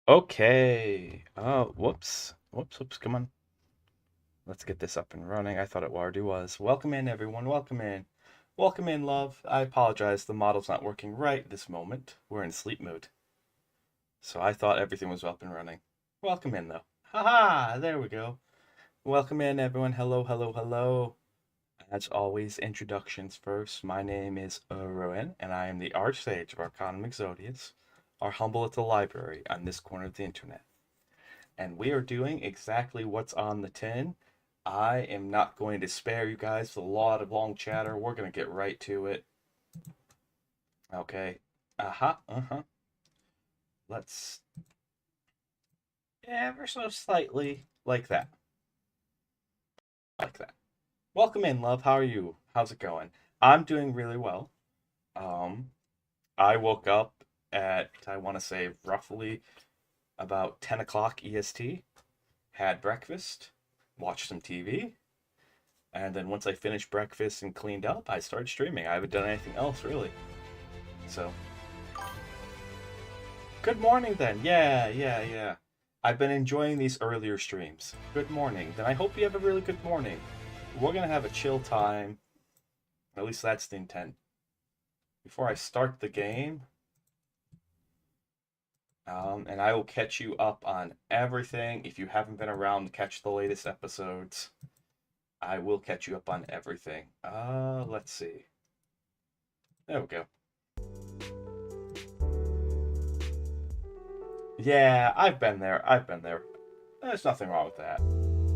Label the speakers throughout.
Speaker 1: Okay. Whoops. Come on. Let's get this up and running. I thought it already was. Welcome in, everyone. Welcome in. Welcome in, love. I apologize. The model's not working right this moment. We're in sleep mode. So I thought everything was up and running. Welcome in, though. Haha! There we go. Welcome in, everyone. Hello. As always, introductions first. My name is Rowan, and I am the Archsage of Arcanum Exodius, our humble little library on this corner of the internet. And we are doing exactly what's on the tin. I am not going to spare you guys with a lot of long chatter. We're going to get right to it. Okay. Let's ever so slightly like that. Like that. Welcome in, love. How are you? How's it going? I'm doing really well. Um, I woke up at, I want to say, roughly about 10 o'clock EST, had breakfast, watched some TV, and then once I finished breakfast and cleaned up, I started streaming. I haven't done anything else, really. So, good morning then. Yeah. I've been enjoying these earlier streams. Good morning. Then I hope you have a really good morning. We're going to have a chill time. At least that's the intent. Before I start the game, and I will catch you up on everything. If you haven't been around to catch the latest episodes, I will catch you up on everything. Let's see. There we go. Yeah, I've been there. There's nothing wrong with that.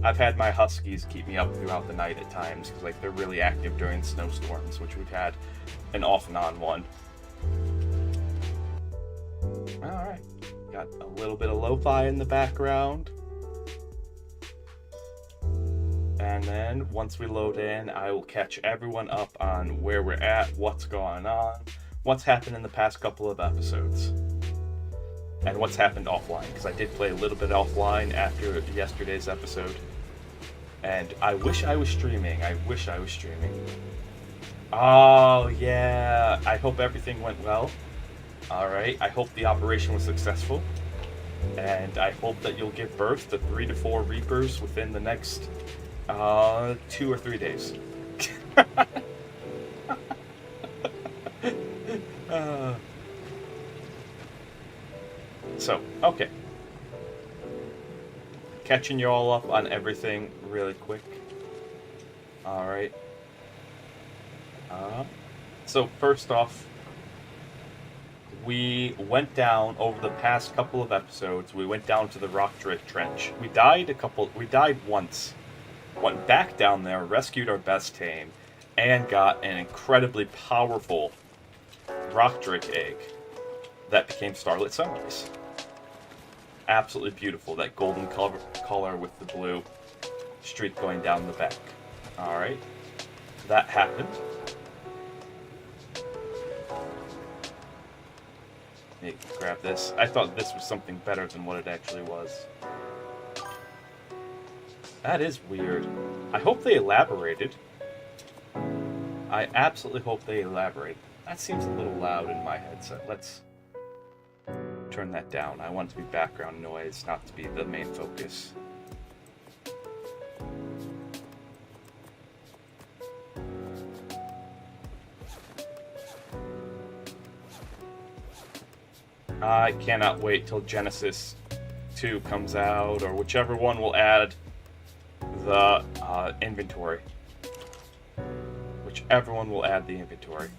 Speaker 1: I've had my huskies keep me up throughout the night at times because like they're really active during snowstorms, which we've had an off and on one. All right, got a little bit of lo-fi in the background. And then once we load in, I will catch everyone up on where we're at, what's going on, what's happened in the past couple of episodes, and what's happened offline, because I did play a little bit offline after yesterday's episode. And I wish I was streaming. Oh, yeah. I hope everything went well. Alright, I hope the operation was successful. And I hope that you'll give birth to 3 to 4 Reapers within the next 2 or 3 days. Okay. Catching you all up on everything really quick. Alright. So first off, we went down over the past couple of episodes. We went down to the Rock Drift Trench. We died once. Went back down there, rescued our best tame, and got an incredibly powerful Rock Drake egg that became Starlit Sunrise. Absolutely beautiful, that golden color with the blue streak going down the back. Alright, that happened. Let me grab this. I thought this was something better than what it actually was. That is weird. I hope they elaborated. I absolutely hope they elaborated. That seems a little loud in my headset. Let's turn that down. I want it to be background noise, not to be the main focus. I cannot wait till Genesis 2 comes out, or whichever one will add the inventory. Whichever one will add the inventory.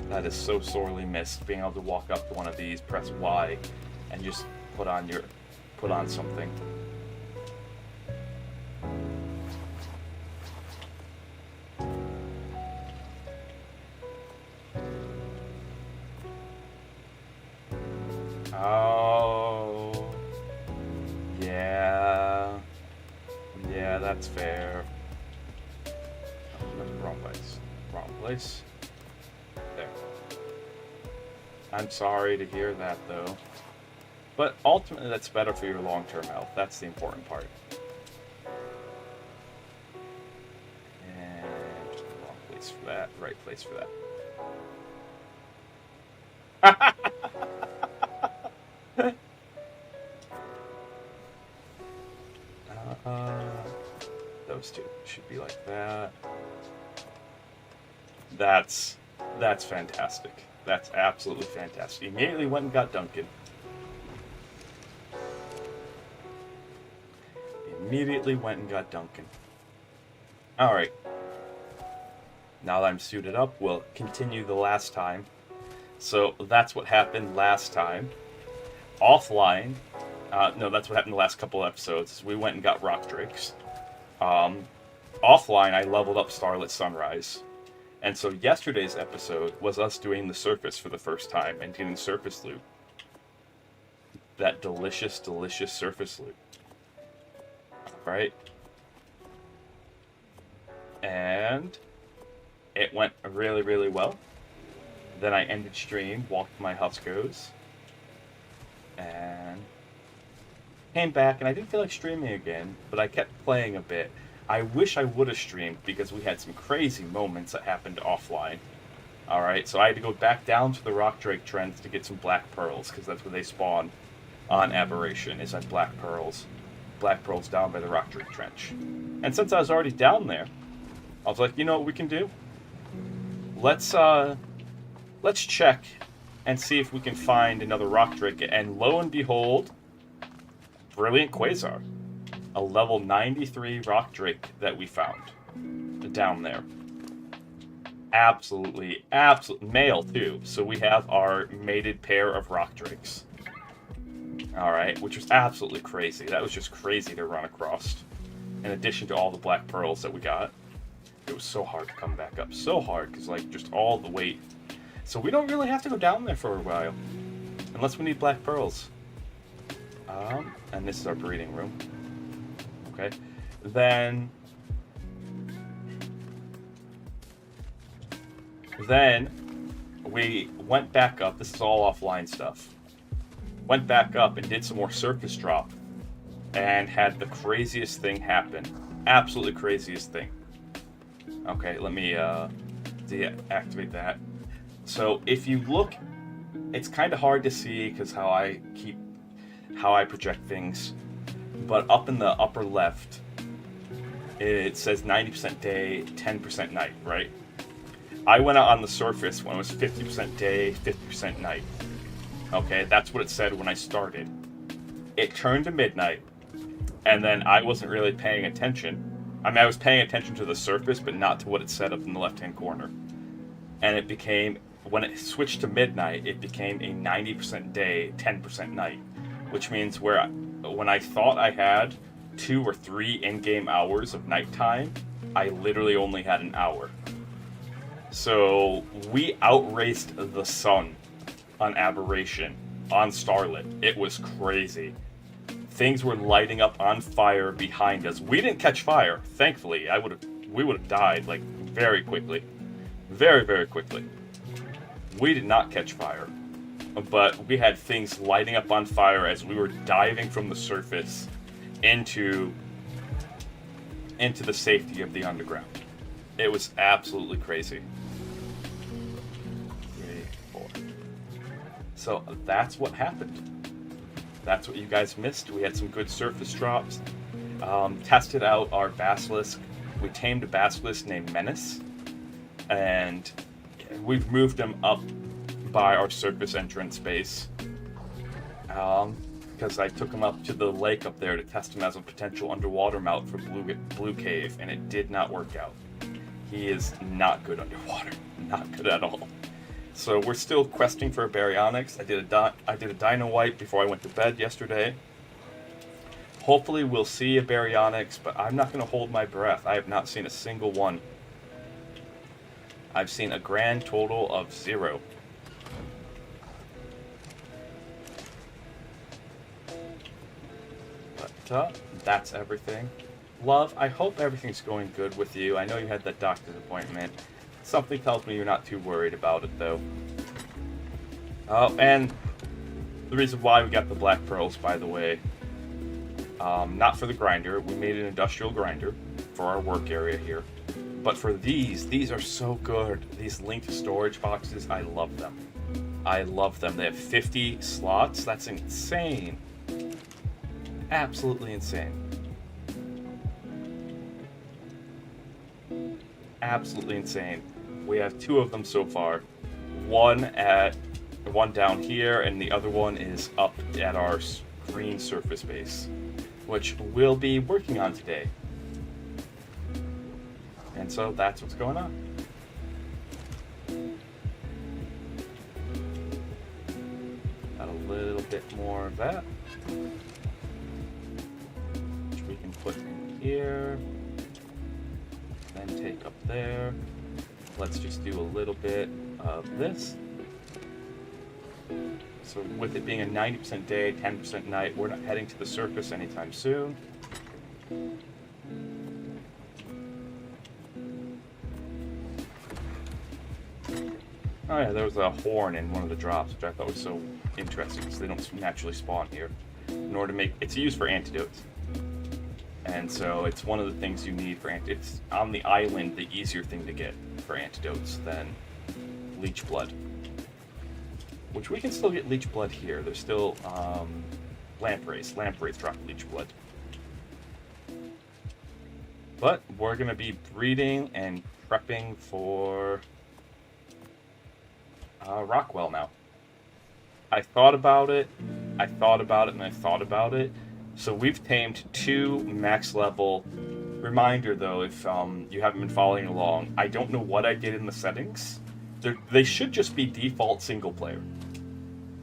Speaker 1: That is so sorely missed, being able to walk up to one of these, press Y, and just put on something. Oh, yeah, that's fair. Oh, that's the wrong place. There. I'm sorry to hear that, though. But ultimately, that's better for your long-term health. That's the important part. And wrong place for that, right place for that. Those two should be like that. That's fantastic. That's absolutely fantastic. Immediately went and got Duncan. Immediately went and got Duncan. Alright. Now that I'm suited up, we'll continue the last time. So that's what happened last time. Offline, no, that's what happened the last couple episodes. We went and got rock drakes. Offline, I leveled up Starlit Sunrise. And so yesterday's episode was us doing the surface for the first time and getting surface loot. That delicious, delicious surface loot. Alright. And it went really, really well. Then I ended stream, walked my Huskos, and came back, and I didn't feel like streaming again, but I kept playing a bit. I wish I would have streamed because we had some crazy moments that happened offline. Alright, so I had to go back down to the Rock Drake Trends to get some Black Pearls, because that's where they spawn on Aberration, is at Black Pearls. Black Pearls down by the Rock Drake Trench. And since I was already down there, I was like, you know what we can do? Let's check and see if we can find another Rock Drake. And lo and behold, Brilliant Quasar. A level 93 Rock Drake that we found down there. Absolutely male too. So we have our mated pair of Rock Drakes. Alright, which was absolutely crazy. That was just crazy to run across. In addition to all the Black Pearls that we got. It was so hard to come back up. So hard, because like just all the weight. So we don't really have to go down there for a while. Unless we need Black Pearls. And this is our breeding room. Okay. Then we went back up. This is all offline stuff. Went back up and did some more surface drop. And had the craziest thing happen. Absolutely craziest thing. Okay, let me deactivate that. So if you look, it's kind of hard to see because how I project things. But up in the upper left, it says 90% day, 10% night, right? I went out on the surface when it was 50% day, 50% night. Okay, that's what it said when I started. It turned to midnight, and then I wasn't really paying attention. I mean, I was paying attention to the surface, but not to what it said up in the left-hand corner. And it became, when it switched to midnight, it became a 90% day, 10% night. Which means when I thought I had 2 or 3 in-game hours of nighttime, I literally only had an hour. So we outraced the sun on Aberration, on Starlit. It was crazy. Things were lighting up on fire behind us. We didn't catch fire, thankfully. We would have died like very quickly. Very, very quickly. We did not catch fire. But we had things lighting up on fire as we were diving from the surface into the safety of the underground. It was absolutely crazy. 3, 4. So that's what happened. That's what you guys missed. We had some good surface drops. Tested out our Basilisk. We tamed a Basilisk named Menace. And we've moved him up by our surface entrance base. Because I took him up to the lake up there to test him as a potential underwater mount for Blue Cave, and it did not work out. He is not good underwater. Not good at all. So we're still questing for a Baryonyx. I did a Dino Wipe before I went to bed yesterday. Hopefully we'll see a Baryonyx, but I'm not going to hold my breath. I have not seen a single one. I've seen a grand total of 0. But that's everything. Love, I hope everything's going good with you. I know you had that doctor's appointment. Something tells me you're not too worried about it, though. Oh, and the reason why we got the Black Pearls, by the way, not for the grinder. We made an industrial grinder for our work area here. But for these are so good. These linked storage boxes, I love them. I love them. They have 50 slots. That's insane. Absolutely insane. Absolutely insane. We have 2 of them so far. One down here, and the other one is up at our green surface base, which we'll be working on today. And so that's what's going on. Got a little bit more of that, which we can put in here, then take up there. Let's just do a little bit of this. So with it being a 90% day, 10% night, we're not heading to the surface anytime soon. Oh yeah, there was a horn in one of the drops, which I thought was so interesting, because they don't naturally spawn here. In order to make, it's used for antidotes. And so it's one of the things you need for it's on the island, the easier thing to get for antidotes than leech blood. Which we can still get leech blood here. There's still lampreys. Lampreys drop leech blood. But we're going to be breeding and prepping for Rockwell now. I thought about it, and I thought about it. So we've tamed 2 max level. Reminder though, if you haven't been following along, I don't know what I did in the settings. They should just be default single player.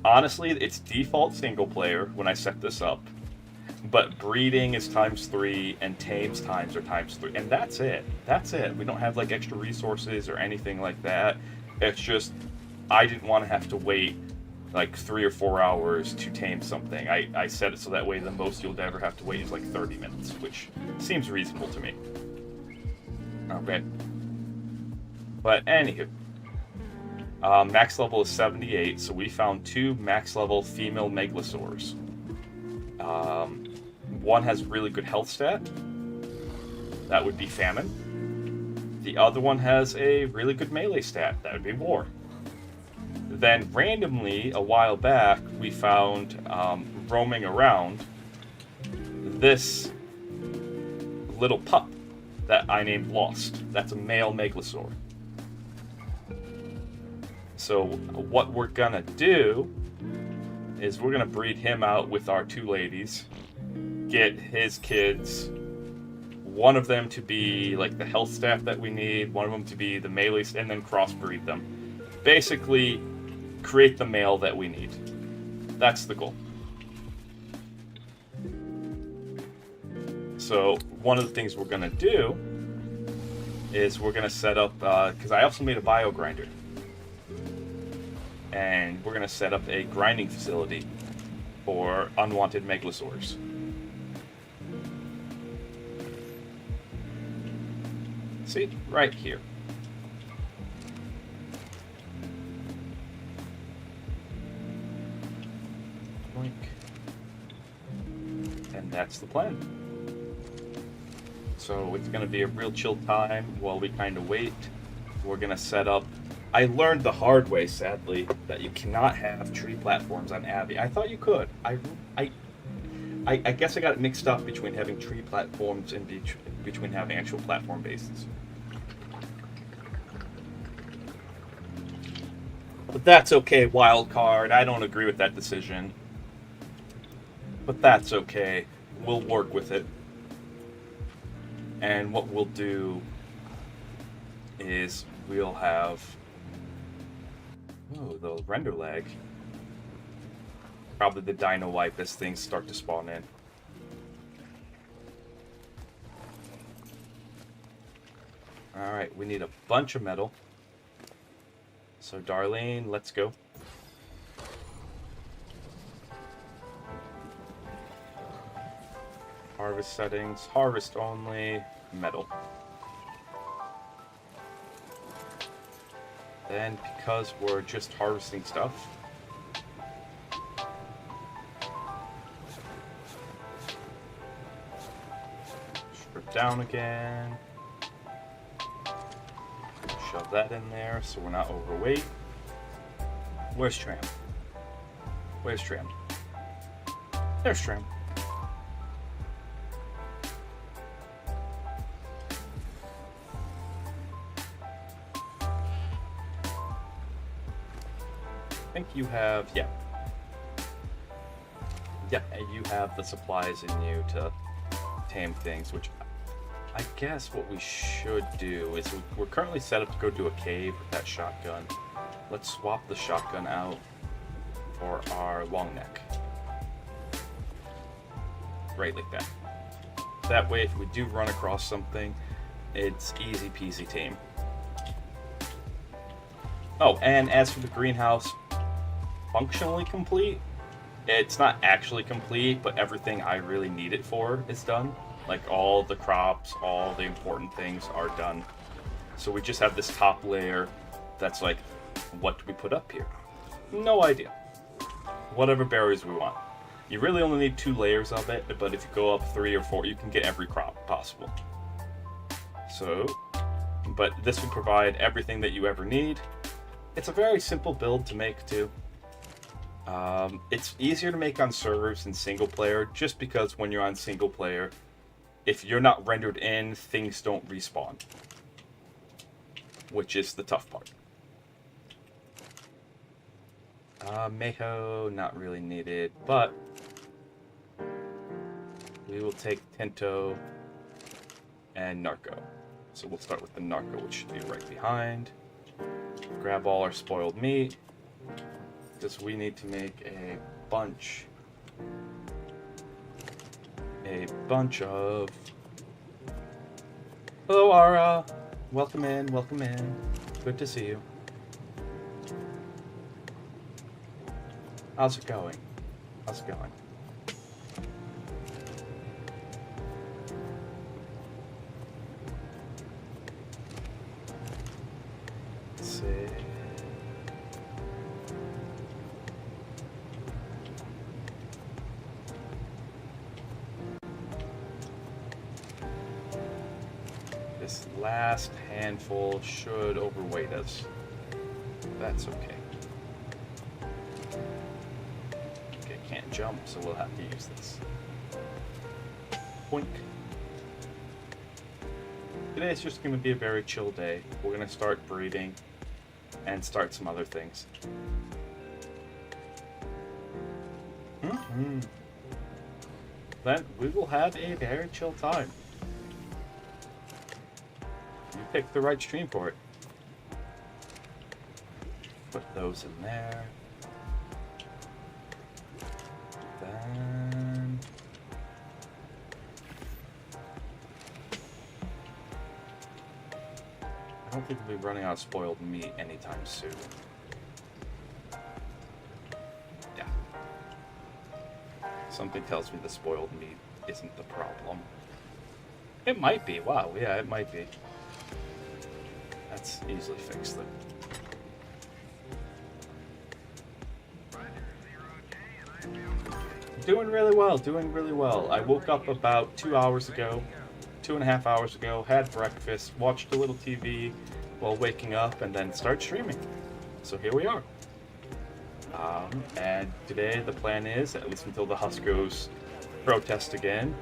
Speaker 1: Honestly, it's default single player when I set this up. But breeding is ×3 and tames times are ×3. And that's it. That's it. We don't have like extra resources or anything like that. It's just, I didn't want to have to wait like 3 or 4 hours to tame something. I set it so that way the most you'll ever have to wait is like 30 minutes, which seems reasonable to me. Okay. But anywho, max level is 78, so we found 2 max level female megalosaurs. One has really good health stat. That would be famine. The other one has a really good melee stat. That would be war. Then randomly, a while back, we found, roaming around, this little pup that I named Lost. That's a male megalosaur. So what we're gonna do is we're gonna breed him out with our 2 ladies, get his kids, one of them to be like the health stat that we need, one of them to be the melee, and then crossbreed them. Basically, create the male that we need. That's the goal. So one of the things we're gonna do is we're gonna set up, because I also made a bio grinder. And we're gonna set up a grinding facility for unwanted megalosaurs. See, right here. Boink. And that's the plan. So it's gonna be a real chill time while we kind of wait. We're gonna set up. I learned the hard way, sadly, that you cannot have tree platforms on Abbey. I thought you could. I guess I got it mixed up between having tree platforms and between having actual platform bases. But that's okay, wild card. I don't agree with that decision. But that's okay. We'll work with it. And what we'll do is we'll have... Oh, the render lag. Probably the dino wipe as things start to spawn in. Alright, we need a bunch of metal. So Darlene, let's go. Harvest settings, harvest only, metal. Then, because we're just harvesting stuff, strip down again, shove that in there so we're not overweight. Where's Tram? Where's Tram? There's Tram. I think you have, yeah. Yeah, you have the supplies in you to tame things, which I guess what we should do is we're currently set up to go to a cave with that shotgun. Let's swap the shotgun out for our long neck. Right like that. That way, if we do run across something, it's easy peasy tame. Oh, and as for the greenhouse, functionally complete. It's not actually complete, but everything I really need it for is done. Like all the crops, all the important things are done. So we just have this top layer that's like, what do we put up here? No idea. Whatever berries we want. You really only need 2 layers of it, but if you go up 3 or 4, you can get every crop possible. So, but this will provide everything that you ever need. It's a very simple build to make too. It's easier to make on servers than single player, just because when you're on single player, if you're not rendered in, things don't respawn. Which is the tough part. Mejo, not really needed, but we will take Tinto and Narco. So we'll start with the Narco, which should be right behind. Grab all our spoiled meat, because we need to make a bunch of... Hello, Ara. Welcome in, welcome in. Good to see you. How's it going? How's it going? Let's see. This last handful should overweight us. That's okay. Okay, can't jump, so we'll have to use this. Boink. Today is just going to be a very chill day. We're going to start breeding and start some other things. Then we will have a very chill time. You picked the right stream for it. Put those in there. Then I don't think we'll be running out of spoiled meat anytime soon. Yeah. Something tells me the spoiled meat isn't the problem. It might be. Wow, yeah, it might be. That's easily fixed, though. Doing really well, doing really well. I woke up about 2 hours ago, 2.5 hours ago, had breakfast, watched a little TV while waking up, and then started streaming. So here we are. And today the plan is, at least until the Huskos protest again,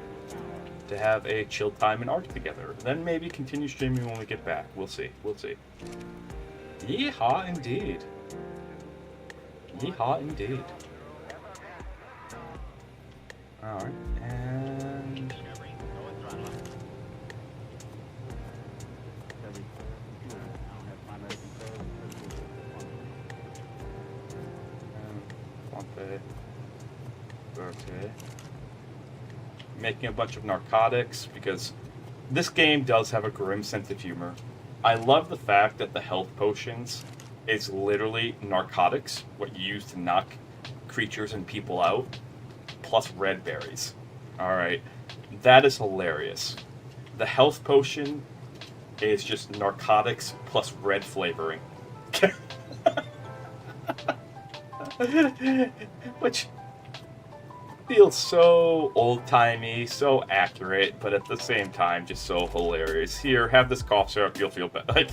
Speaker 1: to have a chill time in ARK together. Then maybe continue streaming when we get back. We'll see. We'll see. Yeehaw indeed. Yeehaw indeed. Alright, and... Okay. Making a bunch of narcotics, because this game does have a grim sense of humor. I love the fact that the health potions is literally narcotics, what you use to knock creatures and people out, plus red berries. Alright, that is hilarious. The health potion is just narcotics plus red flavoring. Which feels so old-timey, so accurate, but at the same time just so hilarious. Here, have this cough syrup, you'll feel better. Like,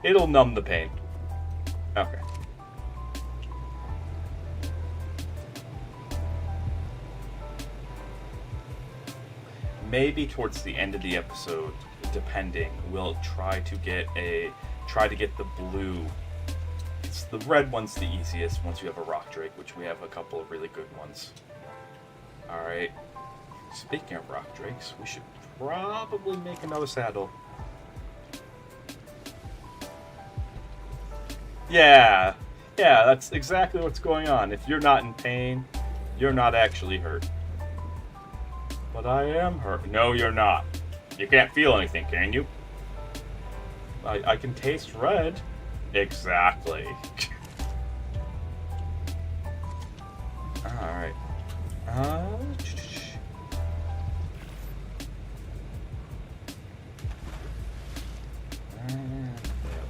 Speaker 1: it'll numb the pain. Okay. maybe towards the end of the episode, depending, we'll try to get the blue. The red one's the easiest once you have a rock drake, which we have a couple of really good ones. Alright. Speaking of rock drakes, we should probably make another saddle. Yeah, that's exactly what's going on. If you're not in pain, you're not actually hurt. But I am hurt. No, you're not. You can't feel anything, can you? I can taste red. Exactly. Alright. There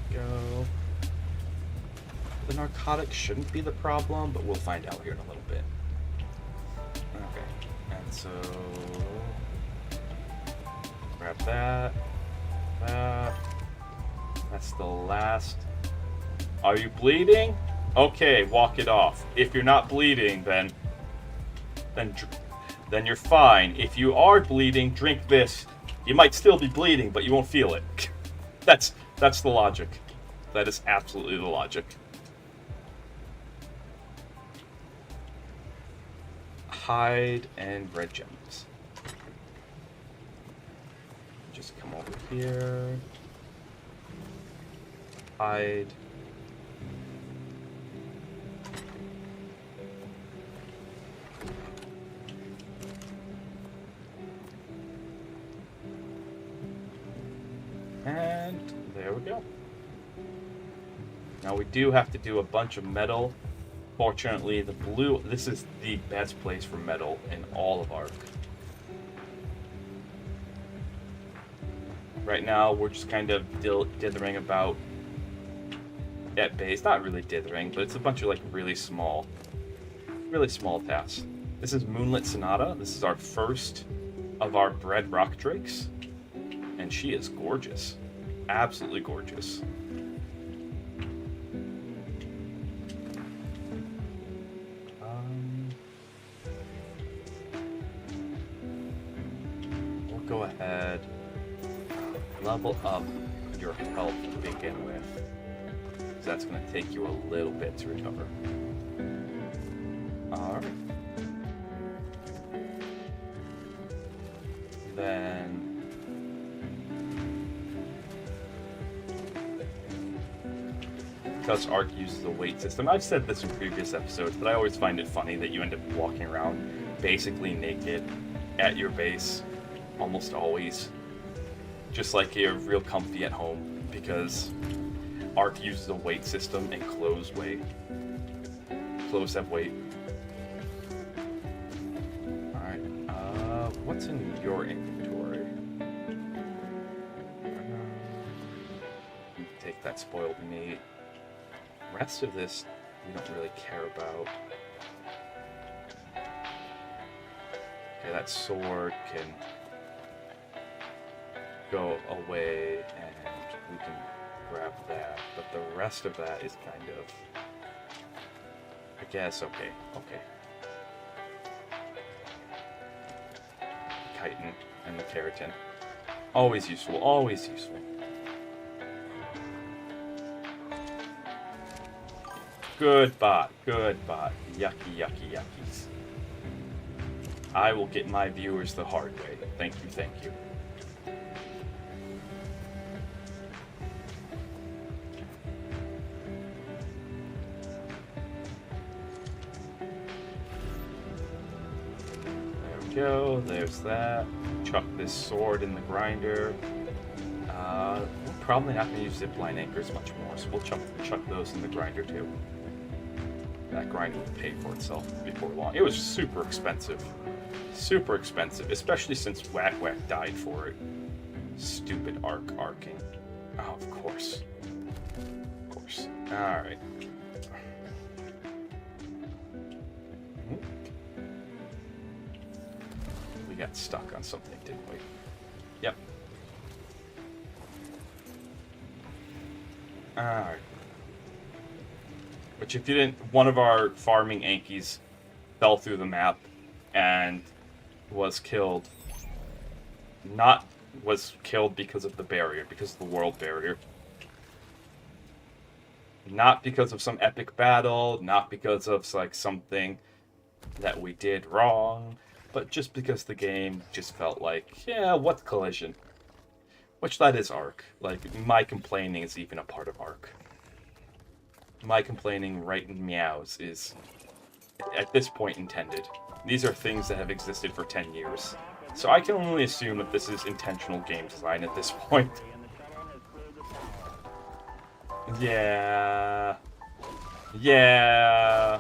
Speaker 1: we go. The narcotics shouldn't be the problem, but we'll find out here in a little bit. Okay. And so... grab that. That's the last... Are you bleeding? Okay, walk it off. If you're not bleeding, then you're fine. If you are bleeding, drink this. You might still be bleeding, but you won't feel it. That's the logic. That is absolutely the logic. Hide and red gems. Just come over here. Hide. And there we go. Now we do have to do a bunch of metal. Fortunately, the blue, this is the best place for metal in all of ARK. Right now, we're just kind of dithering about at base. Not really dithering, but it's a bunch of like really small tasks. This is Moonlit Sonata. This is our first of our bred rock drakes. And she is gorgeous. Absolutely gorgeous. We'll go ahead. Level up your health to begin with. Because that's going to take you a little bit to recover. Alright. Then... because ARK uses a weight system. I've said this in previous episodes, but I always find it funny that you end up walking around basically naked at your base, almost always. Just like you're real comfy at home, because ARK uses a weight system and clothes weigh. Clothes have weight. Alright, what's in your inventory? Take that spoiled meat. Rest of this we don't really care about. Okay, that sword can go away and we can grab that, but the rest of that is kind of, I guess, okay. Chitin and the keratin. Always useful, always useful. Good bot. Yucky, yuckies. I will get my viewers the hard way. Thank you. There we go, there's that. Chuck this sword in the grinder. We're probably not going to use zipline anchors much more, so we'll chuck those in the grinder too. That grinder will pay for itself before long. It was super expensive, especially since Whack died for it. Stupid arcing. Oh, of course. All right. We got stuck on something, didn't we? Yep. All right. Which, if you didn't, one of our farming Ankies fell through the map and was killed was killed because of the barrier, because of the world barrier. Not because of some epic battle, not because of like something that we did wrong, but just because the game just felt like, yeah, what collision? Which that is ARK. Like, my complaining is even a part of ARK. My complaining right in meows is, at this point, intended. These are things that have existed for 10 years. So I can only assume that this is intentional game design at this point. Yeah. Yeah.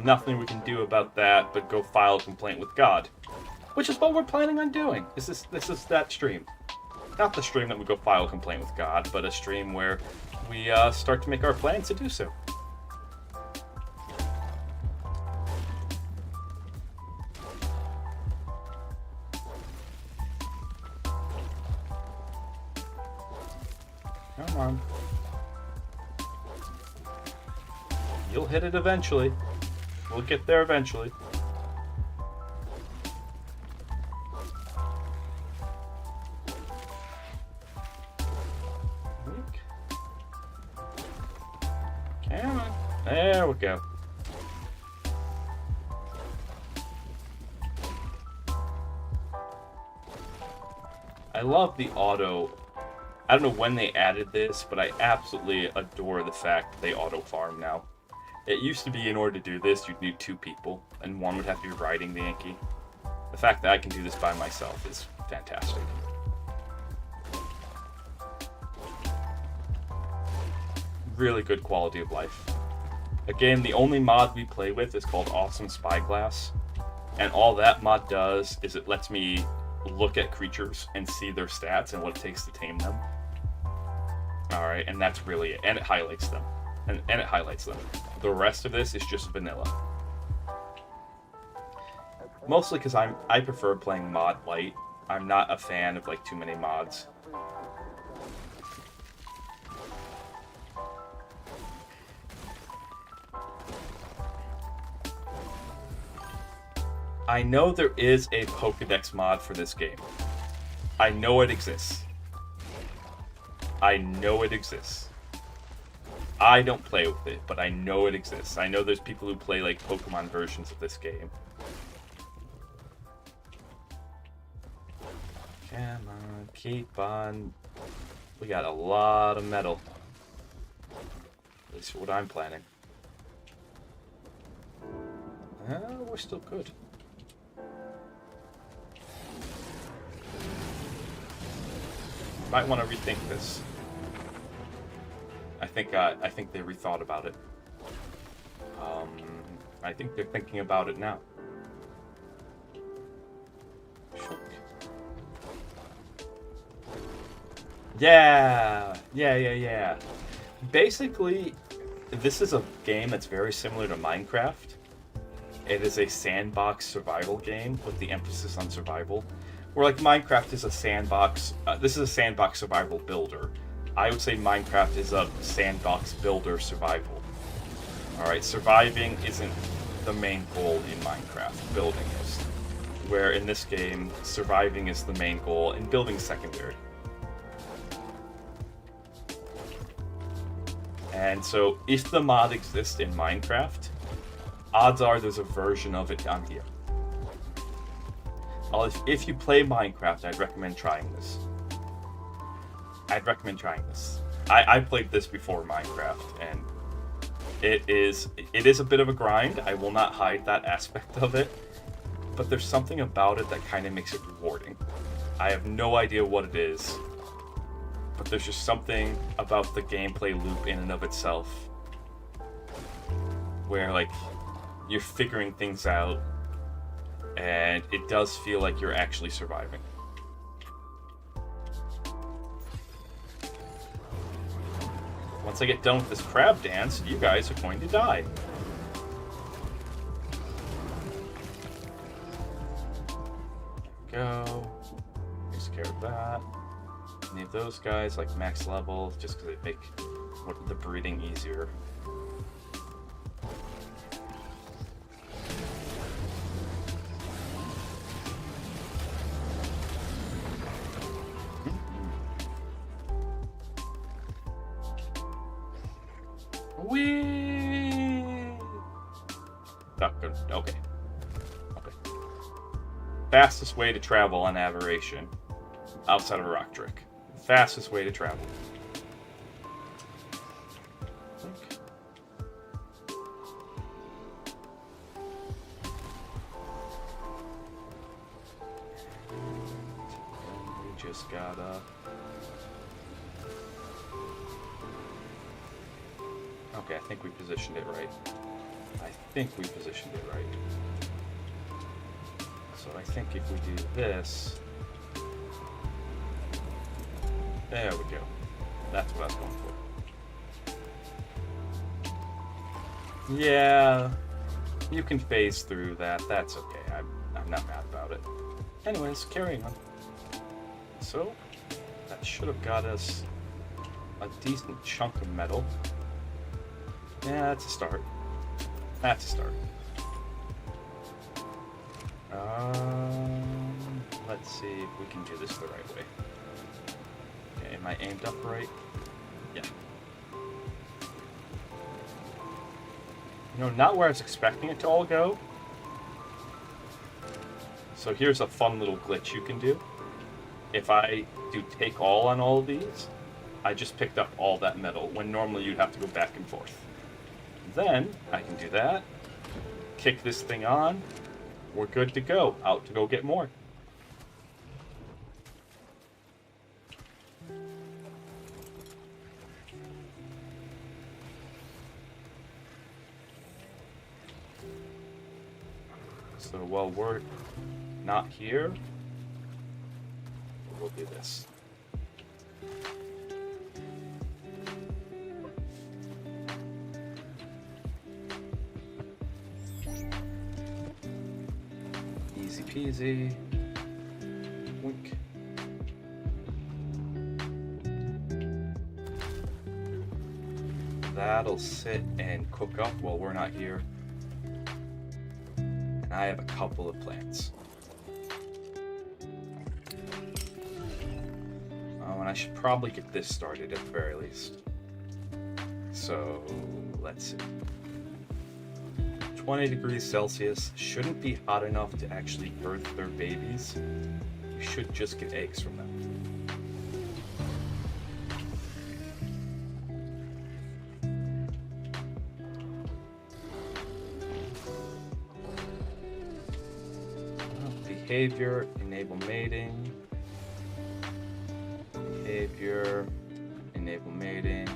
Speaker 1: Nothing we can do about that but go file a complaint with God. Which is what we're planning on doing. This is that stream. Not the stream that we go file a complaint with God, but a stream where we start to make our plans to do so. Come on. You'll hit it eventually. We'll get there eventually. Come on. There we go. I love the auto. I don't know when they added this, but I absolutely adore the fact that they auto farm now. It used to be in order to do this, you'd need 2 people, and one would have to be riding the Yankee. The fact that I can do this by myself is fantastic. Really good quality of life. Again, the only mod we play with is called Awesome Spyglass, and all that mod does is it lets me look at creatures and see their stats and what it takes to tame them. Alright, and that's really it. And it highlights them. And it highlights them. The rest of this is just vanilla. Mostly because I prefer playing mod light. I'm not a fan of like too many mods. I know there is a Pokédex mod for this game. I know it exists. I know it exists. I don't play with it, but I know it exists. I know there's people who play like Pokemon versions of this game. Come on, keep on. We got a lot of metal. At least what I'm planning. We're still good. Might want to rethink this. I think they rethought about it. I think they're thinking about it now. Yeah. Basically, this is a game that's very similar to Minecraft. It is a sandbox survival game with the emphasis on survival. Where like Minecraft is a sandbox, this is a sandbox survival builder. I would say Minecraft is a sandbox builder survival. Alright, surviving isn't the main goal in Minecraft, building is. Where in this game, surviving is the main goal and building secondary. And so, if the mod exists in Minecraft, odds are there's a version of it down here. If you play Minecraft, I'd recommend trying this. I played this before Minecraft, and it is a bit of a grind. I will not hide that aspect of it, but there's something about it that kind of makes it rewarding. I have no idea what it is, but there's just something about the gameplay loop in and of itself where, like, you're figuring things out, and it does feel like you're actually surviving. Once I get done with this crab dance, you guys are going to die. Go. Takes care of that. Any of those guys, like max level, just because they make the breeding easier. Not good. Okay. Okay. Fastest way to travel on Aberration outside of Rock Trick. Fastest way to travel. Okay. We just gotta... Okay, I think we positioned it right. I think we positioned it right. So I think if we do this... There we go. That's what I was going for. Yeah, you can phase through that. That's okay. I'm not mad about it. Anyways, carrying on. So, that should have got us a decent chunk of metal. Yeah, that's a start. That's a start. Let's see if we can do this the right way. Okay, am I aimed up right? Yeah. You know, not where I was expecting it to all go. So here's a fun little glitch you can do. If I do take all on all of these, I just picked up all that metal, when normally you'd have to go back and forth. Then I can do that, kick this thing on, we're good to go, out to go get more. So while we're not here, we'll do this. Easy peasy. Wink. That'll sit and cook up while we're not here. And I have a couple of plants. Oh, and I should probably get this started at the very least. So, let's see. 20 degrees Celsius shouldn't be hot enough to actually birth their babies. You should just get eggs from them. Behavior, enable mating. Behavior, enable mating.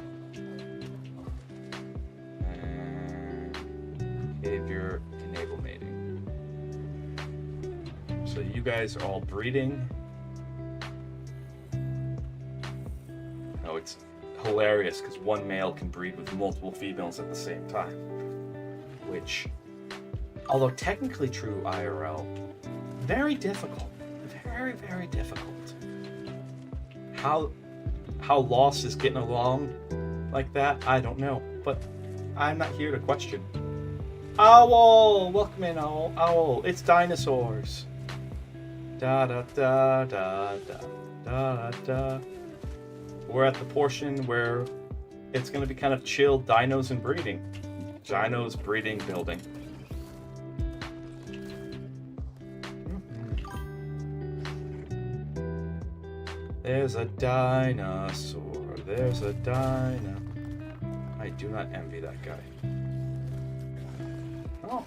Speaker 1: Behavior, enable mating. So you guys are all breeding. Oh, it's hilarious because one male can breed with multiple females at the same time. Which, although technically true IRL, very difficult. Very, very difficult. How Lost is getting along like that, I don't know. But I'm not here to question. Owl! Welcome in, Owl. Owl, it's dinosaurs. Da da da da da da da. We're at the portion where it's going to be kind of chill dinos and breeding. Dinos, breeding, building. There's a dinosaur. There's a dino. I do not envy that guy. Oh,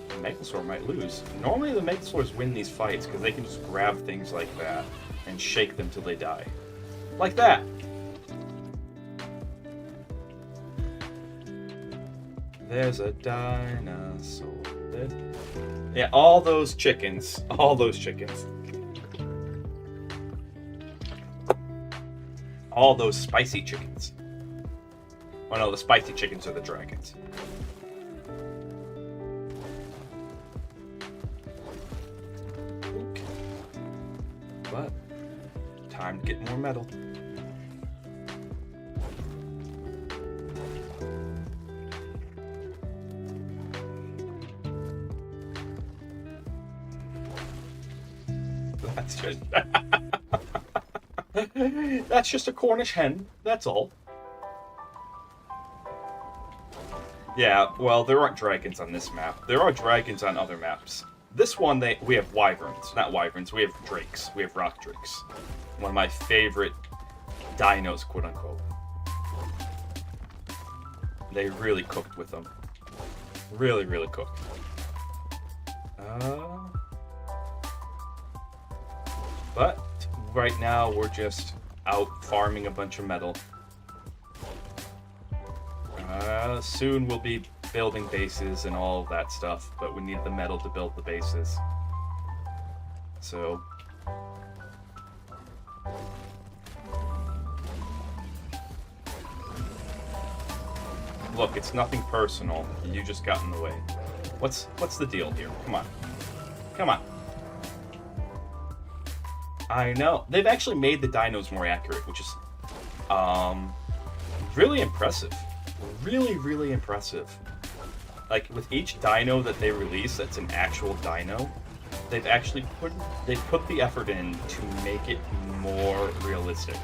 Speaker 1: the Megalosaur might lose. Normally the Megalosaurs win these fights because they can just grab things like that and shake them till they die. Like that! There's a dinosaur. Yeah, all those chickens. All those chickens. All those spicy chickens. Oh no, the spicy chickens are the dragons. But time to get more metal. That's just that's just a Cornish hen, that's all. Yeah, well, there aren't dragons on this map. There are dragons on other maps. This one, we have wyverns. Not wyverns, we have drakes. We have rock drakes. One of my favorite dinos, quote-unquote. They really cooked with them. Really, really cooked. But right now, we're just out farming a bunch of metal. Soon we'll be building bases and all of that stuff, but we need the metal to build the bases. So... Look, it's nothing personal. You just got in the way. What's the deal here? Come on. Come on. I know. They've actually made the dinos more accurate, which is really impressive. Really, really impressive. Like, with each dino that they release that's an actual dino, they've actually put the effort in to make it more realistic.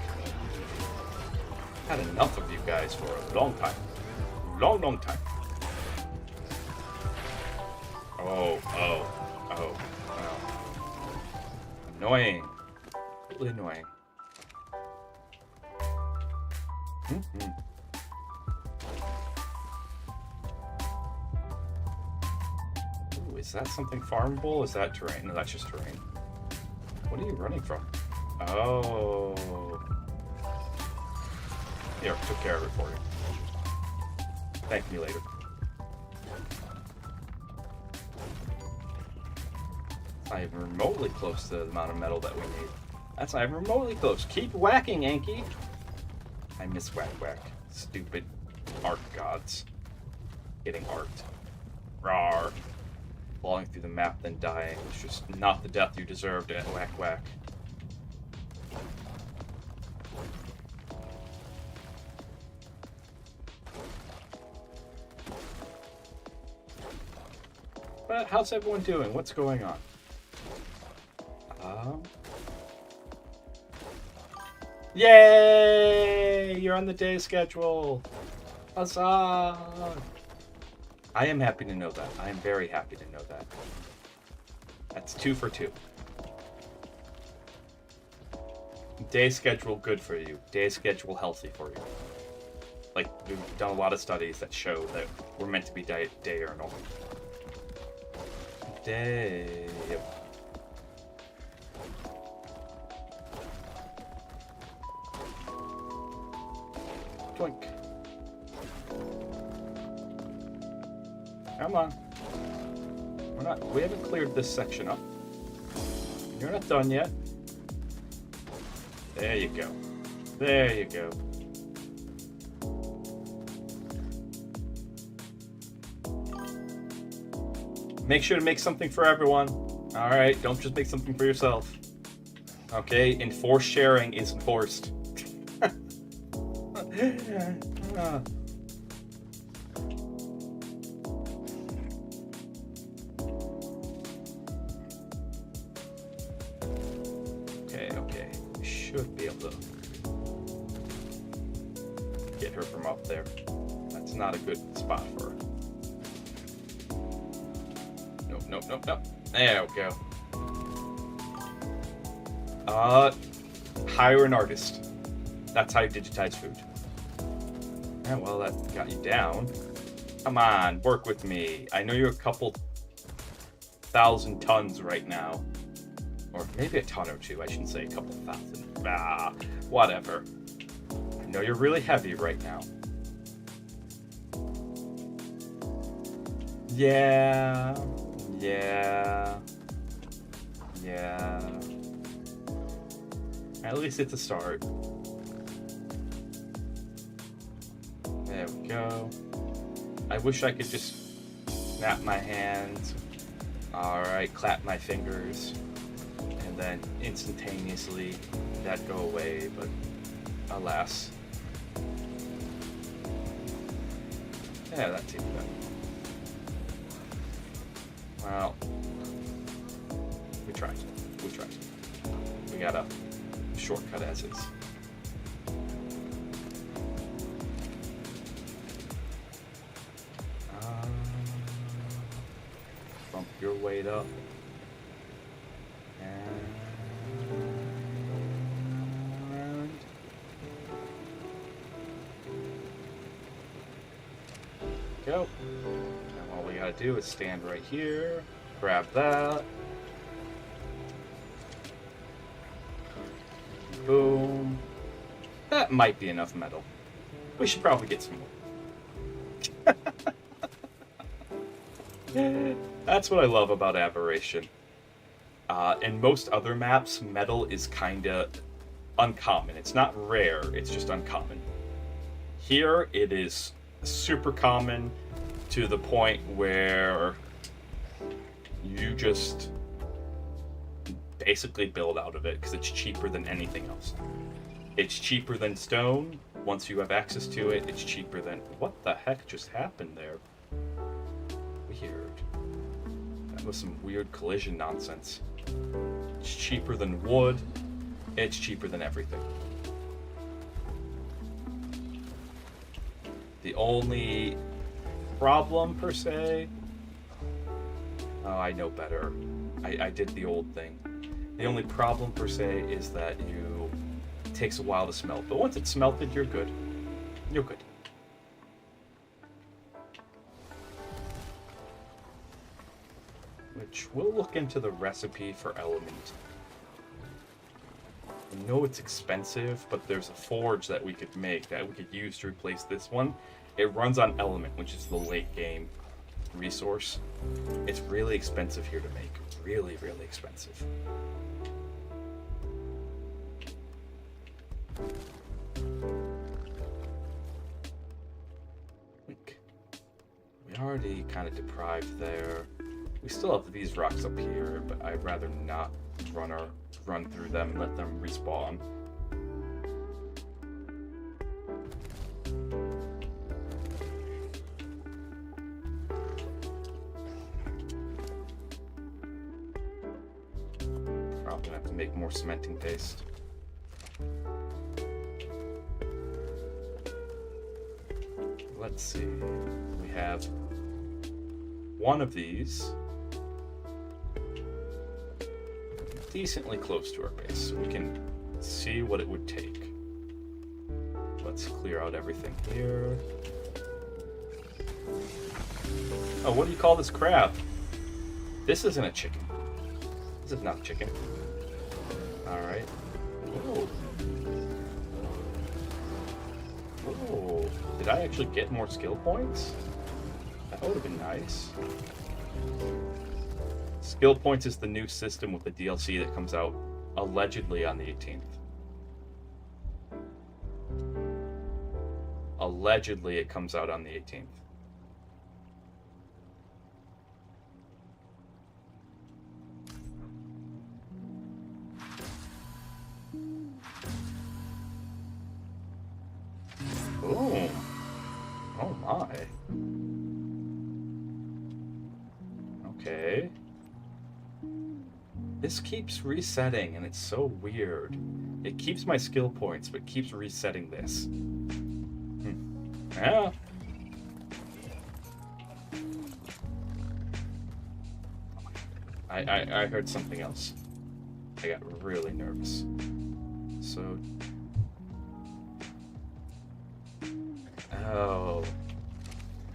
Speaker 1: I've had enough of you guys for a long time. Long time. Oh. Annoying. Really annoying. Ooh, is that something farmable? Is that terrain? No, that's just terrain. What are you running from? Oh. Here, took care of it for you. Thank me later. It's not even remotely close to the amount of metal that we need. That's not even remotely close. Keep whacking, Anki. I miss whack. Stupid ARK gods. Getting arced. Rawr. Falling through the map, then dying. It's just not the death you deserved at whack. But how's everyone doing? What's going on? Yay! You're on the day schedule. Huzzah! I am happy to know that. I am very happy to know that. That's 2 for 2. Day schedule good for you. Day schedule healthy for you. Like, we've done a lot of studies that show that we're meant to be diurnal. Day. Twink. Come on. We haven't cleared this section up. You're not done yet. There you go. There you go. Make sure to make something for everyone. Alright, don't just make something for yourself. Okay, enforced sharing is enforced. Okay. We should be able to get her from up there. That's not a good spot for her. Nope. There we go. Hire an artist. That's how you digitize food. Yeah, well, that got you down. Come on, work with me. I know you're a couple 1,000 tons right now. Or maybe a ton or two. I shouldn't say a couple thousand. Whatever. I know you're really heavy right now. Yeah. At least it's a start. There we go. I wish I could just snap my hands. Alright, clap my fingers. And then instantaneously that go away, but alas. Yeah, that seems better. Well, we tried. We got a shortcut as is. Pump your weight up. And go. And all we gotta do is stand right here, grab that. Boom. That might be enough metal. We should probably get some more. That's what I love about Aberration. In most other maps, metal is kinda uncommon. It's not rare, it's just uncommon. Here, it is super common to the point where you just basically build out of it because it's cheaper than anything else. It's cheaper than stone. Once you have access to it, it's cheaper than... What the heck just happened there? Weird. That was some weird collision nonsense. It's cheaper than wood. It's cheaper than everything. The only problem, per se... Oh, I know better. I did the old thing. The only problem, per se, is that it takes a while to smelt. But once it's smelted, you're good. You're good. Which, we'll look into the recipe for element. I know it's expensive, but there's a forge that we could make that we could use to replace this one. It runs on element, which is the late game resource. It's really expensive here to make. Really, really expensive. We already kind of deprived there. We still have these rocks up here, but I'd rather not run through them and let them respawn. Probably gonna have to make more cementing paste. Let's see. We have one of these decently close to our base, so we can see what it would take. Let's clear out everything here. Oh, what do you call this crab? This isn't a chicken. This is not a chicken. Alright. Whoa. Whoa. Did I actually get more skill points? That would have been nice. Skill points is the new system with the DLC that comes out allegedly on the 18th. Allegedly it comes out on the 18th. Boom. Oh my. Okay. This keeps resetting, and it's so weird. It keeps my skill points, but keeps resetting this. Yeah. I heard something else. I got really nervous. So... Oh.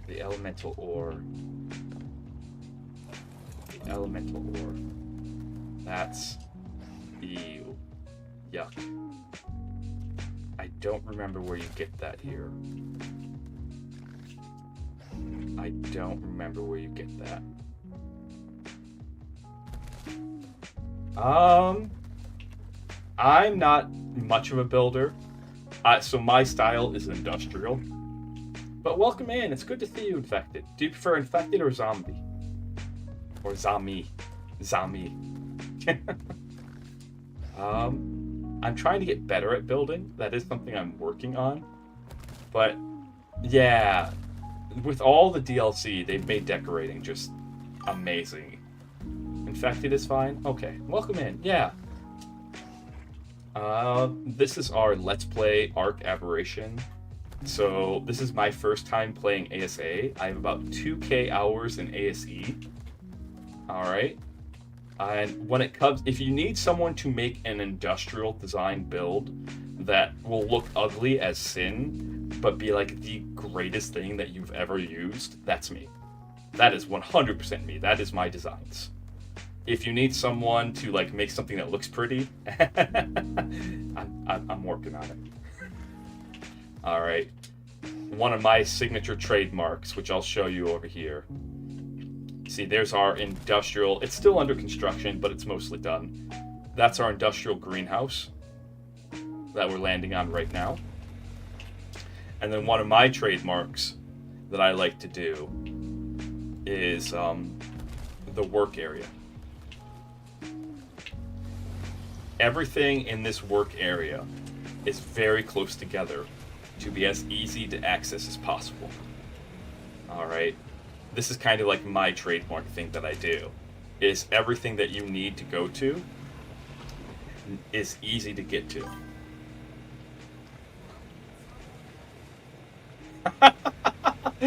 Speaker 1: The elemental ore. The elemental ore. That's... Ew. Yuck. I don't remember where you get that here. I don't remember where you get that. I'm not much of a builder, so my style is industrial. But welcome in, it's good to see you, Infected. Do you prefer Infected or Zombie? Or Zami? Zami. I'm trying to get better at building. That is something I'm working on. But, yeah, with all the DLC, they've made decorating just amazing. Infected is fine? Okay, welcome in, yeah. This is our Let's Play ARK Aberration. So, this is my first time playing ASA. I have about 2k hours in ASE. All right. And when it comes, if you need someone to make an industrial design build that will look ugly as sin, but be like the greatest thing that you've ever used, that's me. That is 100% me. That is my designs. If you need someone to like make something that looks pretty, I'm working on it. All right. One of my signature trademarks, which I'll show you over here. See, there's our industrial. It's still under construction, but it's mostly done. That's our industrial greenhouse that we're landing on right now. And then one of my trademarks that I like to do is the work area. Everything in this work area is very close together to be as easy to access as possible. All right. This is kind of like my trademark thing that I do, is everything that you need to go to is easy to get to.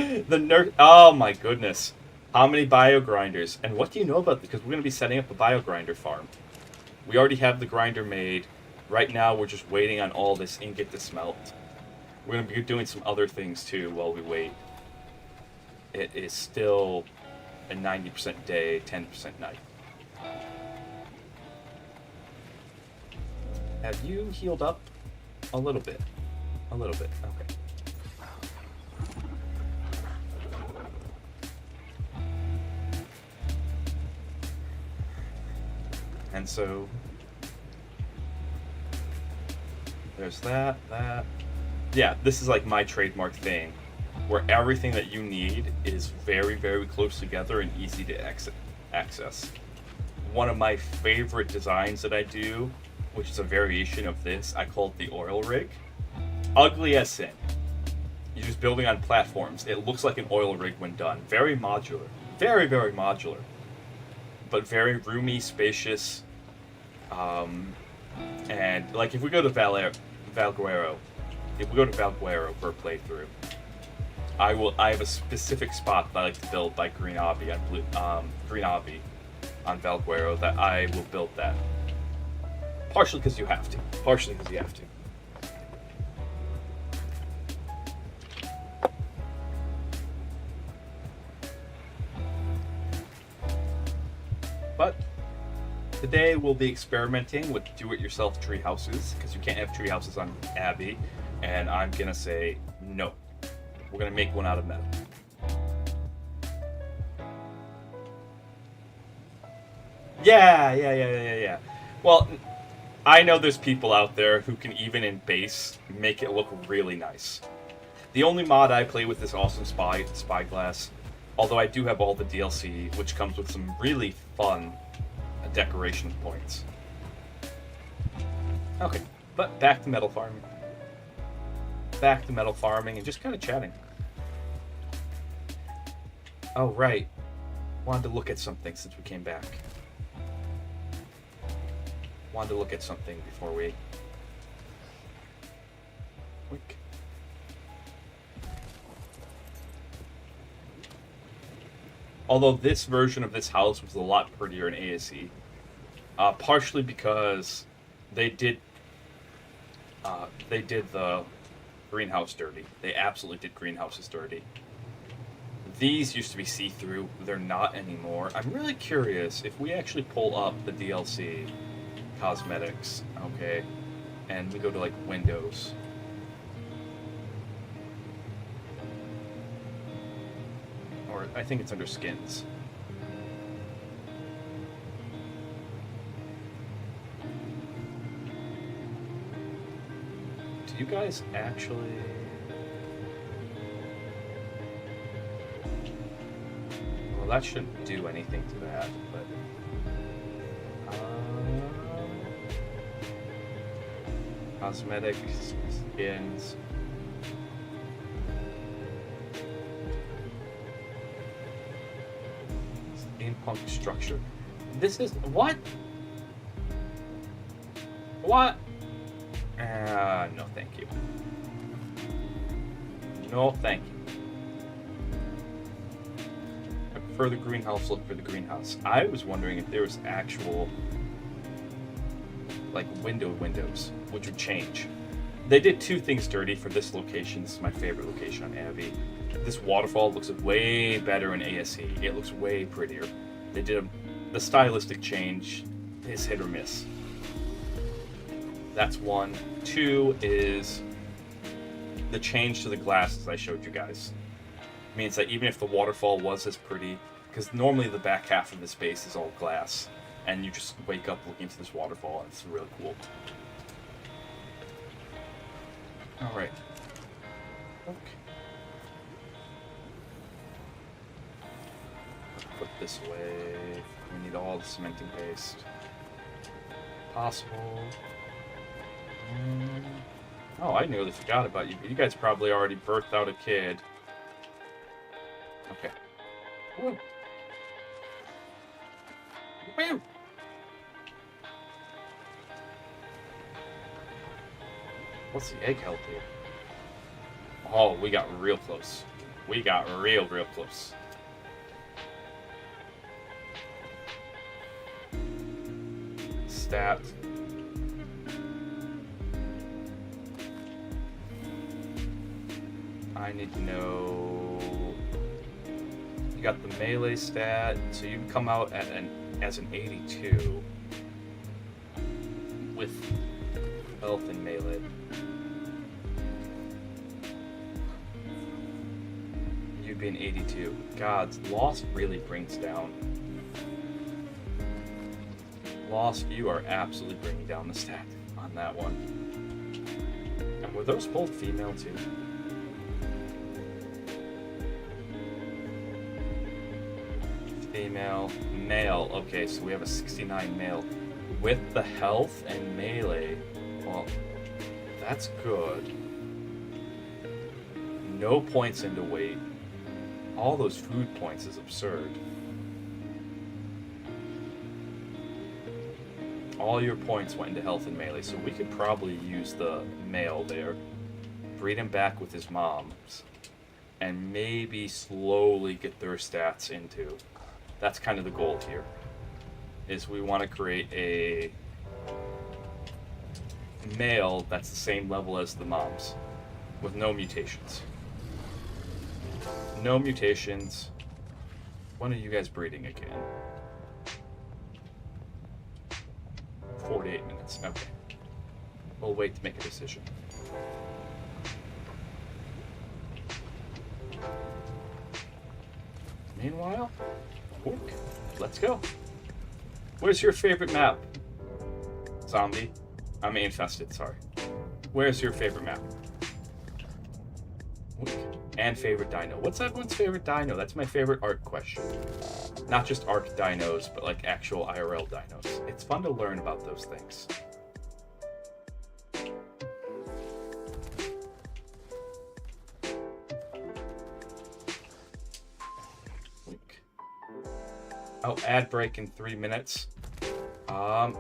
Speaker 1: The nerd. Oh my goodness. How many bio grinders? And what do you know about this? Because we're going to be setting up a bio grinder farm. We already have the grinder made. Right now we're just waiting on all this ingot to smelt. We're going to be doing some other things too while we wait. It is still a 90% day, 10% night. Have you healed up? A little bit. A little bit. Okay. And so there's that. Yeah, this is like my trademark thing, where everything that you need is very, very close together and easy to access. One of my favorite designs that I do, which is a variation of this, I call it the oil rig. Ugly as sin. You're just building on platforms. It looks like an oil rig when done. Very modular. Very, very modular. But very roomy, spacious. And like if we go to Valguero, for a playthrough, I have a specific spot that I like to build by Green Obby on Valguero that I will build that. Partially because you have to. But today we'll be experimenting with do-it-yourself tree houses, because you can't have tree houses on Abbey, and I'm gonna say no. We're gonna make one out of metal. Yeah. Well, I know there's people out there who can, even in base, make it look really nice. The only mod I play with is Awesome Spyglass, although I do have all the DLC, which comes with some really fun decoration points. Okay, but back to metal farming. And just kind of chatting. Oh, right. Wanted to look at something since we came back. Before we... Quick. Although this version of this house was a lot prettier in ASE. Partially because they did the greenhouse dirty. They absolutely did greenhouses dirty. These used to be see-through. They're not anymore. I'm really curious if we actually pull up the DLC cosmetics, okay, and we go to like Windows. Or I think it's under skins. Do you guys actually... Well, that shouldn't do anything to that, but... Cosmetics, skins... Steampunk structure. This is... What? What? No thank you. No thank you. I for the greenhouse, look for the greenhouse. I was wondering if there was actual, like, windows, which would change. They did two things dirty for this location. This is my favorite location on Abby. This waterfall looks way better in ASE. It looks way prettier. They did the stylistic change is hit or miss. That's one. Two is the change to the glasses I showed you guys. It means that even if the waterfall was as pretty, because normally the back half of this base is all glass, and you just wake up looking into this waterfall, and it's really cool. Alright. Okay. Put this away. We need all the cementing paste. Possible. Oh, I nearly forgot about you. You guys probably already birthed out a kid. Okay. Woo. Woo. What's the egg health here? Oh, we got real close. We got real close. Stat. I need to know. You got the melee stat, so you can come out at as an 82 with health and melee. You'd be an 82. God, loss really brings down. Loss, you are absolutely bringing down the stat on that one. And were those both female too? Female, male. Okay, so we have a 69 male. With the health and melee, well, that's good. No points into weight. All those food points is absurd. All your points went into health and melee, so we could probably use the male there, breed him back with his moms, and maybe slowly get their stats into. That's kind of the goal here, is we want to create a male that's the same level as the moms, with no mutations. No mutations. When are you guys breeding again? 48 minutes. Okay. We'll wait to make a decision. Meanwhile, let's go. Where's your favorite map? Zombie? I mean infested, sorry. Where's your favorite map? And favorite dino. What's everyone's favorite dino? That's my favorite ARK question. Not just ARK dinos, but like actual IRL dinos. It's fun to learn about those things. Oh, ad break in 3 minutes.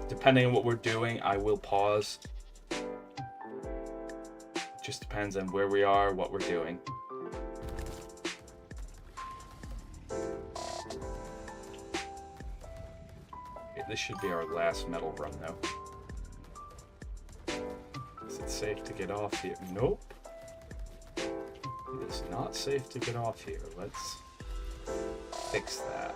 Speaker 1: Depending on what we're doing, I will pause. It just depends on where we are, what we're doing. Okay, this should be our last metal run, though. Is it safe to get off here? Nope. It is not safe to get off here. Let's fix that.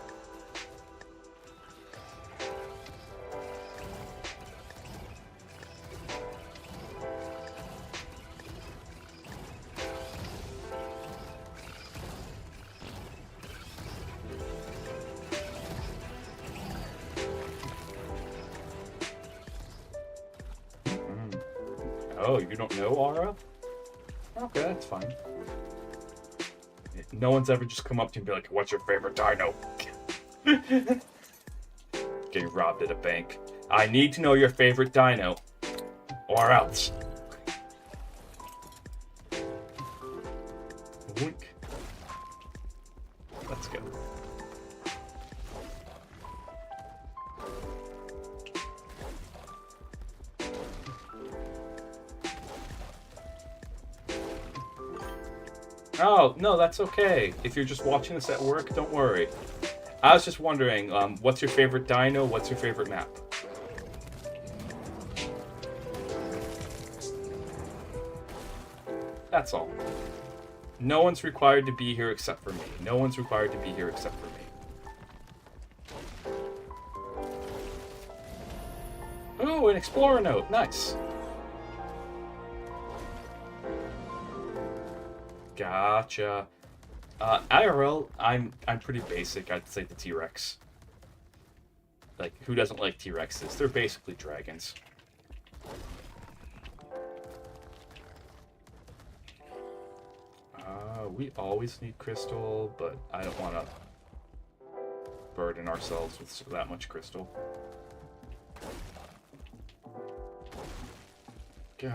Speaker 1: Oh, you don't know Aura? Okay, that's fine. No one's ever just come up to you and be like, what's your favorite dino? Getting robbed at a bank. I need to know your favorite dino, or else. Wink. Let's go. Oh, no, that's okay. If you're just watching this at work, don't worry. I was just wondering, what's your favorite dino? What's your favorite map? That's all. No one's required to be here except for me. No one's required to be here except for me. Oh, an explorer note. Nice. Gotcha. IRL, I'm pretty basic. I'd say the T-Rex. Like, who doesn't like T-Rexes? They're basically dragons. We always need crystal, but I don't want to burden ourselves with that much crystal. Go.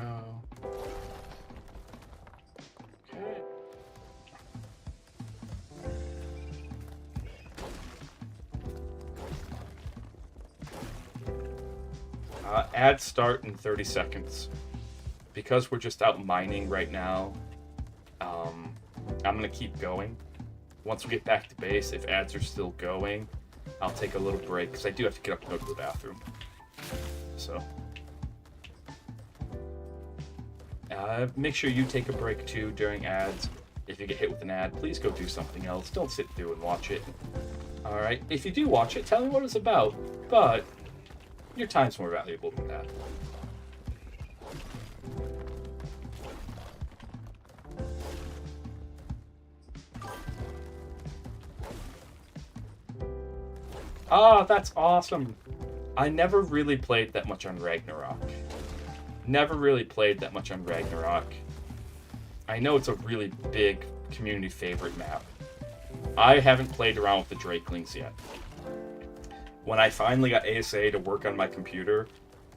Speaker 1: Okay. Add start in 30 seconds. Because we're just out mining right now, I'm going to keep going. Once we get back to base, if ads are still going, I'll take a little break, because I do have to get up and go to the bathroom. So, make sure you take a break too during ads. If you get hit with an ad, please go do something else. Don't sit through and watch it. Alright, if you do watch it, tell me what it's about, but your time's more valuable than that. Ah, that's awesome. I never really played that much on Ragnarok. Never really played that much on Ragnarok. I know it's a really big community favorite map. I haven't played around with the Drakelings yet. When I finally got ASA to work on my computer,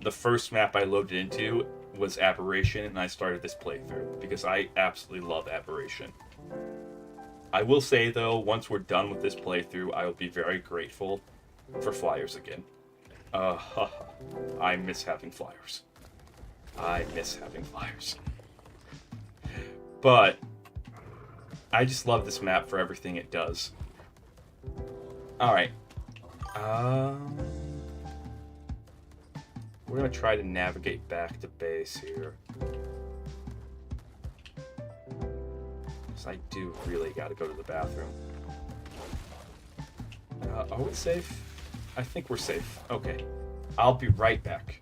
Speaker 1: the first map I loaded into was Aberration, and I started this playthrough because I absolutely love Aberration. I will say though, once we're done with this playthrough, I will be very grateful for flyers again. I miss having flyers. I miss having flyers. But I just love this map for everything it does. Alright. We're gonna try to navigate back to base here. Because I do really gotta go to the bathroom. Are we safe? I think we're safe. Okay. I'll be right back.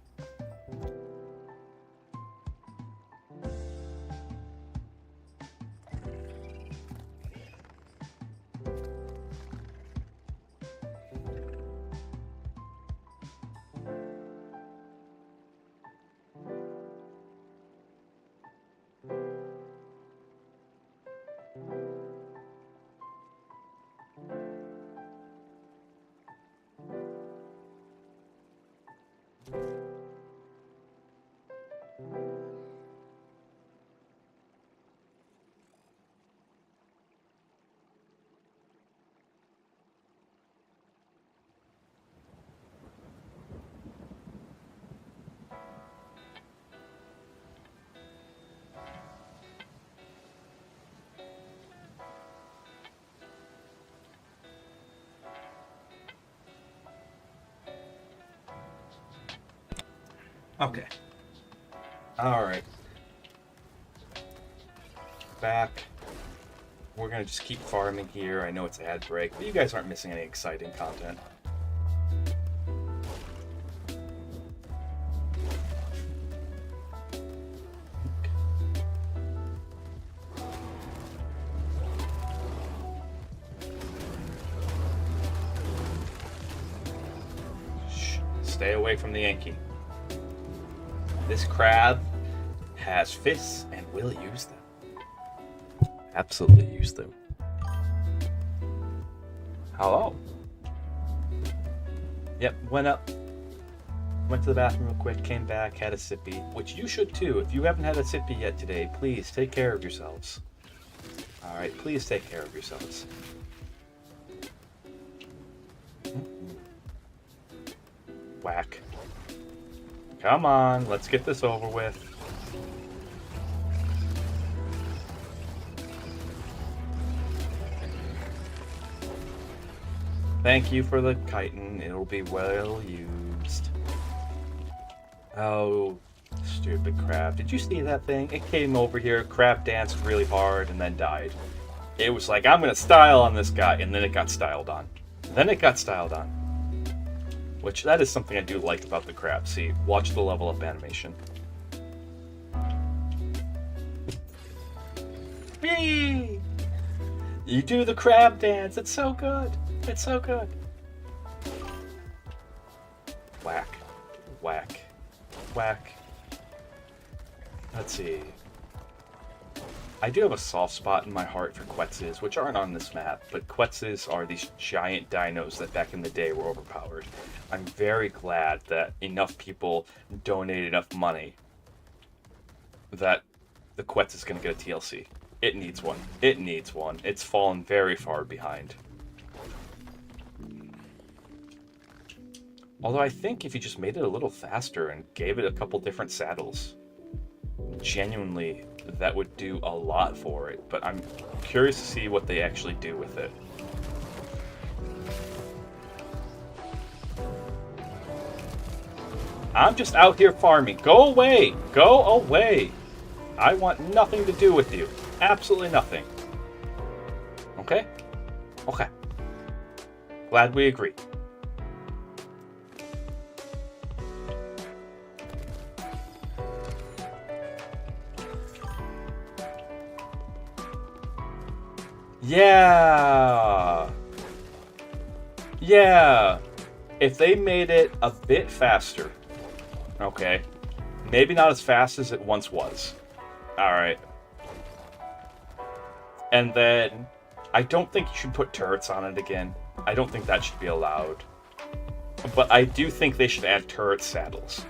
Speaker 1: Okay. Alright. Back. We're gonna just keep farming here. I know it's ad break, but you guys aren't missing any exciting content. Shh. Stay away from the Yankee. This crab has fists and will use them. Absolutely use them. Hello. Yep, went up. Went to the bathroom real quick, came back, had a sippy, which you should too. If you haven't had a sippy yet today, please take care of yourselves. Alright, please take care of yourselves. Whack. Come on, let's get this over with. Thank you for the chitin. It'll be well used. Oh, stupid crab. Did you see that thing? It came over here, crab danced really hard, and then died. It was like, I'm going to style on this guy, and then it got styled on. Which, that is something I do like about the crab. See, watch the level up animation. Whee! You do the crab dance. It's so good. It's so good. Whack. Whack. Whack. Let's see. I do have a soft spot in my heart for Quetzes, which aren't on this map, but Quetzes are these giant dinos that back in the day were overpowered. I'm very glad that enough people donated enough money that the Quetz is going to get a TLC. It needs one. It needs one. It's fallen very far behind. Although I think if you just made it a little faster and gave it a couple different saddles, genuinely, that would do a lot for it. But I'm curious to see what they actually do with it. I'm just out here farming. Go away! Go away! I want nothing to do with you. Absolutely nothing. Okay? Okay. Glad we agree. Yeah! Yeah! If they made it a bit faster, okay? Maybe not as fast as it once was. Alright. And then, I don't think you should put turrets on it again. I don't think that should be allowed. But I do think they should add turret saddles.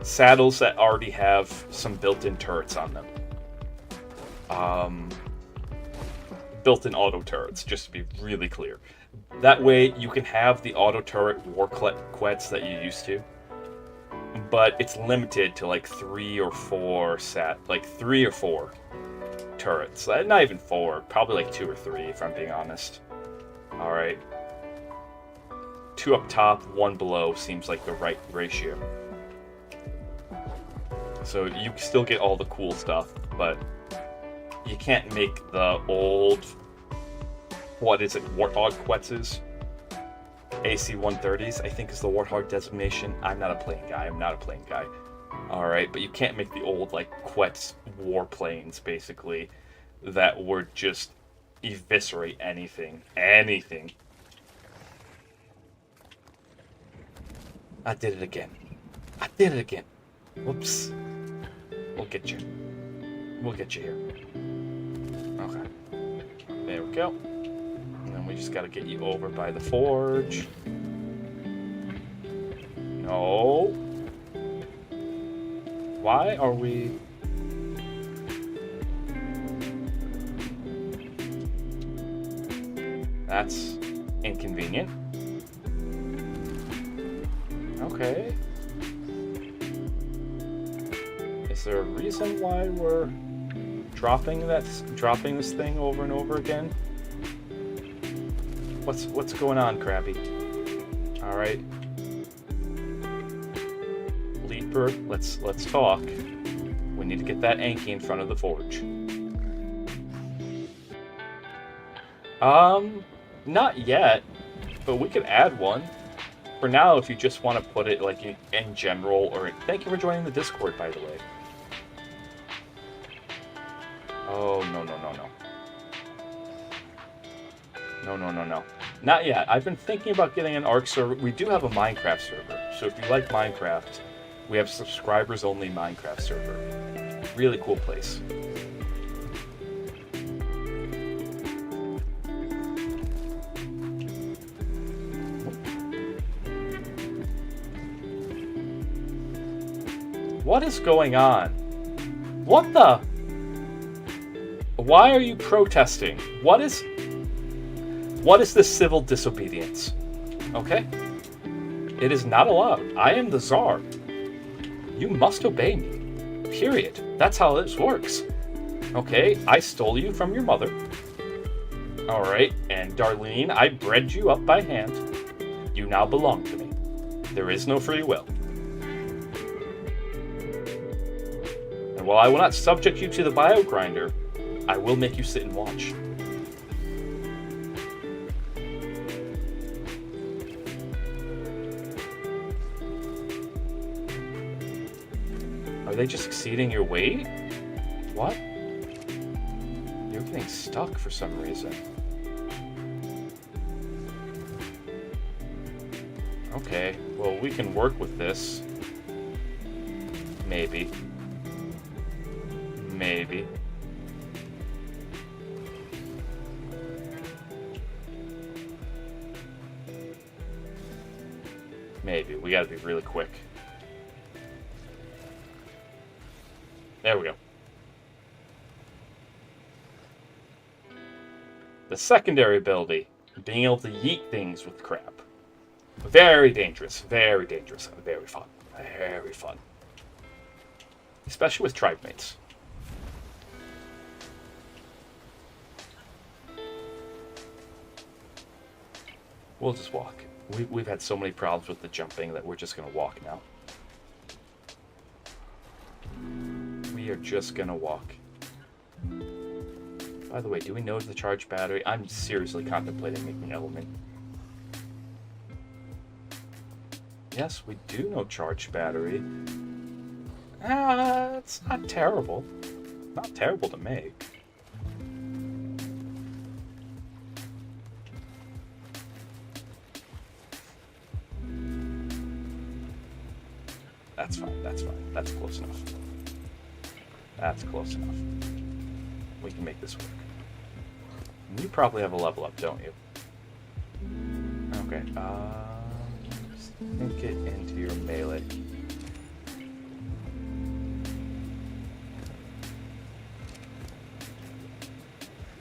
Speaker 1: Saddles that already have some built-in turrets on them. Built-in auto turrets, just to be really clear. That way, you can have the auto turret war quets that you used to. But it's limited to like 3 or 4 turrets. Not even 4, probably like 2 or 3 if I'm being honest. Alright. 2 up top, 1 below seems like the right ratio. So you still get all the cool stuff, but you can't make the old, what is it, Warthog Quetzes? AC-130s, I think is the Warthog designation. I'm not a plane guy. Alright, but you can't make the old, like, Quetz warplanes, basically, that would just eviscerate anything. Anything. I did it again. Whoops. We'll get you. We'll get you here. Okay. There we go. And then we just gotta get you over by the forge. No. Why are we... That's inconvenient. Okay. Is there a reason why we're dropping this thing over and over again? What's going on, Krabby? All right. Leaper, let's talk. We need to get that Anki in front of the forge. Not yet, but we could add one. For now, if you just want to put it like in general, or thank you for joining the Discord, by the way. Oh, no. No. Not yet. I've been thinking about getting an ARK server. We do have a Minecraft server, so if you like Minecraft, we have subscribers-only Minecraft server. Really cool place. What is going on? What the? Why are you protesting? What is this civil disobedience? Okay? It is not allowed. I am the Tsar. You must obey me. Period. That's how this works. Okay? I stole you from your mother. Alright, and Darlene, I bred you up by hand. You now belong to me. There is no free will. And while I will not subject you to the bio grinder, I will make you sit and watch. Are they just exceeding your weight? What? You're getting stuck for some reason. Okay, well, we can work with this. Maybe. Maybe. Maybe. We gotta be really quick. There we go. The secondary ability, being able to yeet things with crap. Very dangerous, very dangerous, very fun, very fun. Especially with tribe mates. We'll just walk. We've had so many problems with the jumping that we're just gonna walk now. We are just gonna walk. By the way, do we know the charge battery? I'm seriously contemplating making element. Yes, we do know charge battery. It's not terrible. Not terrible to make. That's fine, that's fine. That's close enough. That's close enough. We can make this work. You probably have a level up, don't you? Okay, sink it into your melee.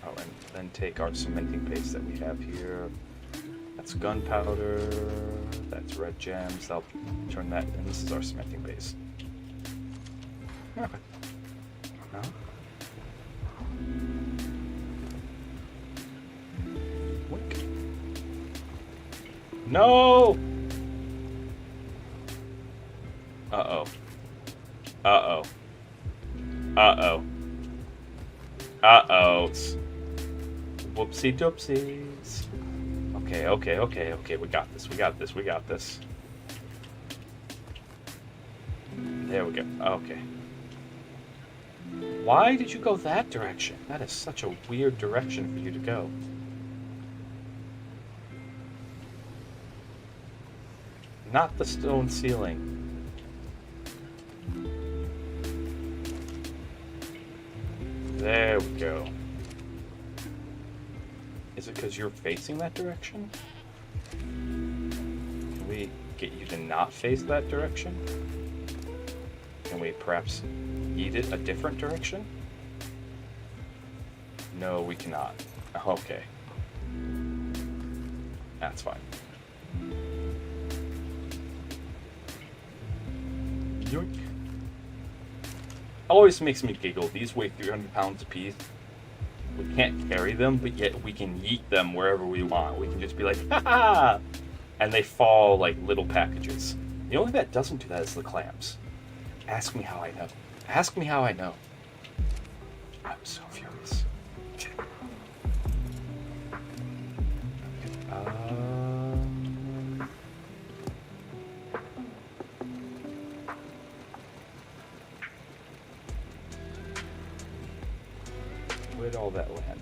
Speaker 1: Oh, and then take our cementing paste that we have here. That's gunpowder, that's red gems. I'll turn that, and this is our cementing paste. Okay. No? Wink. No! Uh-oh. Uh-oh. Uh-oh. Uh-oh. Whoopsie doopsies. Okay, we got this, we got this, we got this. There we go, okay. Why did you go that direction? That is such a weird direction for you to go. Not the stone ceiling. There we go. Is it because you're facing that direction? Can we get you to not face that direction? Can we perhaps eat it a different direction? No, we cannot. Okay. That's fine. Yoink. Always makes me giggle. These weigh 300 pounds apiece. We can't carry them, but yet we can yeet them wherever we want. We can just be like, ha-ha! And they fall like little packages. The only thing that doesn't do that is the clams. Ask me how I know. Ask me how I know. I'm so furious. Where'd all that land?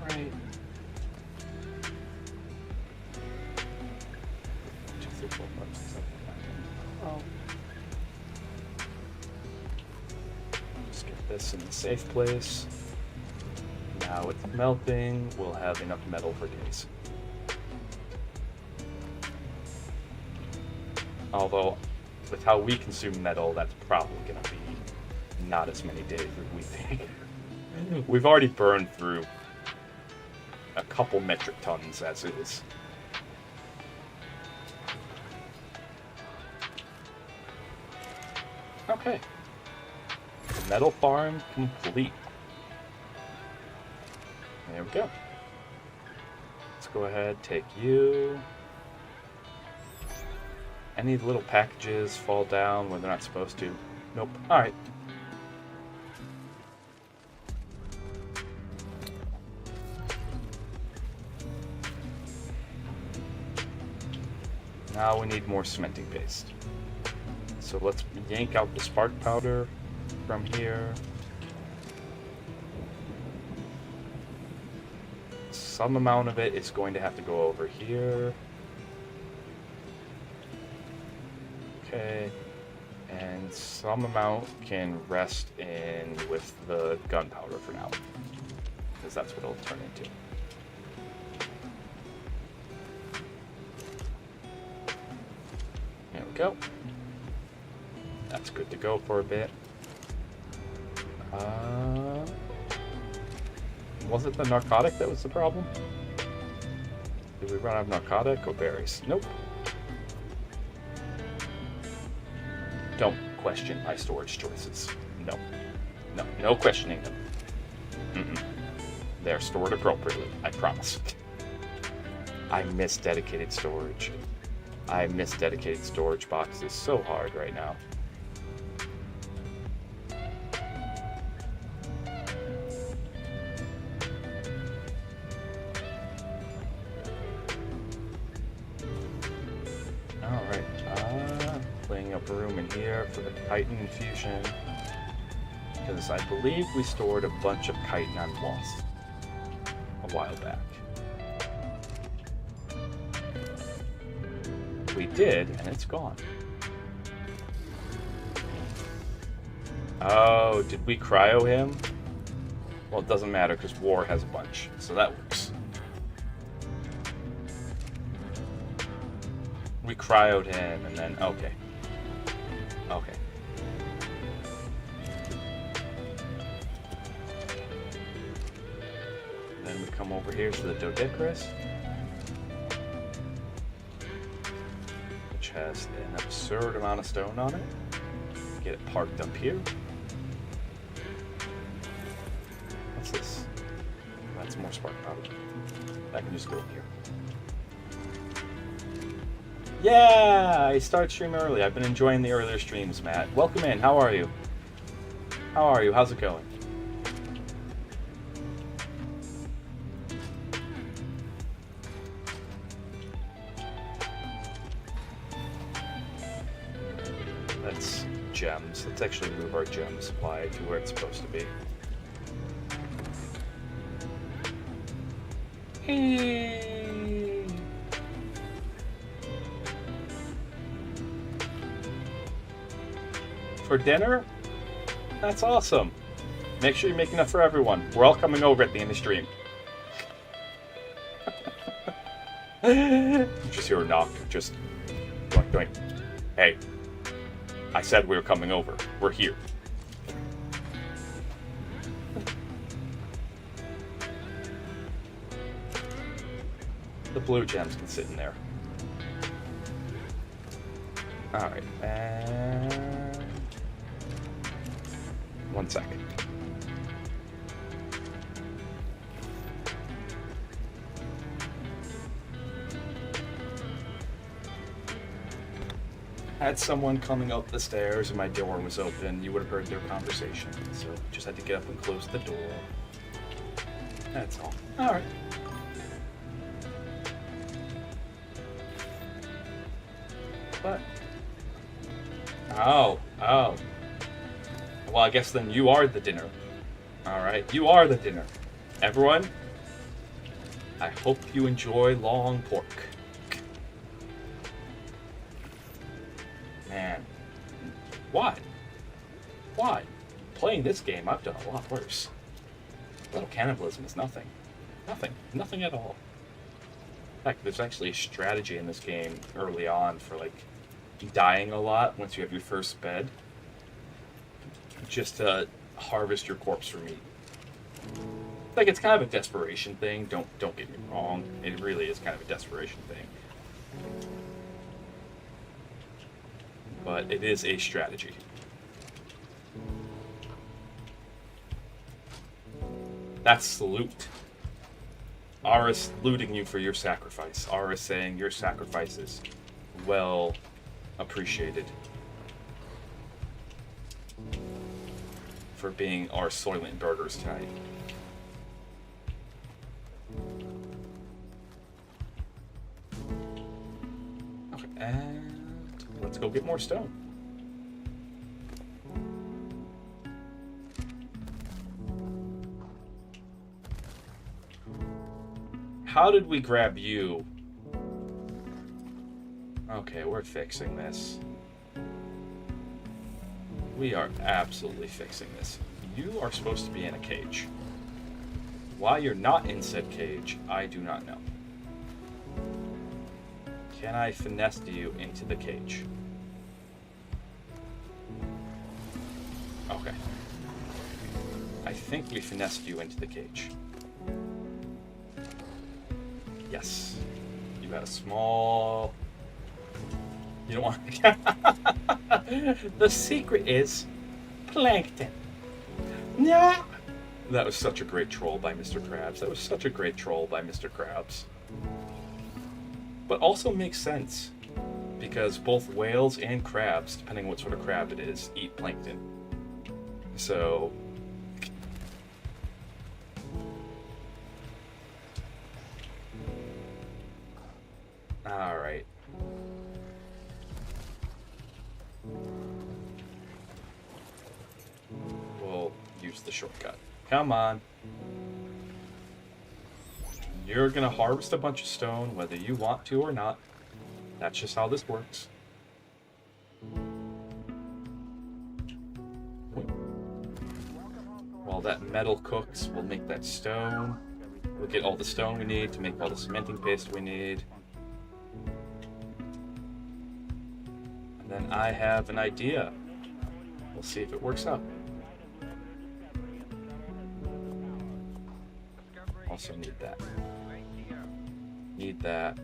Speaker 1: Right. 2, 3, 4, 5, 6, 7, 8, 9, 10. Just get this in the safe place. Now it's melting. We'll have enough metal for days. Although, with how we consume metal, that's probably going to be not as many days as we think. We've already burned through a couple metric tons as is. Okay. The metal farm complete. There we go. Let's go ahead, take you. Any little packages fall down when they're not supposed to? Nope. Alright. Now we need more cementing paste. So let's yank out the spark powder from here. Some amount of it is going to have to go over here. Okay. And some amount can rest in with the gunpowder for now, because that's what it'll turn into. There we go. That's good to go for a bit. Was it the narcotic that was the problem? Did we run out of narcotic or berries? Nope. Don't question my storage choices. No. No. No questioning them. They're stored appropriately, I promise. I miss dedicated storage. I miss dedicated storage boxes so hard right now. Room in here for the chitin infusion, because I believe we stored a bunch of chitin on Lost a while back. We did, and it's gone. Oh, did we cryo him? Well, it doesn't matter because War has a bunch, so that works. We cryoed him, and then okay. Okay. Then we come over here to the Dodecaris, which has an absurd amount of stone on it. Get it parked up here. What's this? That's more spark powder. That can just go here. Yeah, I started streaming early. I've been enjoying the earlier streams, Matt. Welcome in. How are you? How are you? How's it going? That's gems. Let's actually move our gem supply to where it's supposed to be. Hey. For dinner? That's awesome. Make sure you make enough for everyone. We're all coming over at the end of the stream. Just hear a knock. Just going. Hey, I said we were coming over. We're here. The blue gems can sit in there. Alright, and... 1 second. Had someone coming up the stairs and my door was open. You would have heard their conversation. So just had to get up and close the door. That's all. Alright. But... Oh. Well, I guess then you are the dinner. Alright, you are the dinner. Everyone, I hope you enjoy long pork. Man. Why? Playing this game, I've done a lot worse. A little cannibalism is nothing. Nothing at all. In fact, there's actually a strategy in this game early on for, like, dying a lot once you have your first bed. Just to harvest your corpse for meat. Like, it's kind of a desperation thing. Don't get me wrong. It really is kind of a desperation thing. But it is a strategy. That's loot. Aris looting you for your sacrifice. Aris saying your sacrifice is well appreciated for being our Soylent burgers tonight. Okay, and let's go get more stone. How did we grab you? Okay, we're fixing this. We are absolutely fixing this. You are supposed to be in a cage. Why you're not in said cage, I do not know. Can I finesse you into the cage? Okay. I think we finessed you into the cage. Yes. You got a small... You don't want to... The secret is plankton. Yeah. That was such a great troll by Mr. Krabs. That was such a great troll by Mr. Krabs. But also makes sense, because both whales and crabs, depending on what sort of crab it is, eat plankton. So... Alright. We'll use the shortcut. Come on. You're gonna harvest a bunch of stone, whether you want to or not. That's just how this works. While that metal cooks, we'll make that stone. We'll get all the stone we need to make all the cementing paste we need. And then I have an idea. We'll see if it works out. Also need that. Need that.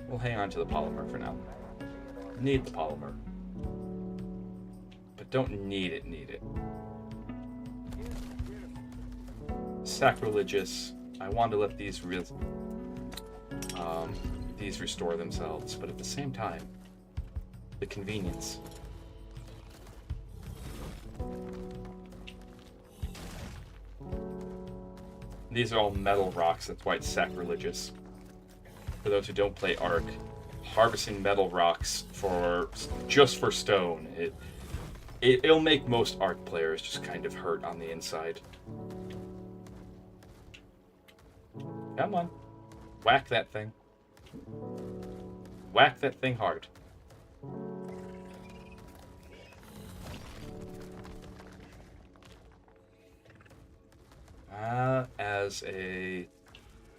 Speaker 1: We'll hang on to the polymer for now. Need the polymer. But don't need it, need it. Sacrilegious. I want to let these restore themselves, but at the same time, the convenience. These are all metal rocks, that's why it's sacrilegious. For those who don't play ARK, harvesting metal rocks just for stone, it'll make most ARK players just kind of hurt on the inside. Come on. Whack that thing. Whack that thing hard.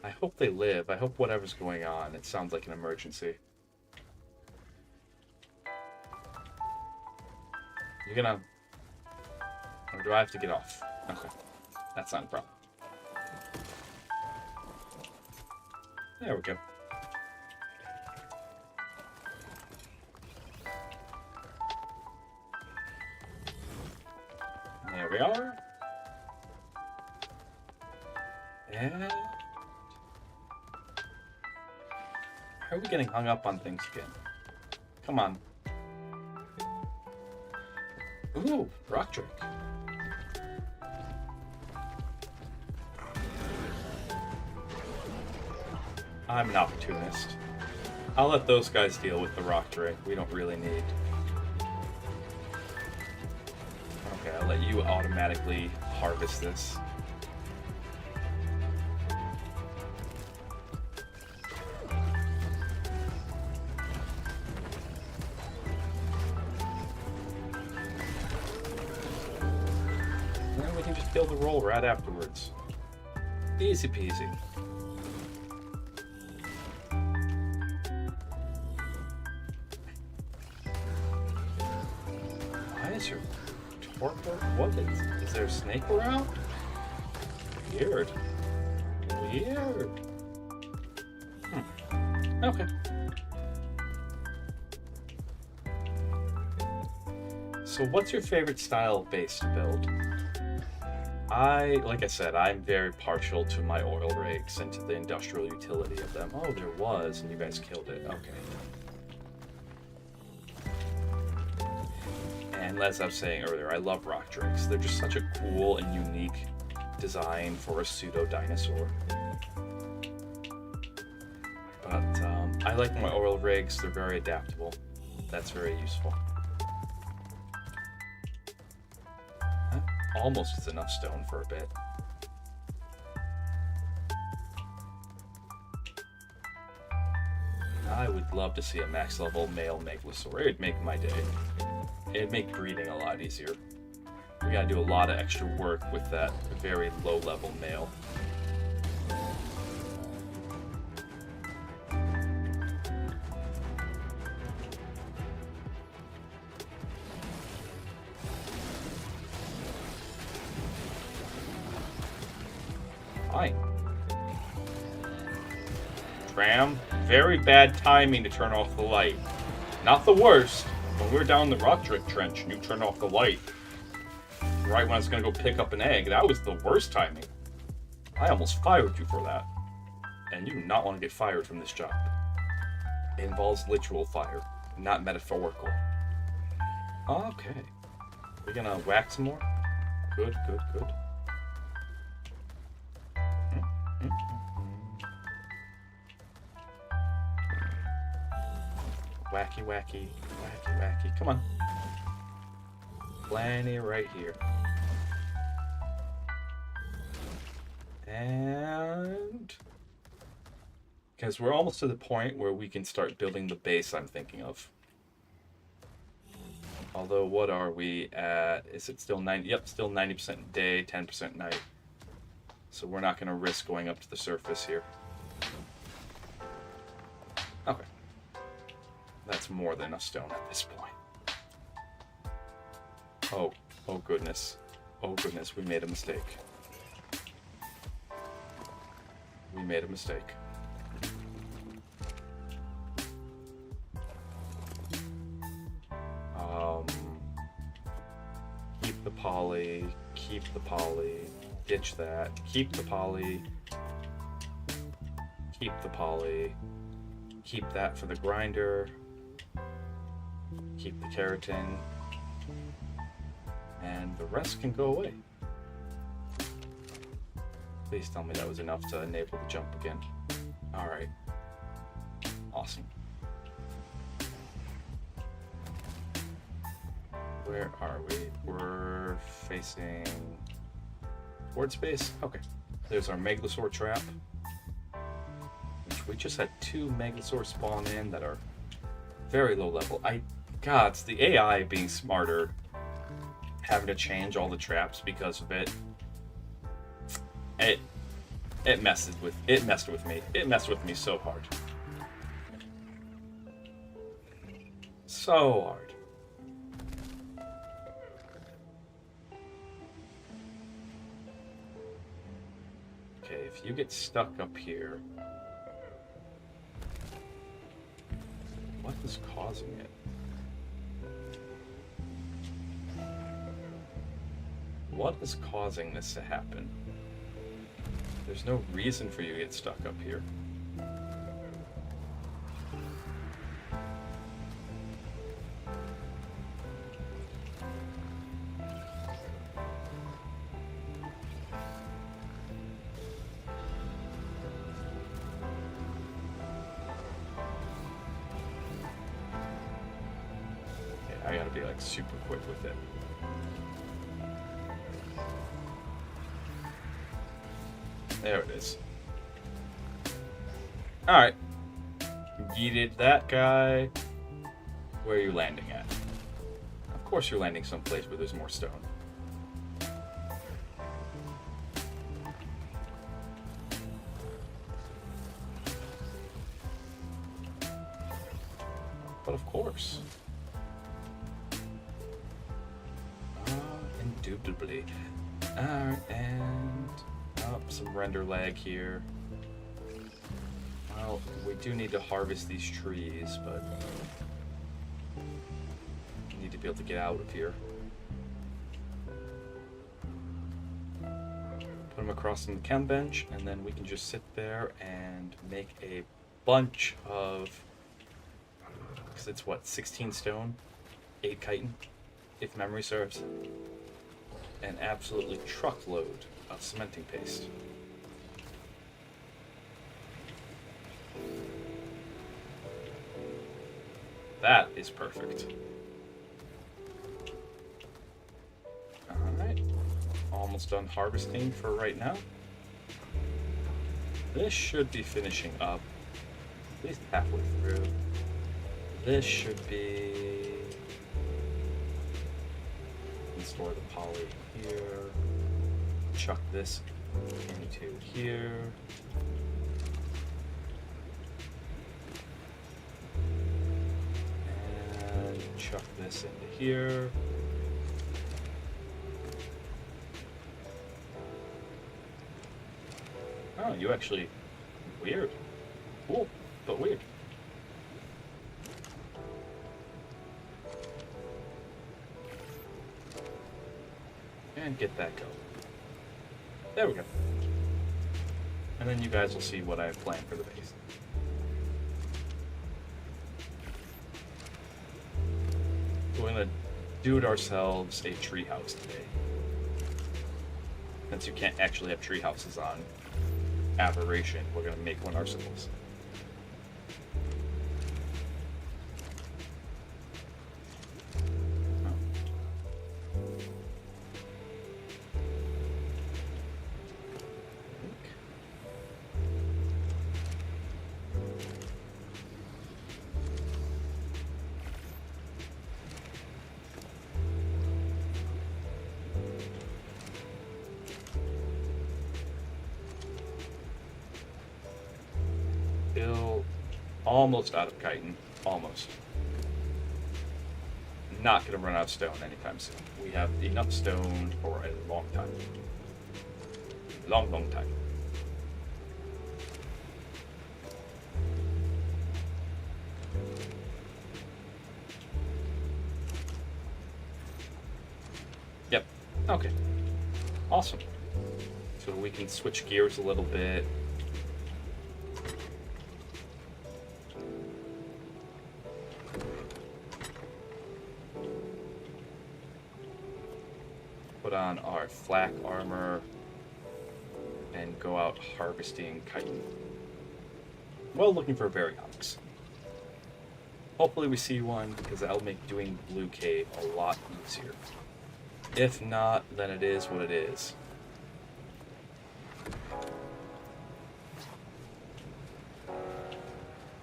Speaker 1: I hope they live. I hope whatever's going on, it sounds like an emergency. You're gonna... Or do I have to get off? Okay. That's not a problem. There we go. There we are. And... How are we getting hung up on things again? Come on. Ooh, rock drake. I'm an opportunist. I'll let those guys deal with the rock drake. We don't really need. Okay, I'll let you automatically harvest this. Then we can just build a roll right afterwards. Easy peasy. What is there a snake around? Weird. Weird. Okay. So what's your favorite style of base to build? like I said, I'm very partial to my oil rigs and to the industrial utility of them. Oh, there was, and you guys killed it. Okay. And as I was saying earlier, I love rock drakes. They're just such a cool and unique design for a pseudo dinosaur. But I like my oil rigs. They're very adaptable. That's very useful. That almost is enough stone for a bit. I would love to see a max level male megalosaur. It would make my day. It'd make breeding a lot easier. We gotta do a lot of extra work with that very low level male. Fine. Tram, very bad timing to turn off the light. Not the worst. When we were down the rock drake trench and you turned off the light right when I was going to go pick up an egg, that was the worst timing. I almost fired you for that. And you do not want to get fired from this job. It involves literal fire, not metaphorical. Okay. We're going to whack some more? Good, good, good. Wacky, wacky, wacky, wacky. Come on. Plenty right here. And... because we're almost to the point where we can start building the base I'm thinking of. Although, what are we at? Is it still 90? Yep, still 90% day, 10% night. So we're not going to risk going up to the surface here. Okay. That's more than enough stone at this point. Oh goodness. Oh goodness, we made a mistake. We made a mistake. Keep the poly, keep the poly, ditch that, keep the poly, keep the poly, keep that for the grinder, keep the keratin, and the rest can go away. Please tell me that was enough to enable the jump again. Alright. Awesome. Where are we? We're facing towards base? Okay. There's our Megalosaur trap. Which we just had 2 Megalosaurs spawn in that are very low level. God, it's the AI being smarter, having to change all the traps because of it. It messed with me. It messed with me so hard. So hard. Okay, if you get stuck up here, what is causing it? What is causing this to happen? There's no reason for you to get stuck up here. Okay, I gotta be like super quick with it. There it is. Alright. Yeeted that guy. Where are you landing at? Of course you're landing someplace where there's more stone. But of course. Indubitably. Alright, and... some render lag here. Well, we do need to harvest these trees, but we need to be able to get out of here. Put them across on the chem bench, and then we can just sit there and make a bunch of, because it's what, 16 stone, 8 chitin, if memory serves, an absolutely truckload of cementing paste. That is perfect. Alright, almost done harvesting for right now. This should be finishing up, at least halfway through. This should be... Store the poly here. Chuck this into here. And chuck this into here. Oh, you actually... Weird. Cool, but weird. And get that going. There we go. And then you guys will see what I have planned for the base. We're going to do it ourselves a treehouse today. Since you can't actually have tree houses on Aberration, we're going to make one ourselves. Almost out of chitin. Almost. Not going to run out of stone anytime soon. We have enough stone for a long time. Long, long time. Yep. Okay. Awesome. So we can switch gears a little bit. Put on our flak armor and go out harvesting chitin. Well, looking for berry hunks. Hopefully we see one, because that'll make doing Blue Cave a lot easier. If not, then it is what it is.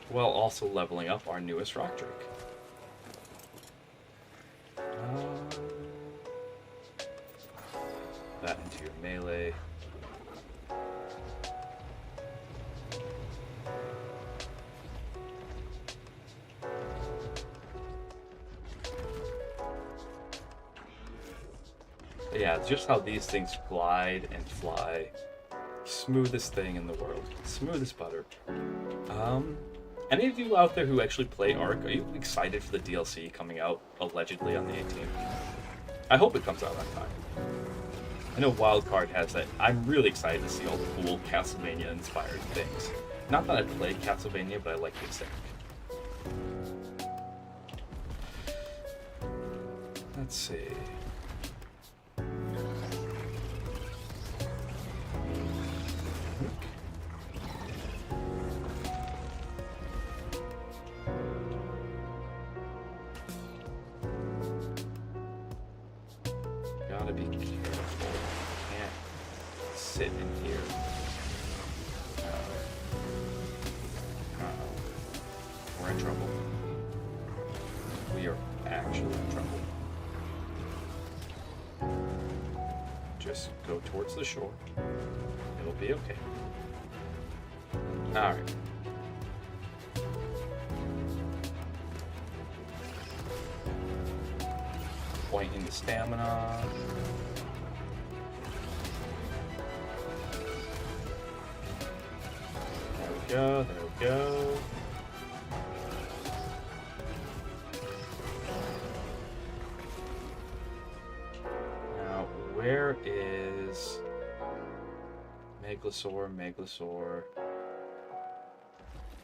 Speaker 1: While also leveling up our newest rock drake. That into your melee. Yeah, just how these things glide and fly. Smoothest thing in the world. Smooth as butter. Any of you out there who actually play ARK, are you excited for the DLC coming out allegedly on the 18th? I hope it comes out on time. I know Wildcard has that. I'm really excited to see all the cool Castlevania-inspired things. Not that I played Castlevania, but I like the aesthetic. Let's see. Gotta be careful. Can't sit in here. We're in trouble. We are actually in trouble. Just go towards the shore. It'll be okay. Alright. Point into stamina. There we go, there we go. Now, where is Meglosaur.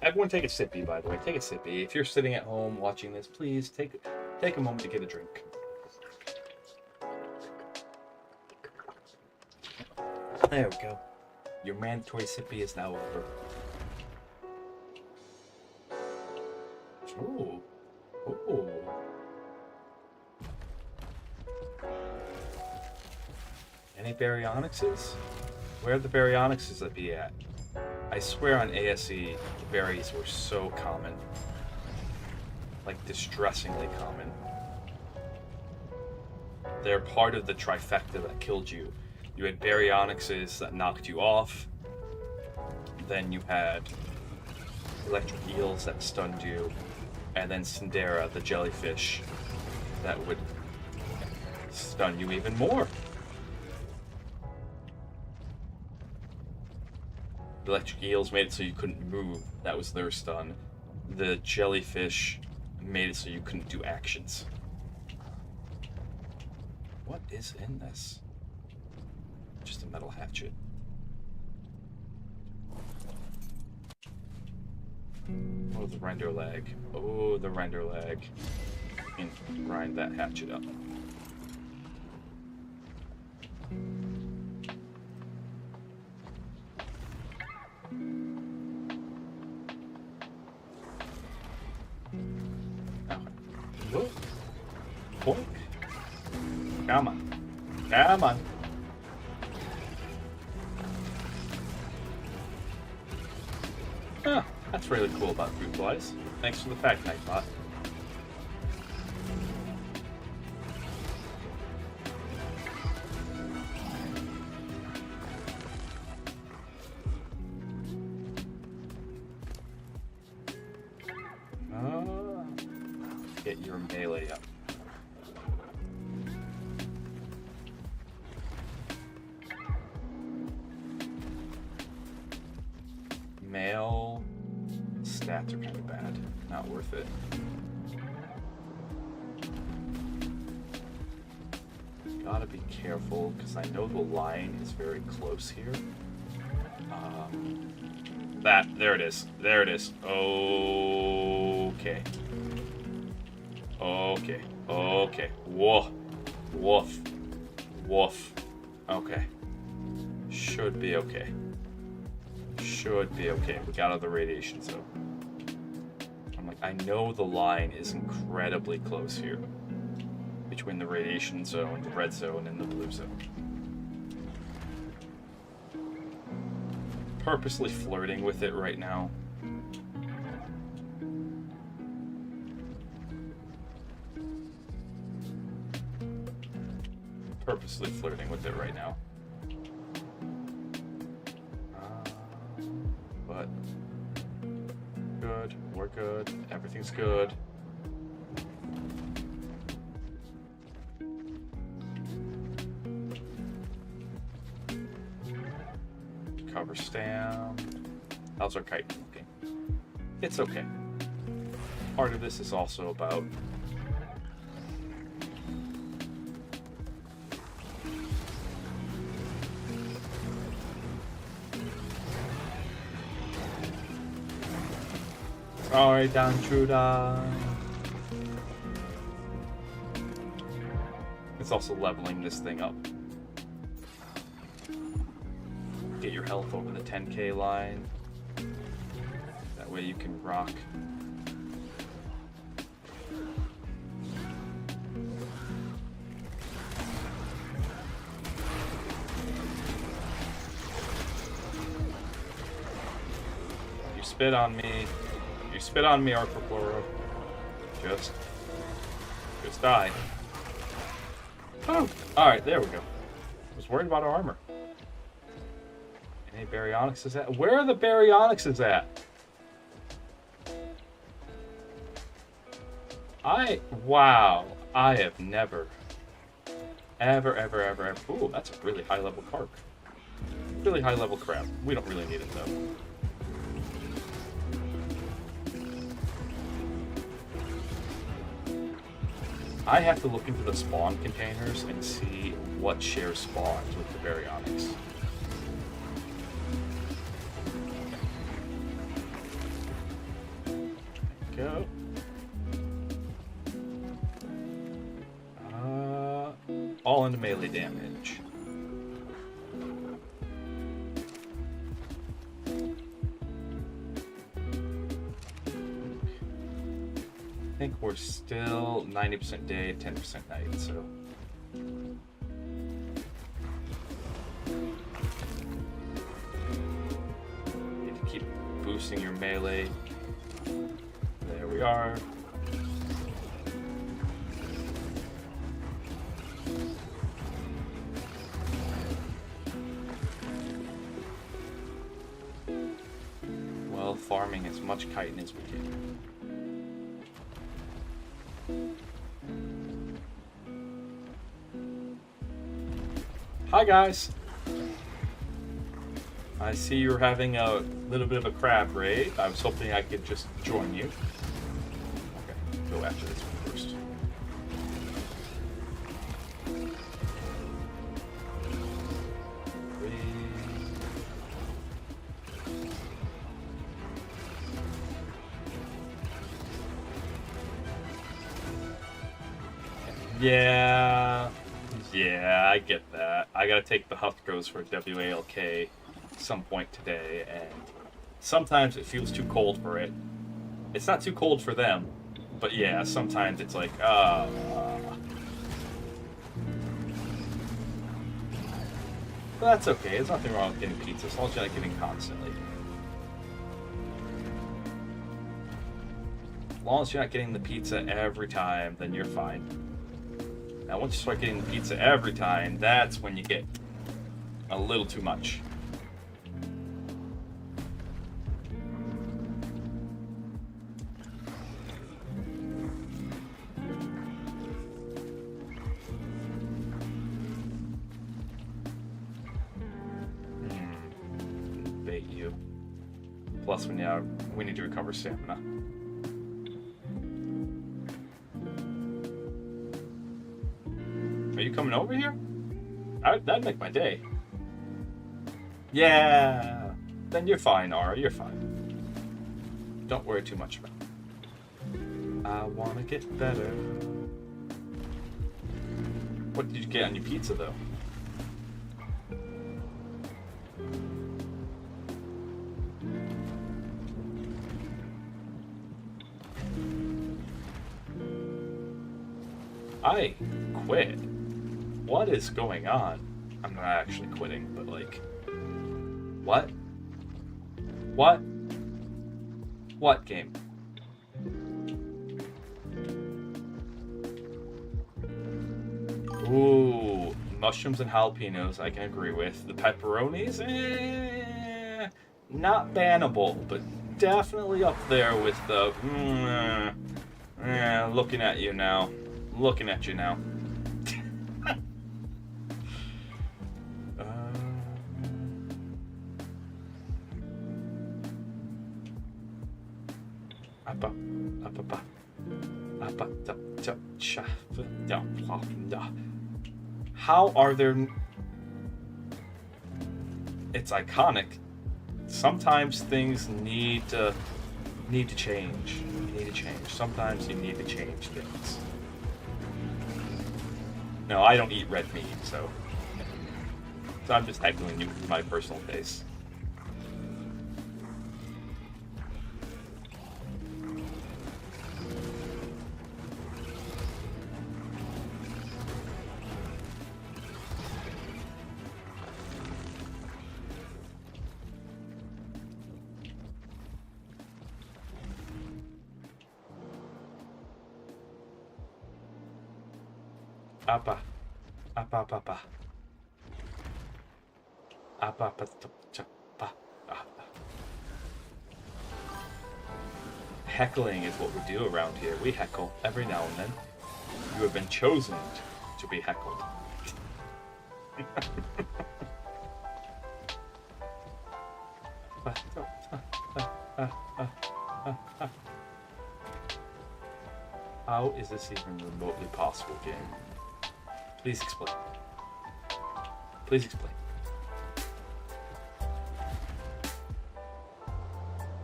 Speaker 1: Everyone take a sippy, by the way. Take a sippy. If you're sitting at home watching this, please take a moment to get a drink. There we go. Your mandatory sippy is now over. Ooh. Ooh. Any Baryonyxes? Where are the Baryonyxes that be at? I swear on ASE, the berries were so common. Like, distressingly common. They're part of the trifecta that killed you. You had Baryonyxes that knocked you off. Then you had electric eels that stunned you. And then Cindera, the jellyfish, that would stun you even more. The electric eels made it so you couldn't move. That was their stun. The jellyfish made it so you couldn't do actions. What is in this? Just a metal hatchet. Oh, the render lag. Oh, the render lag. And grind that hatchet up. Whoa. Boink. Come on. Come on. Huh. That's really cool about Fruit Flies. Thanks for the fact, Nightbot. Get your melee up. Male stats are kind of bad. Not worth it. Gotta be careful because I know the line is very close here. There it is. There it is. Okay. Okay. Okay. Woof. Woof. Woof. Okay. Should be okay. Should be okay. We got out of the radiation zone. I'm like, I know the line is incredibly close here. Between the radiation zone, the red zone, and the blue zone. Purposely flirting with it right now. Purposely flirting with it right now. But good, we're good, everything's good. Cover stam. How's our kite looking? It's okay. Part of this is also about sorry, down Truda. It's also leveling this thing up. Get your health over the 10k line. That way you can rock. You spit on me. You spit on me, Arcofloro. Just die. Oh, alright, there we go. I was worried about our armor. Any Baryonyxes at? Where are the Baryonyxes at? Wow. I have never, ever. Ooh, that's a really high level carp. Really high level crab. We don't really need it though. I have to look into the spawn containers and see what share spawns with the Baryonyx. go. All into melee damage. I think we're still 90% day, 10% night, so. Need to keep boosting your melee. There we are. Well, farming as much chitin as we can. Hi guys! I see you're having a little bit of a crab raid. I was hoping I could just join you. Okay, go after this one first. Yeah, I get that. I gotta take the Huffgos for WALK some point today, and sometimes it feels too cold for it. It's not too cold for them, but yeah, sometimes it's like, But that's okay. There's nothing wrong with getting pizza as long as you're not getting constantly. As long as you're not getting the pizza every time, then you're fine. Now, once you start getting the pizza every time, that's when you get a little too much. Bait you. Plus, we need to recover stamina. Are you coming over here? That'd make my day. Yeah. Then you're fine, Ara. You're fine. Don't worry too much about it. I want to get better. What did you get on your pizza, though? I quit. What is going on? I'm not actually quitting, but like... What? What? What game? Ooh, mushrooms and jalapenos I can agree with. The pepperonis, not bannable, but definitely up there with the... looking at you now. Looking at you now. How are there... It's iconic. Sometimes things need to change. You need to change. Sometimes you need to change things. No, I don't eat red meat, so I'm just heckling you with my personal taste. Apa. Heckling is what we do around here. We heckle every now and then. You have been chosen to be heckled. How is this even remotely possible, game? Please explain. Please explain.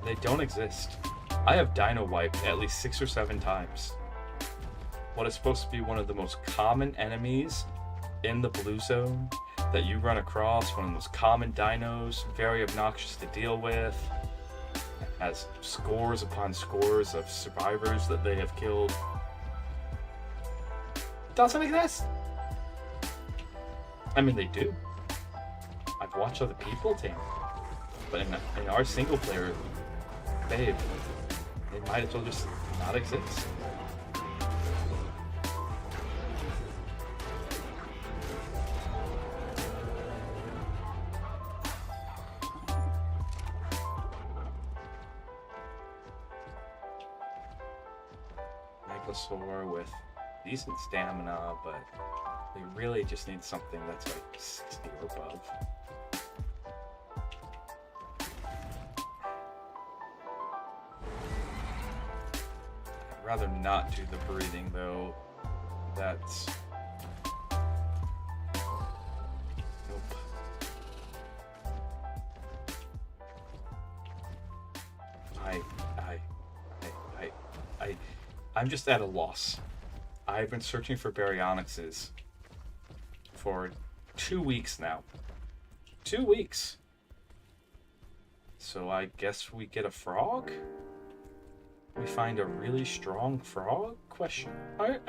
Speaker 1: They don't exist. I have dino wiped at least 6 or 7 times. What is supposed to be one of the most common enemies in the blue zone that you run across, one of the most common dinos, very obnoxious to deal with, has scores upon scores of survivors that they have killed. Doesn't exist. I mean, they do. I've watched other people tame, but in our single player, babe, they might as well just not exist. Megos with decent stamina, but they really just need something that's like 60 or above. I'd rather not do the breathing though. That's... Nope. I'm just at a loss. I've been searching for baryonyxes for 2 weeks now. 2 weeks. So I guess we get a frog? We find a really strong frog? Question mark?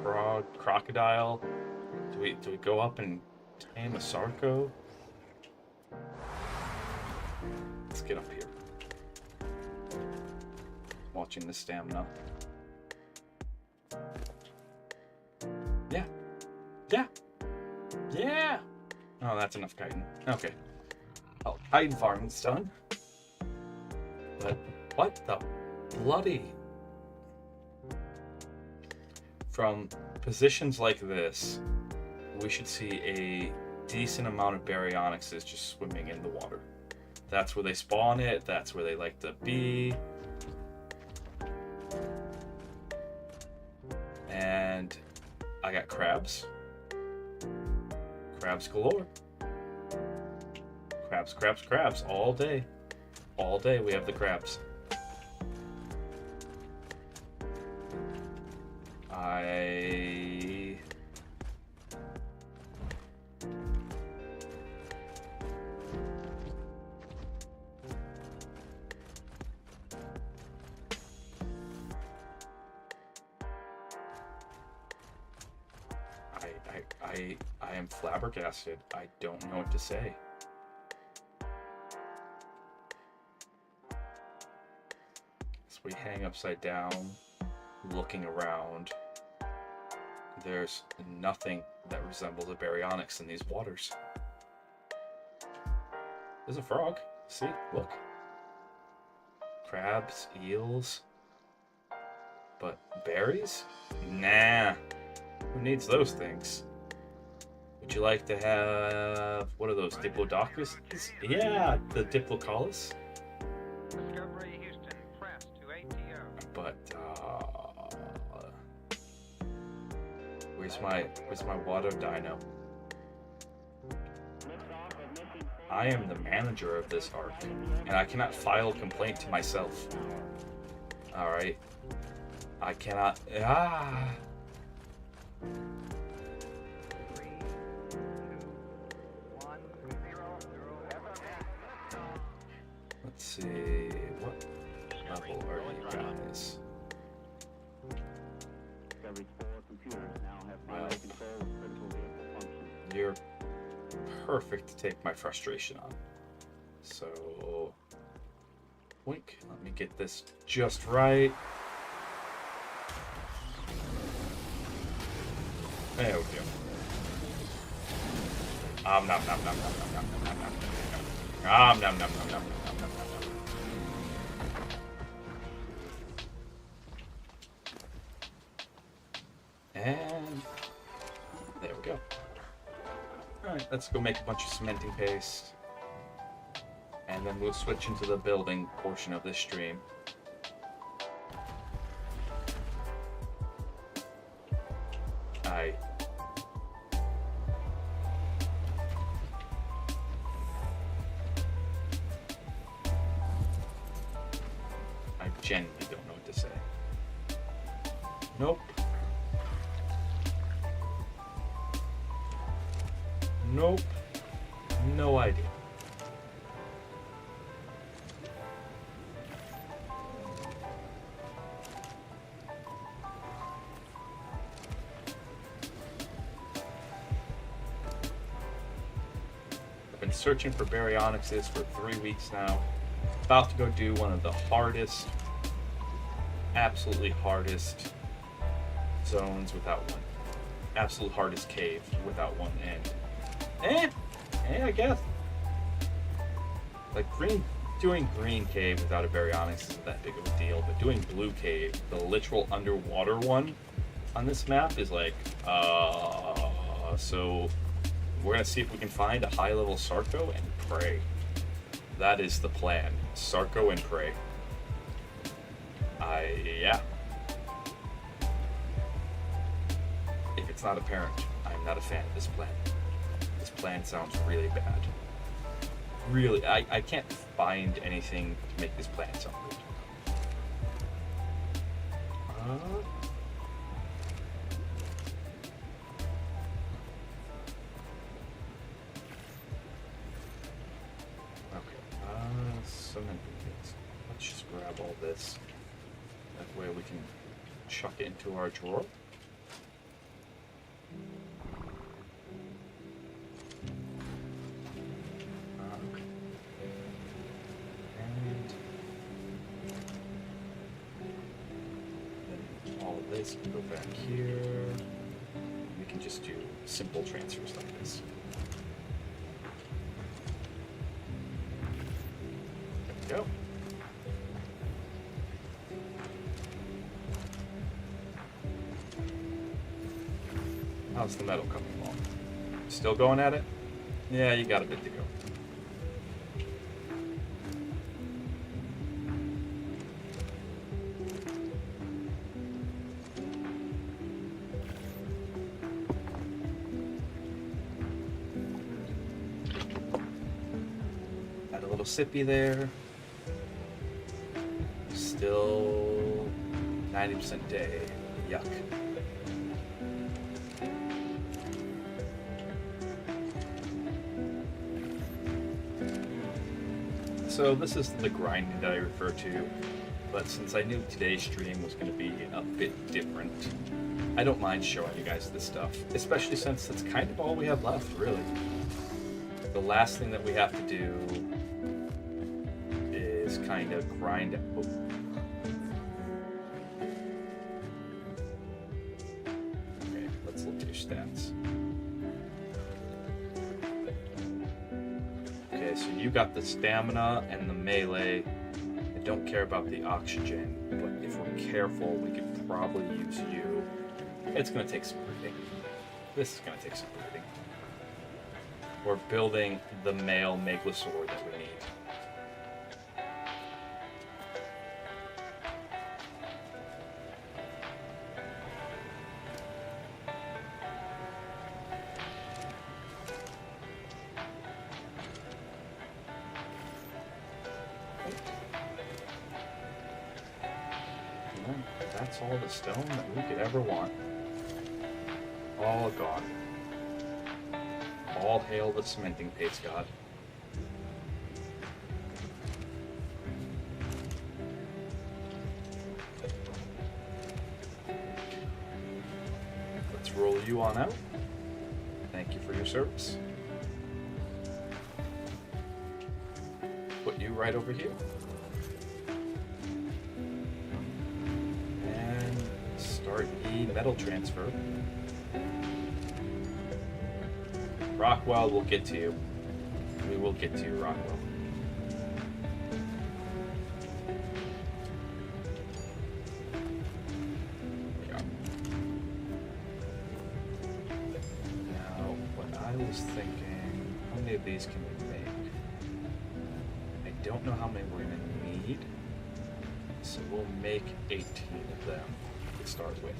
Speaker 1: Frog, crocodile. Do we go up and tame a sarco? Let's get up here. Watching the stamina. Yeah. Oh, that's enough chitin. Okay. Oh, chitin farming's done. But what the bloody... From positions like this, we should see a decent amount of baryonyxes just swimming in the water. That's where they spawn it. That's where they like to be. And I got crabs. Crabs galore. Crabs all day. All day we have the crabs. I am flabbergasted. I don't know what to say. So we hang upside down, looking around. There's nothing that resembles a baryonyx in these waters. There's a frog. See? Look. Crabs, eels. But berries? Nah. Who needs those things? Would you like to have... What are those? Diplodocus? Yeah, the Diplocolus.
Speaker 2: Discovery Houston, press to ATO.
Speaker 1: But, where's my water dino? I am the manager of this ARK, and I cannot file a complaint to myself. Alright. I cannot... Let's see, what level are you guys? Well, you're perfect to take my frustration on. So, wink, let me get this just right. There we go. Nom nom nom nom nom nom nom nom nom. Nom nom nom nom nom nom. And there we go. Alright, let's go make a bunch of cementing paste. And then we'll switch into the building portion of this stream. genuinely don't know what to say. Nope. Nope. No idea. I've been searching for baryonyxes for 3 weeks now. About to go do one of the hardest, absolutely hardest zones without one. Absolute hardest cave without one. And I guess. Like doing green cave without a baryonyx isn't that big of a deal, but doing blue cave, the literal underwater one on this map is like, so we're gonna see if we can find a high level Sarco and pray. That is the plan. Sarco and pray. Yeah. If it's not apparent, I'm not a fan of this plan. This plan sounds really bad. Really, I can't find anything to make this plan sound good. Cementing things. Let's just grab all this. That way we can chuck it into our drawer. This can go back here. We can just do simple transfers like this. There we go. How's the metal coming along? Still going at it? Yeah, you got a bit to go. Sippy there. Still 90% day. Yuck. So this is the grinding that I refer to, but since I knew today's stream was going to be a bit different, I don't mind showing you guys this stuff, especially since that's kind of all we have left, really. The last thing that we have to do kind of grind it. Oh. Okay, let's look at your stats. Okay, so you got the stamina and the melee. I don't care about the oxygen, but if we're careful, we could probably use you. It's going to take some breeding. This is going to take some breeding. We're building the male Megalosaur that we need. That's all the stone that we could ever want. All gone. All hail the cementing paste god. Let's roll you on out. Thank you for your service. Put you right over here. Start the metal transfer. Rockwell will get to you. We will get to you, Rockwell. There we go. Now, what I was thinking, how many of these can we make? I don't know how many we're going to need, so we'll make 18 of them. Start with.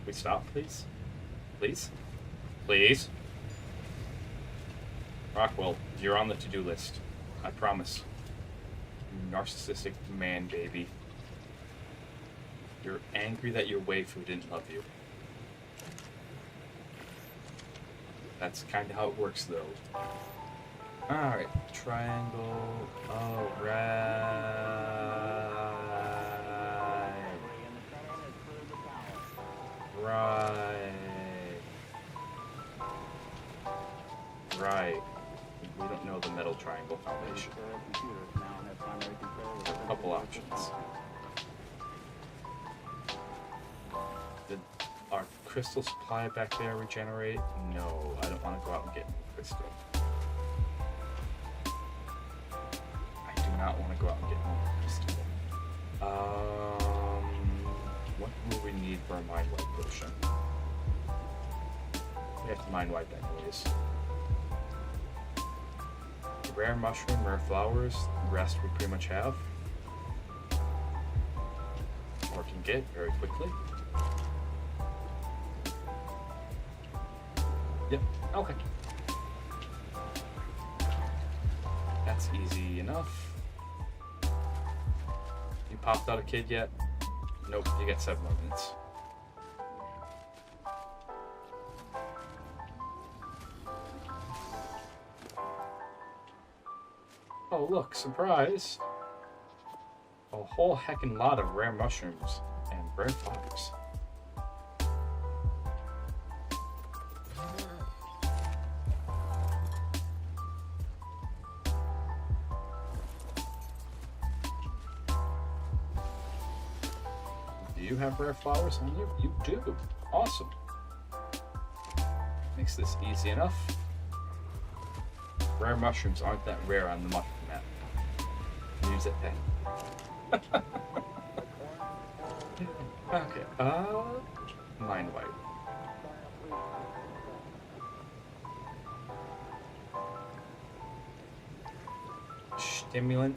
Speaker 1: we stop, please? Please? Please? Rockwell, you're on the to-do list. I promise. You narcissistic man baby. You're angry that your waifu didn't love you. That's kind of how it works, though. Alright, triangle. Oh, right. Right. Right. We don't know the metal triangle foundation. A couple options. Did our crystal supply back there regenerate? No, I don't want to go out and get crystal. I do not want to go out and get more crystal. What will we need for a mind wipe potion? We have to mind wipe anyways. Rare mushroom, rare flowers, the rest we pretty much have. Or can get very quickly. Yep, okay. That's easy enough. You popped out a kid yet? Nope, you get 7 more minutes. Oh look, surprise! A whole heckin' lot of rare mushrooms and rare flowers. Do you have rare flowers on you? You do. Awesome. Makes this easy enough. Rare mushrooms aren't that rare on the mushroom map. Use it then. Okay, mind wipe. Stimulant.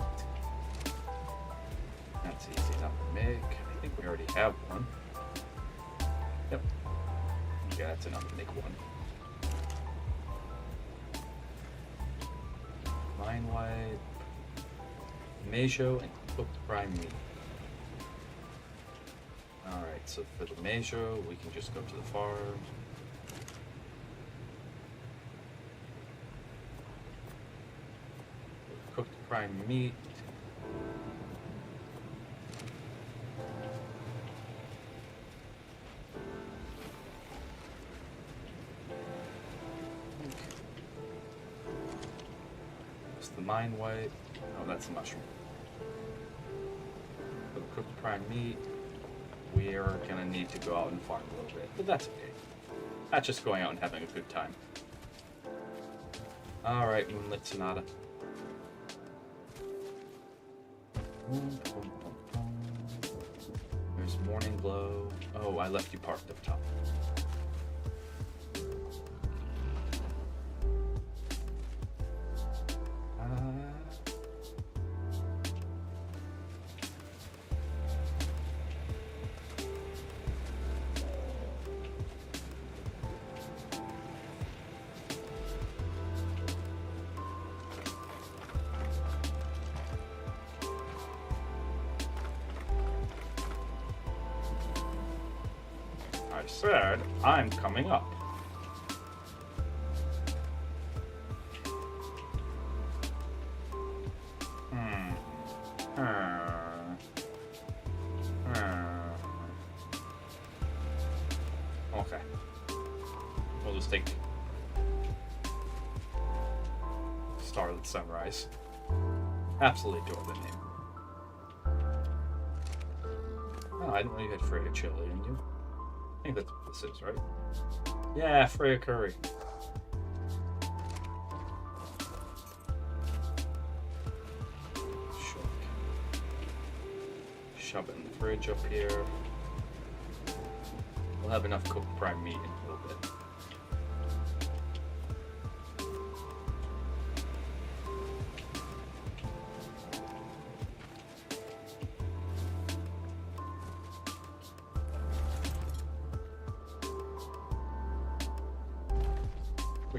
Speaker 1: That's easy enough to make. I think we already have one. Yep. Yeah, that's enough to make one. Mind wipe. Mejo and cooked prime meat. Alright, so for the Mejo, we can just go to the farm. Cooked prime meat. It's the mind wipe. Oh, that's the mushroom. For the cooked prime meat, we are gonna need to go out and farm a little bit, but that's okay. That's just going out and having a good time. Alright, Moonlit Sonata. There's Morning Glow. Oh, I left you parked up top. I said, I'm coming up. Okay. We'll just take Starlit Sunrise. Absolutely adore the name. Oh, I didn't know you had Freya chili in you. I think that's what this is, right? Yeah, Freya curry. Shove it in the fridge up here. We'll have enough cooked prime meat in a little bit.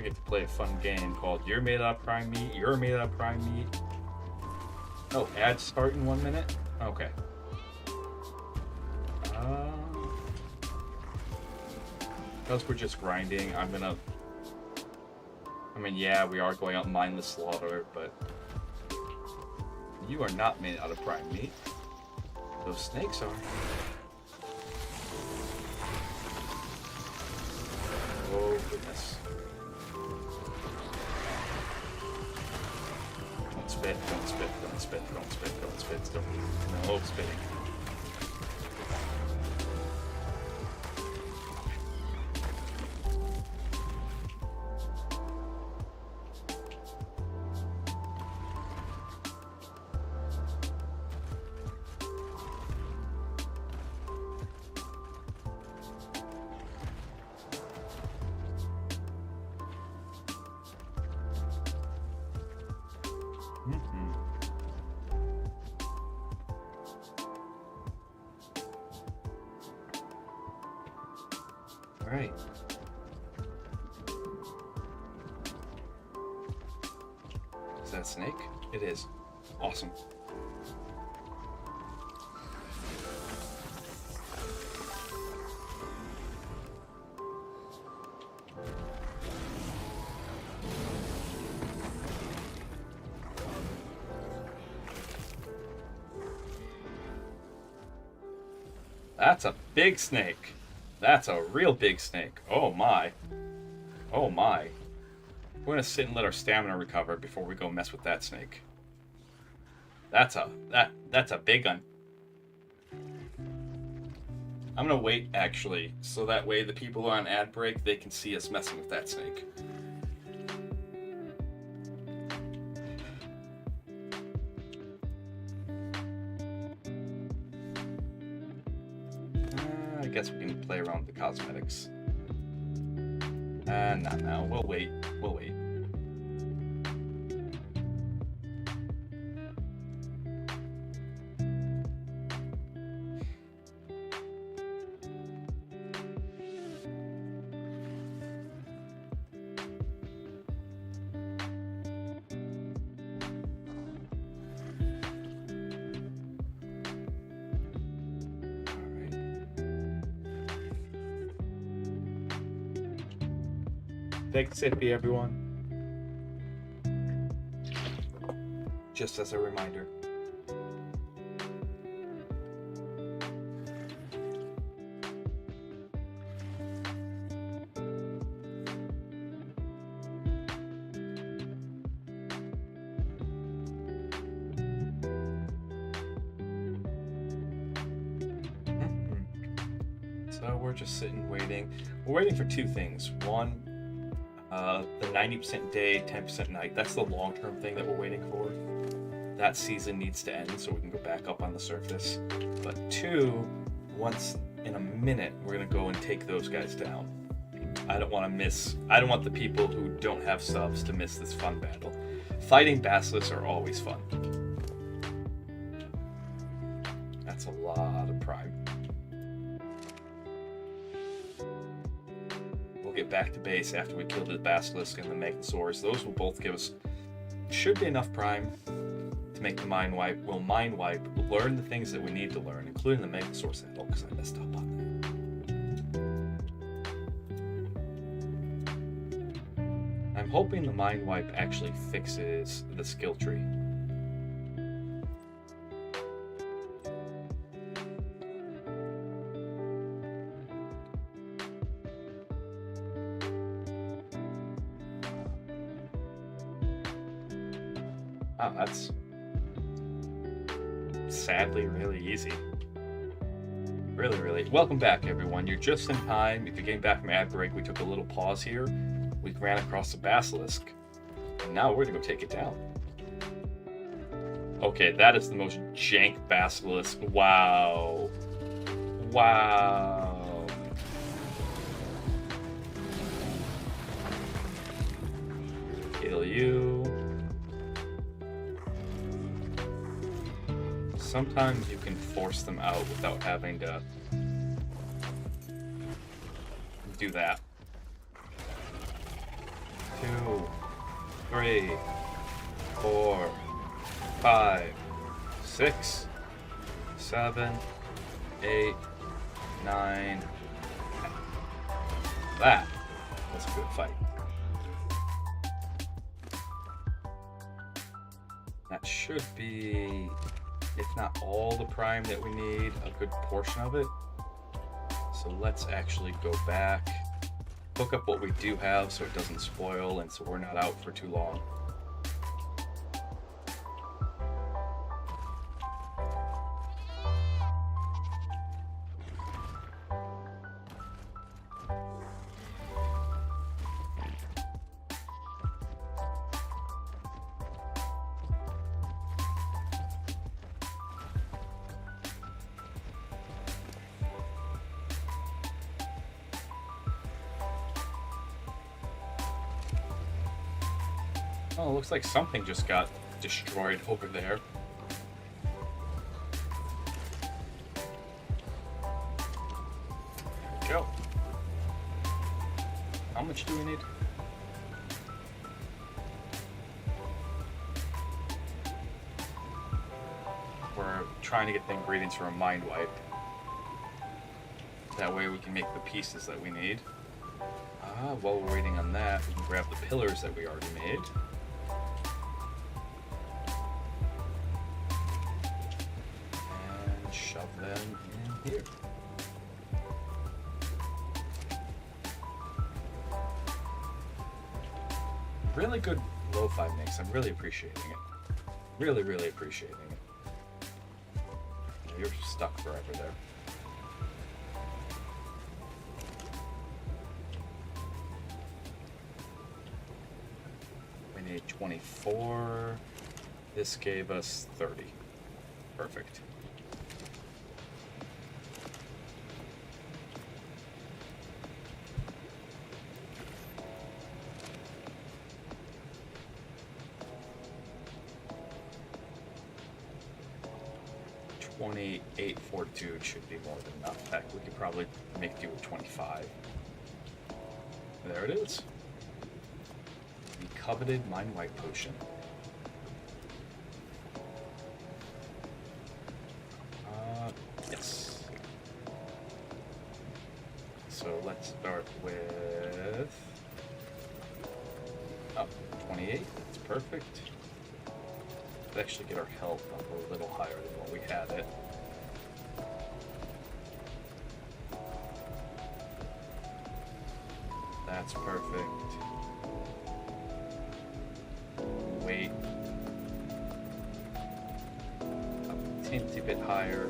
Speaker 1: we get to play a fun game called You're Made Out of Prime Meat, You're Made Out of Prime Meat. Oh, ad start in 1 minute? Okay. Because we're just grinding, I'm gonna... I mean, yeah, we are going out mindless slaughter, but... You are not made out of prime meat. Those snakes are. Oh, goodness. Don't spit, don't spit, don't spit, don't spit, don't spit, don't... No spitting. Alright. Is that a snake? It is. Awesome. That's a big snake. That's a real big snake. Oh my. Oh my. We're gonna sit and let our stamina recover before we go mess with that snake. That's a big one. I'm gonna wait actually, so that way the people who are on ad break, they can see us messing with that snake. I guess we can play around with the cosmetics. Not now. We'll wait. We'll wait. Take a sippy, everyone. Just as a reminder. So we're just sitting waiting. We're waiting for two things. One, the 90% day, 10% night. That's the long-term thing that we're waiting for. That season needs to end so we can go back up on the surface. But two, once in a minute, we're gonna go and take those guys down. I don't want the people who don't have subs to miss this fun battle. Fighting basilisks are always fun. That's a lot of prime. We'll get back to base after we kill the basilisk and the Megos. Those will both give us, should be enough prime to make the mind wipe. We'll mind wipe, learn the things that we need to learn, including the Megos handle, because I messed up on that. I'm hoping the mind wipe actually fixes the skill tree. Wow, that's sadly really easy. Really. Welcome back, everyone. You're just in time. If you're getting back from ad break, we took a little pause here. We ran across the basilisk, and now we're gonna go take it down. Okay, that is the most jank basilisk. Wow. Kill you. Sometimes you can force them out without having to do that. 3, 4, 5, 6, 7, 8, 9, 10. That was a good fight. That should be, if not all the prime that we need, a good portion of it. So let's actually go back, hook up what we do have so it doesn't spoil and so we're not out for too long. Oh, it looks like something just got destroyed over there. There we go. How much do we need? We're trying to get the ingredients for a mind wipe. That way we can make the pieces that we need. While we're waiting on that, we can grab the pillars that we already made. And shove them in here. Really good lo-fi mix. I'm really appreciating it. Really, really appreciating it. You're stuck forever there. We need 24. This gave us 30. Perfect. $28 fortitude should be more than enough. Heck, we could probably make do with 25. There it is. The coveted mind wipe potion. Yes. So let's start with 28. That's perfect. Let's actually get our health up a little higher than what we had it. That's perfect. Weight up a teensy bit higher.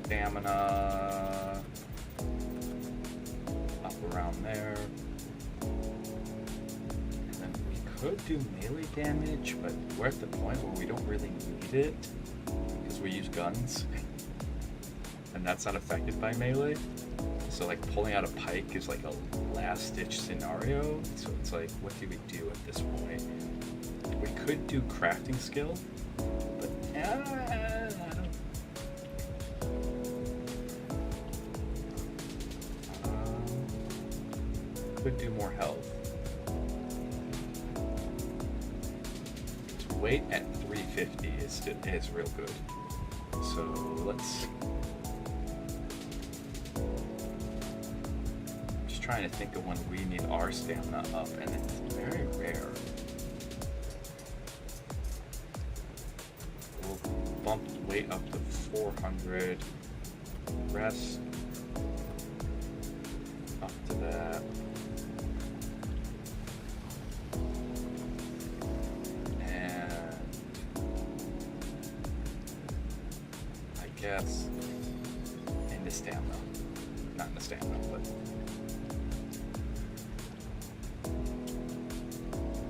Speaker 1: Stamina up around there. And then we could do melee damage, but we're at the point where we don't really need it because we use guns, and that's not affected by melee. So like pulling out a pike is like a last-ditch scenario. So it's like, what do we do at this point? We could do crafting skill, but I don't. Could do more health. Weight at 350 is real good. So let's. Trying to think of when we need our stamina up, and it's very rare. We'll bump weight up to 400. Rest up to that. And I guess in the stamina. Not in the stamina, but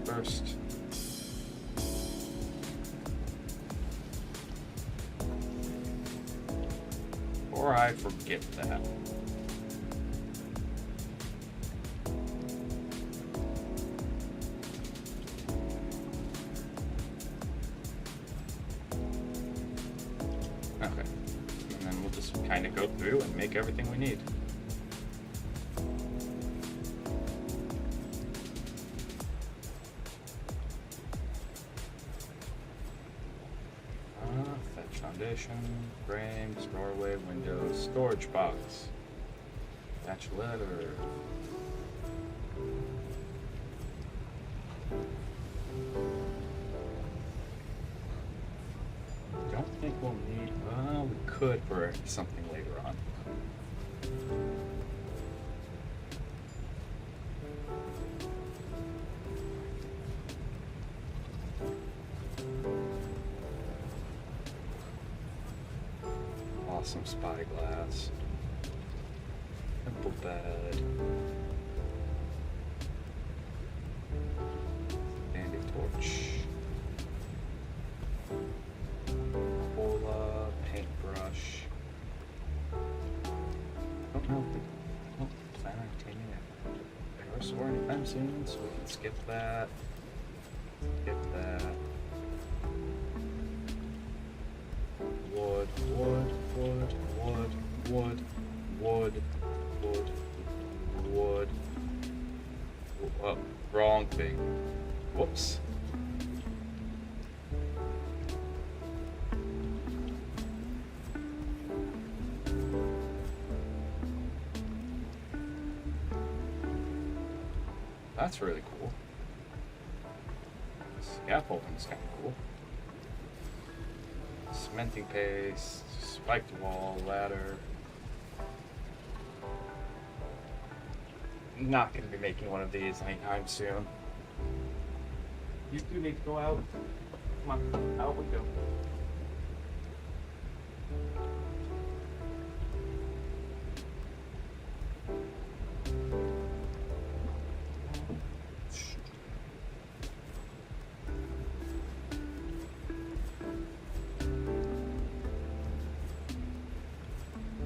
Speaker 1: first. Or I forget that. Okay. And then we'll just kind of go through and make everything we need. foundation, frames, doorway, windows, storage box. Batch letter. Don't think we'll need. Well, we could for something later on. Awesome spyglass. Simple bed. Standing torch. Cola, paintbrush. Don't know if we don't plan on taking a Parasaur anytime soon, so we can skip that. Skip that. Wood, wood, wood, wood, wood, wood, wood, wood. Oh, wrong thing. Whoops. That's really cool. Scaffolding's kind of cool. Cementing paste, spiked wall, ladder. Not going to be making one of these anytime soon. You two need to go out. Come on, out we go.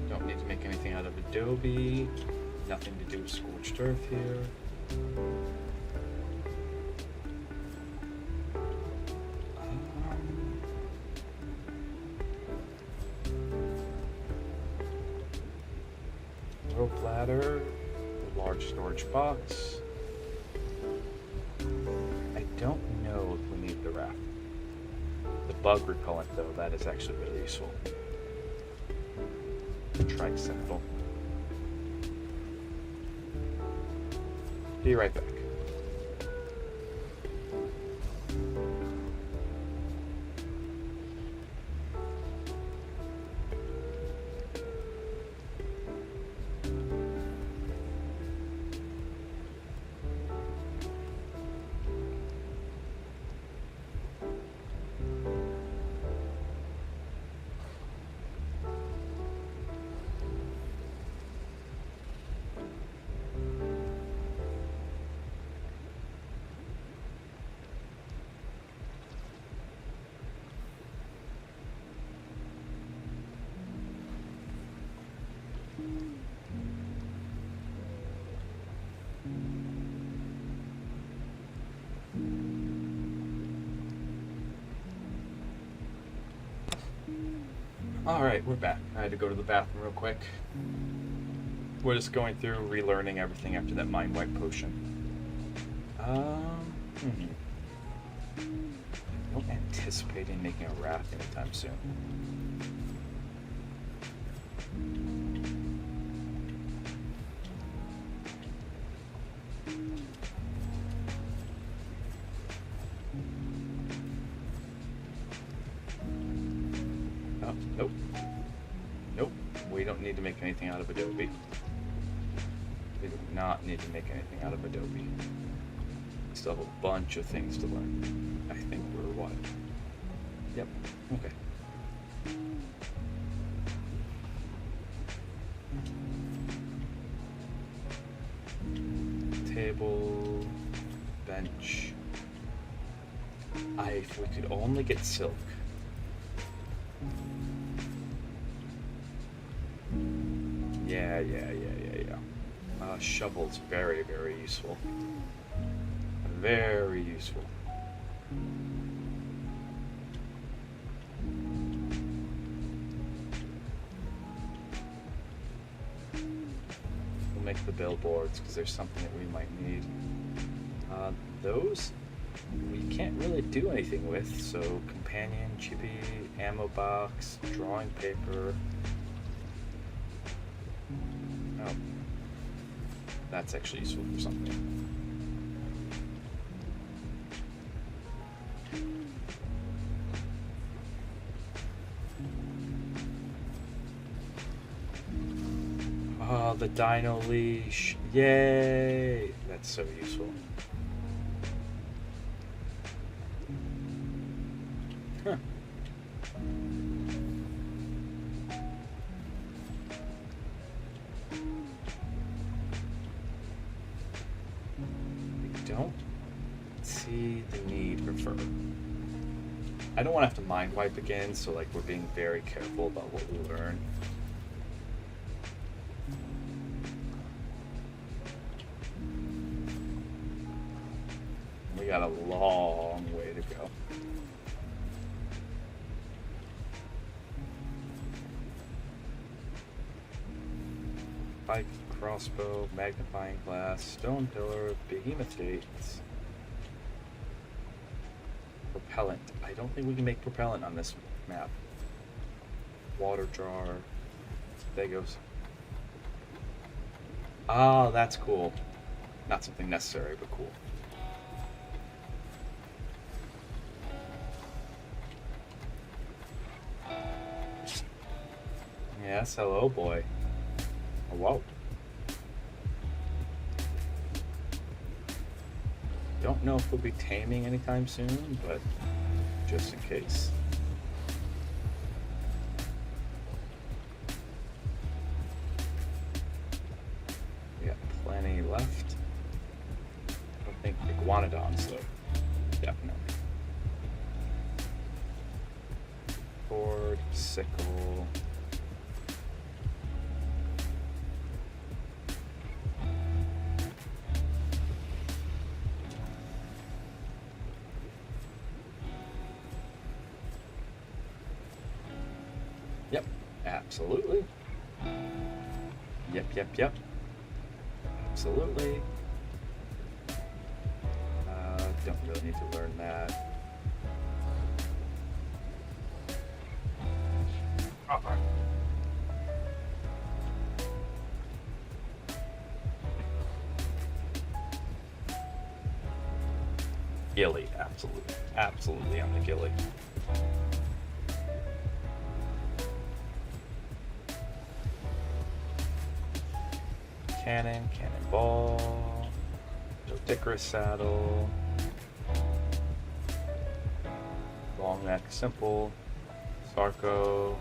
Speaker 1: Don't need to make anything out of Adobe. Nothing to do with scorched earth here. Rope ladder, a large storage box. I don't know if we need the raft. The bug repellent, though, that is actually really useful. Tricycle. Be right back. Alright, we're back. I had to go to the bathroom real quick. We're just going through relearning everything after that mind wipe potion. Don't anticipate making a raft anytime soon. Oh, nope. Nope. We don't need to make anything out of Adobe. We do not need to make anything out of Adobe. We still have a bunch of things to learn. I think we're what? Yep. Okay. Table, bench. If we could only get silk. Yeah. Shovel's very, very useful. Very useful. We'll make the billboards because there's something that we might need. Those we can't really do anything with. So companion, chibi, ammo box, drawing paper. Oh, that's actually useful for something. Oh, the dino leash. Yay! That's so useful. Huh. I don't see the need for fur. I don't want to have to mind wipe again, so like we're being very careful about what we learn. We got a long way to go. Pike, crossbow, magnifying glass, stone pillar, behemoth gates. Propellant. I don't think we can make propellant on this map. Water jar. Megos. Ah, that's cool. Not something necessary, but cool. Yes, hello, boy. Oh, whoa. Don't know if we'll be taming anytime soon, but just in case. We got plenty left. I don't think iguanodons, though. Definitely. Cord, sickle. Yep, absolutely. Yep. Absolutely. Don't really need to learn that. Gilly, absolutely. Absolutely on the gilly. Cannonball, Dodicarus saddle, long neck simple, Sarco,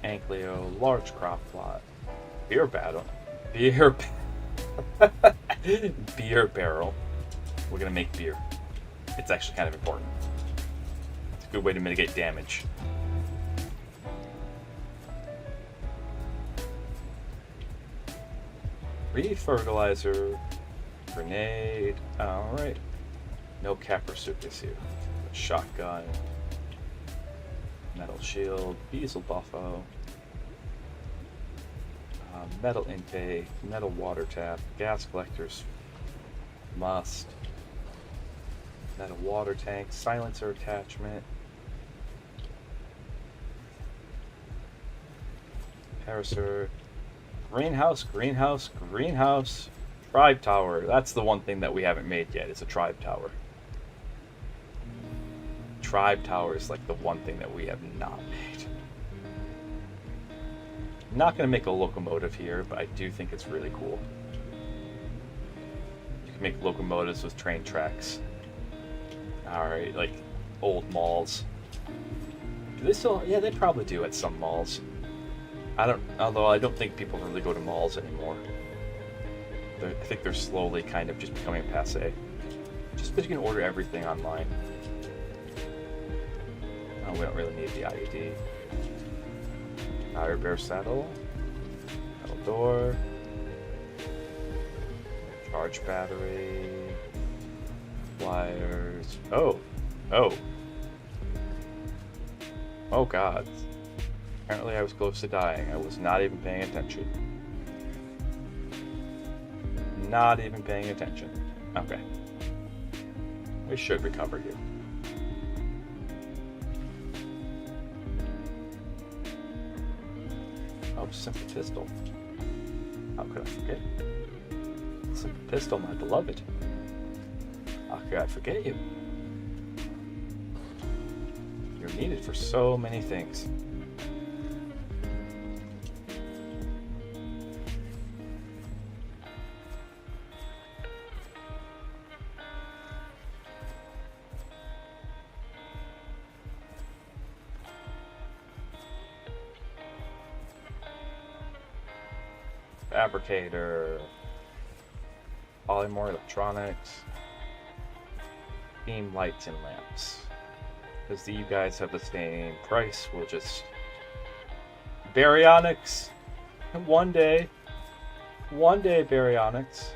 Speaker 1: Ankleo, large crop plot, beer barrel, beer barrel. We're gonna make beer. It's actually kind of important. It's a good way to mitigate damage. Reed fertilizer, grenade. All right. No capper suit this here. Shotgun, metal shield, diesel buffo, metal intake, metal water tap, gas collectors, must, metal water tank, silencer attachment, paraser. Greenhouse. Tribe tower. That's the one thing that we haven't made yet. It's a tribe tower. Tribe tower is like the one thing that we have not made. I'm not going to make a locomotive here, but I do think it's really cool. You can make locomotives with train tracks. Alright, like old malls. Do they still? Yeah, they probably do at some malls. Although I don't think people really go to malls anymore. I think they're slowly kind of just becoming passé. Just because you can order everything online. Oh, we don't really need the IED. Iron Bear saddle. Metal door. Charge battery. Wires. Oh. Oh god. Apparently I was close to dying. I was not even paying attention. Not even paying attention. Okay. We should recover here. Oh, simple pistol. How could I forget? Simple pistol, my beloved. How could I forget you? You're needed for so many things. Fabricator, polymorph electronics, beam lights and lamps. Because you guys have the same price, we'll just baryonics. One day baryonics.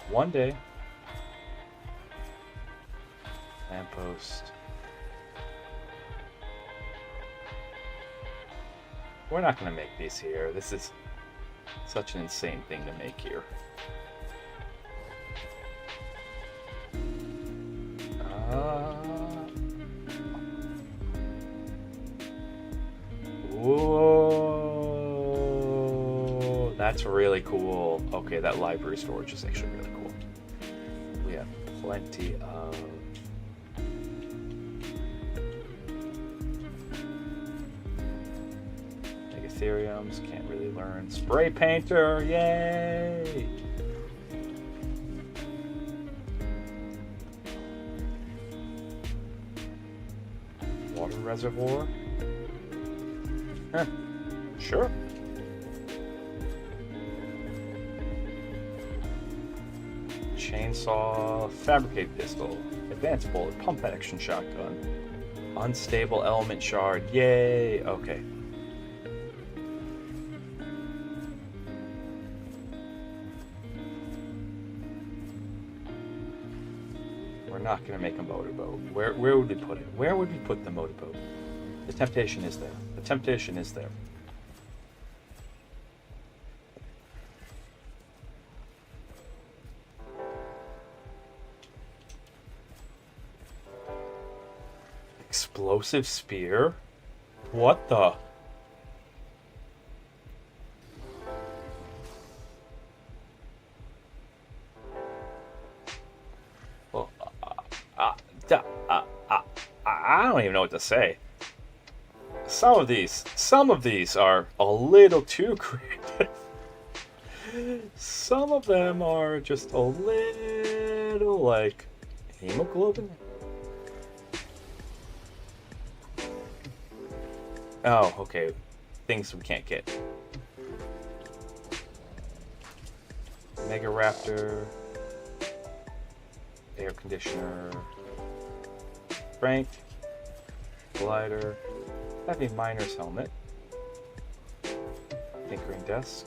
Speaker 1: One day. Lamppost. We're not going to make these here. This is such an insane thing to make here. Whoa, that's really cool. Okay, that library storage is actually really cool. We have plenty of Ethereums, can't really learn. Spray painter, yay! Water reservoir. Huh. Sure. Chainsaw, fabricate pistol, advanced bullet, pump action shotgun, unstable element shard, yay! Okay. Not gonna make a motorboat. Where would we put it? Where would we put the motorboat? The temptation is there. The temptation is there. Explosive spear? What the? I don't even know what to say. Some of these are a little too creative. Some of them are just a little like hemoglobin. Oh, okay. Things we can't get. Mega Raptor. Air conditioner. Frank. Glider. Heavy miner's helmet. Tinkering desk.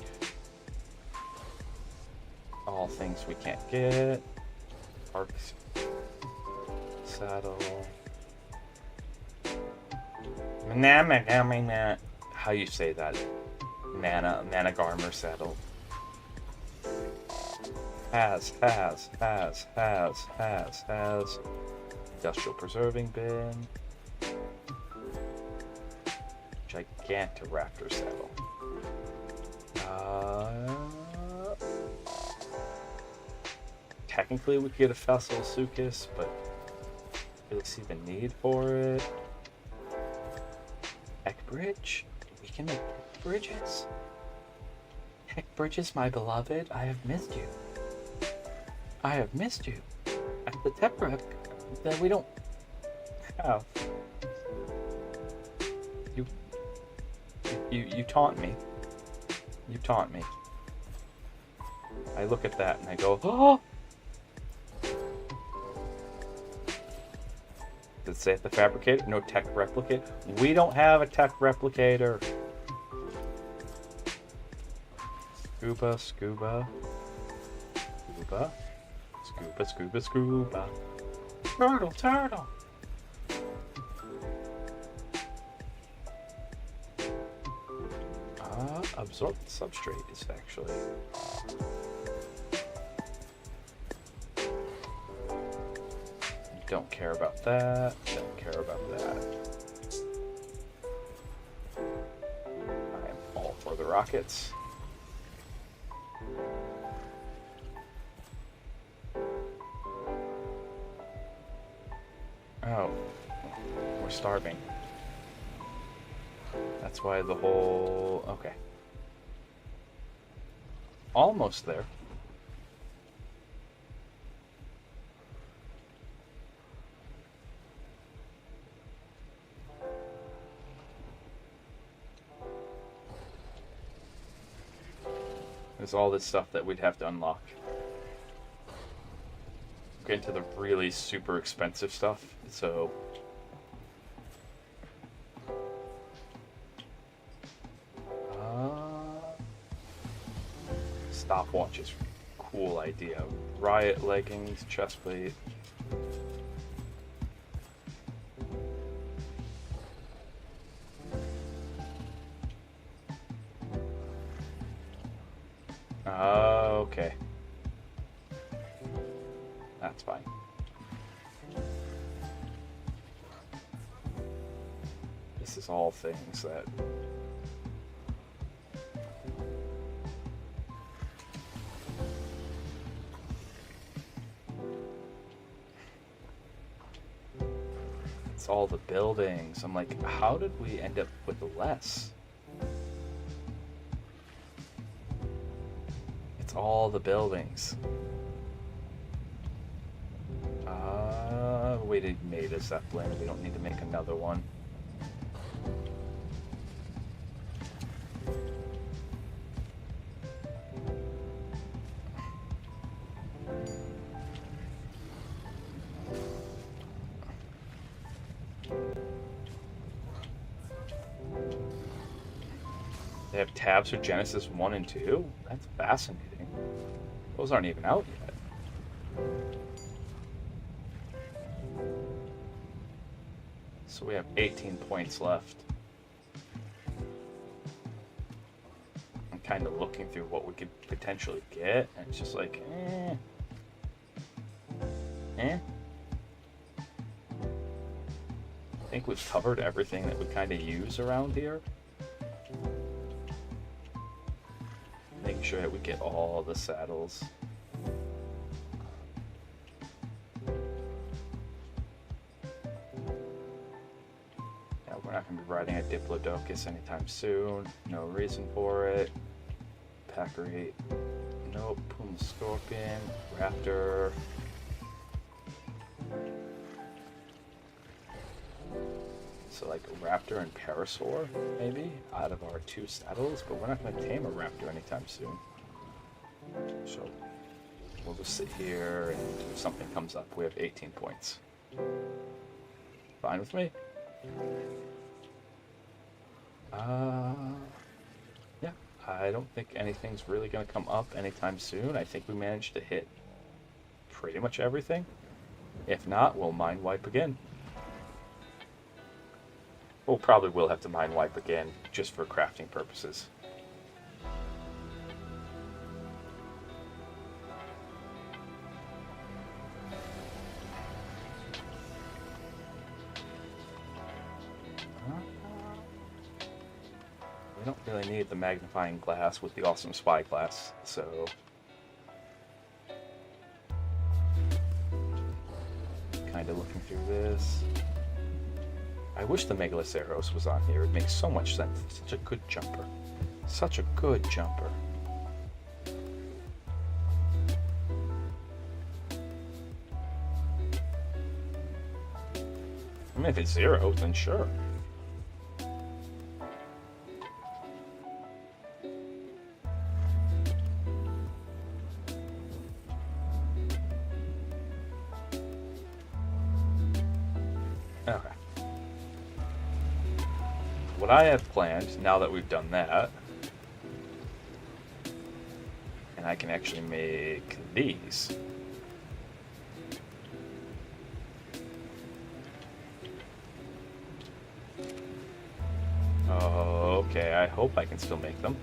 Speaker 1: All things we can't get. ARK saddle. How you say that? Managarmer saddle. Has. Industrial preserving bin. Gigantoraptor saddle. Technically we could get a Fossil Sucus, but I really see the need for it. Tech bridge? We can make tech bridges? Tech bridges, my beloved, I have missed you. I have missed you. At the tech wreck that we don't have. You taunt me. You taunt me. I look at that and I go, oh! Does it say at the fabricator? No tech replicate? We don't have a tech replicator. Scuba. Scuba. Turtle. Absorbed substrate is actually... Don't care about that. Don't care about that. I am all for the rockets. Oh, we're starving. That's why the whole... Okay. Almost there. There's all this stuff that we'd have to unlock. Get into the really super expensive stuff, so... Stopwatch is a cool idea. Riot leggings, chestplate. Okay. That's fine. This is all things that... It's all the buildings. I'm like, how did we end up with less? It's all the buildings. We made a Zeppelin. We don't need to make another one. They have tabs for Genesis 1 and 2? That's fascinating. Those aren't even out yet. So we have 18 points left. I'm kind of looking through what we could potentially get, and it's just like, I think we've covered everything that we kind of use around here. Making sure that we get all the saddles. We're not going to be riding a Diplodocus anytime soon. No reason for it. Packery. Nope. Puma Scorpion. Raptor. So like a Raptor and Parasaur, maybe, out of our 2 saddles. But we're not going to tame a Raptor anytime soon. So we'll just sit here, and if something comes up, we have 18 points. Fine with me. Yeah, I don't think anything's really going to come up anytime soon. I think we managed to hit pretty much everything. If not, we'll mind wipe again. We'll probably will have to mind wipe again, just for crafting purposes. We don't really need the magnifying glass with the awesome spyglass, so... Kind of looking through this. I wish the Megaloceros was on here. It makes so much sense. Such a good jumper. Such a good jumper. I mean, if it's 0, then sure. Okay. What I have planned, now that we've done that, and I can actually make these. Okay. Okay, I hope I can still make them.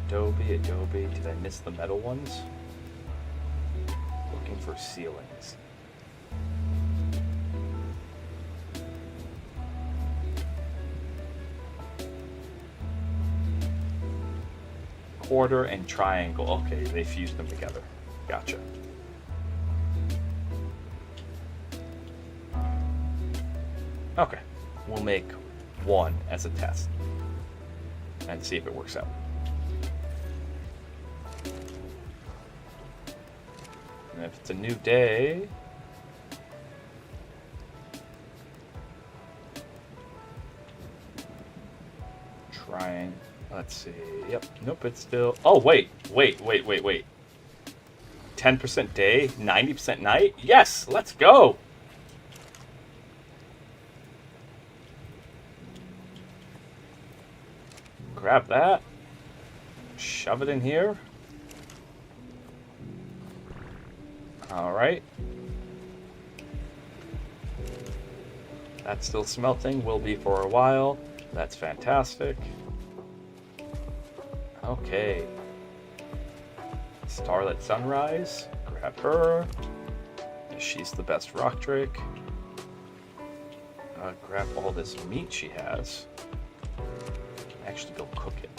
Speaker 1: Adobe, Adobe. Did I miss the metal ones? Looking for ceilings. Quarter and triangle. Okay, they fused them together. Gotcha. Okay, we'll make one as a test and see if it works out. And if it's a new day, trying, let's see, yep, nope, it's still, oh, wait. 10% day, 90% night? Yes, let's go! Grab that, shove it in here. All right. That's still smelting, will be for a while. That's fantastic. Okay. Starlit Sunrise, grab her. She's the best rock drake. Grab all this meat she has. Actually go cook it.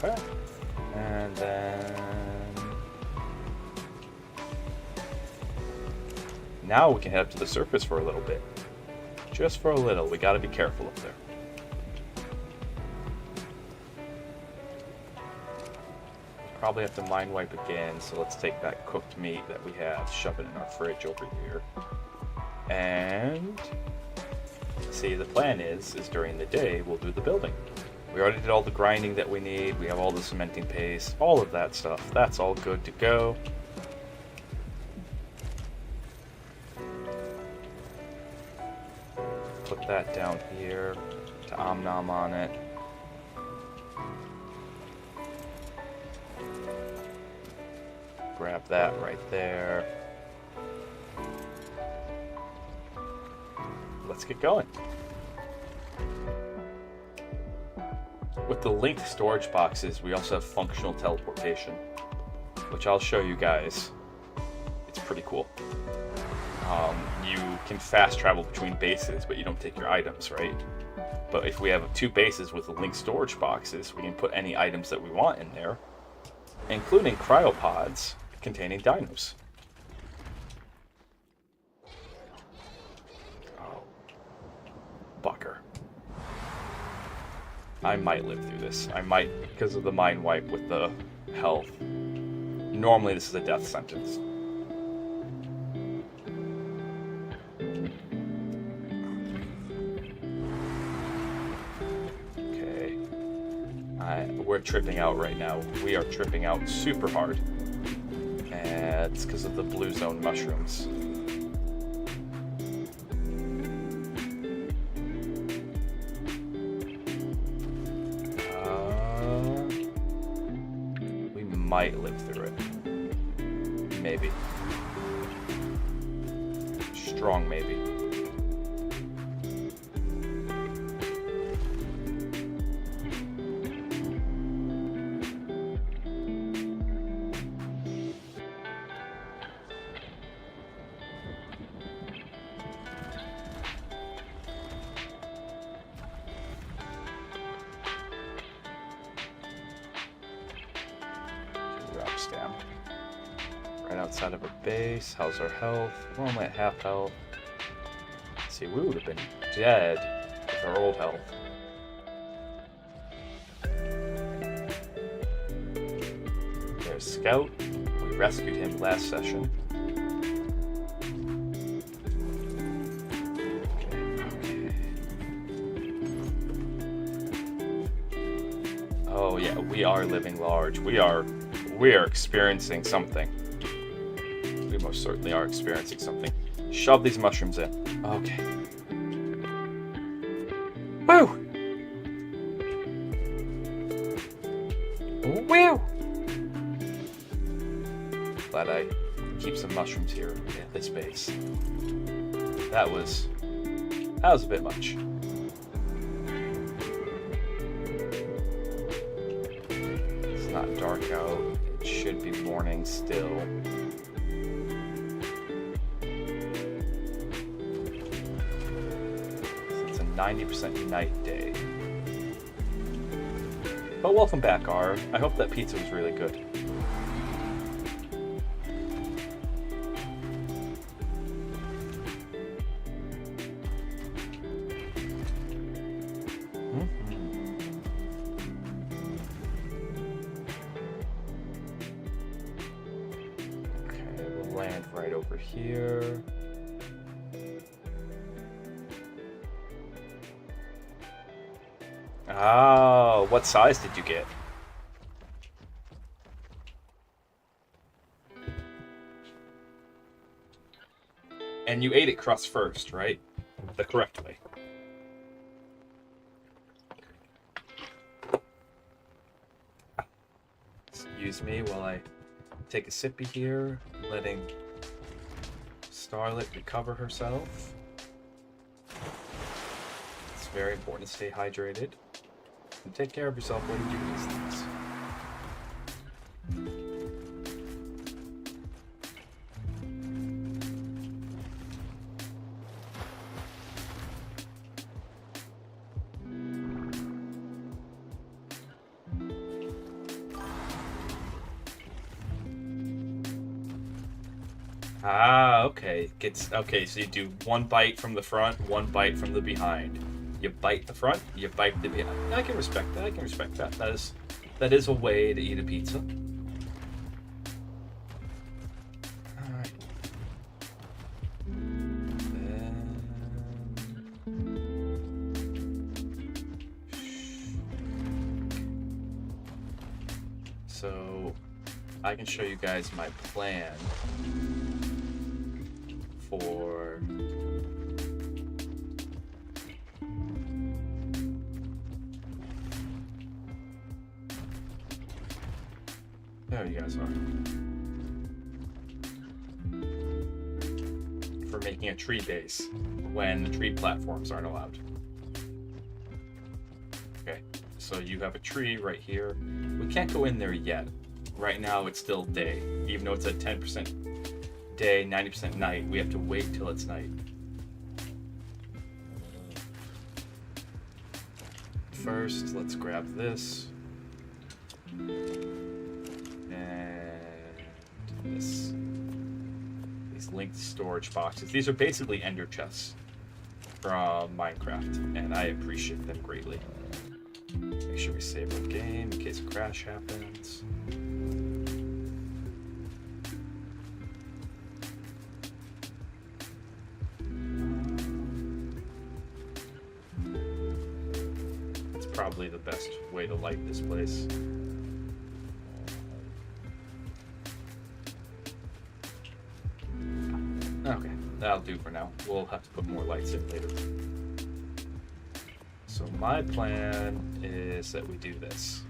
Speaker 1: Okay. And then now we can head up to the surface for a little bit. Just for a little. We gotta be careful up there. Probably have to mind wipe again, so let's take that cooked meat that we have, shove it in our fridge over here. And see, the plan is during the day we'll do the building. We already did all the grinding that we need. We have all the cementing paste, all of that stuff. That's all good to go. Put that down here to Omnom on it. Grab that right there. Let's get going. With the linked storage boxes, we also have functional teleportation, which I'll show you guys. It's pretty cool. You can fast travel between bases, but you don't take your items, right? But if we have 2 bases with the linked storage boxes, we can put any items that we want in there, including cryopods containing dinos. Oh, bucker. I might live through this. I might, because of the mind wipe with the health. Normally this is a death sentence. Okay. We're tripping out right now. We are tripping out super hard. And it's because of the blue zone mushrooms. Might live through it. Maybe. Strong maybe. Right outside of a base. How's our health? We're only at half health. Let's see, we would have been dead with our old health. There's Scout. We rescued him last session. Okay. Oh yeah, we are living large. We are experiencing something. We most certainly are experiencing something. Shove these mushrooms in. Okay. Woo! Woo! glad I keep some mushrooms here at this base. That was a bit much. It's not dark out. It should be morning still. It's a 90% night day. But welcome back, R. I hope that pizza was really good. Land right over here. Oh, what size did you get? And you ate it crust first, right? The correct way. Excuse me while I take a sippy here, letting Starlet recover herself. It's very important to stay hydrated and take care of yourself when you do these things. Ah, okay. Okay, so you do one bite from the front, one bite from the behind. You bite the front, you bite the behind. I can respect that. I can respect that. That is a way to eat a pizza. Alright. So I can show you guys my plan for there you guys are. For making a tree base when the tree platforms aren't allowed. Okay, so you have a tree right here. We can't go in there yet. Right now it's still day. Even though it's at 10% day, 90% night, we have to wait till it's night. First, let's grab this. And this. These linked storage boxes. These are basically ender chests from Minecraft, and I appreciate them greatly. Make sure we save our game in case a crash happens. It's probably the best way to light this place. Okay, that'll do for now. We'll have to put more lights in later. So my plan is that we do this.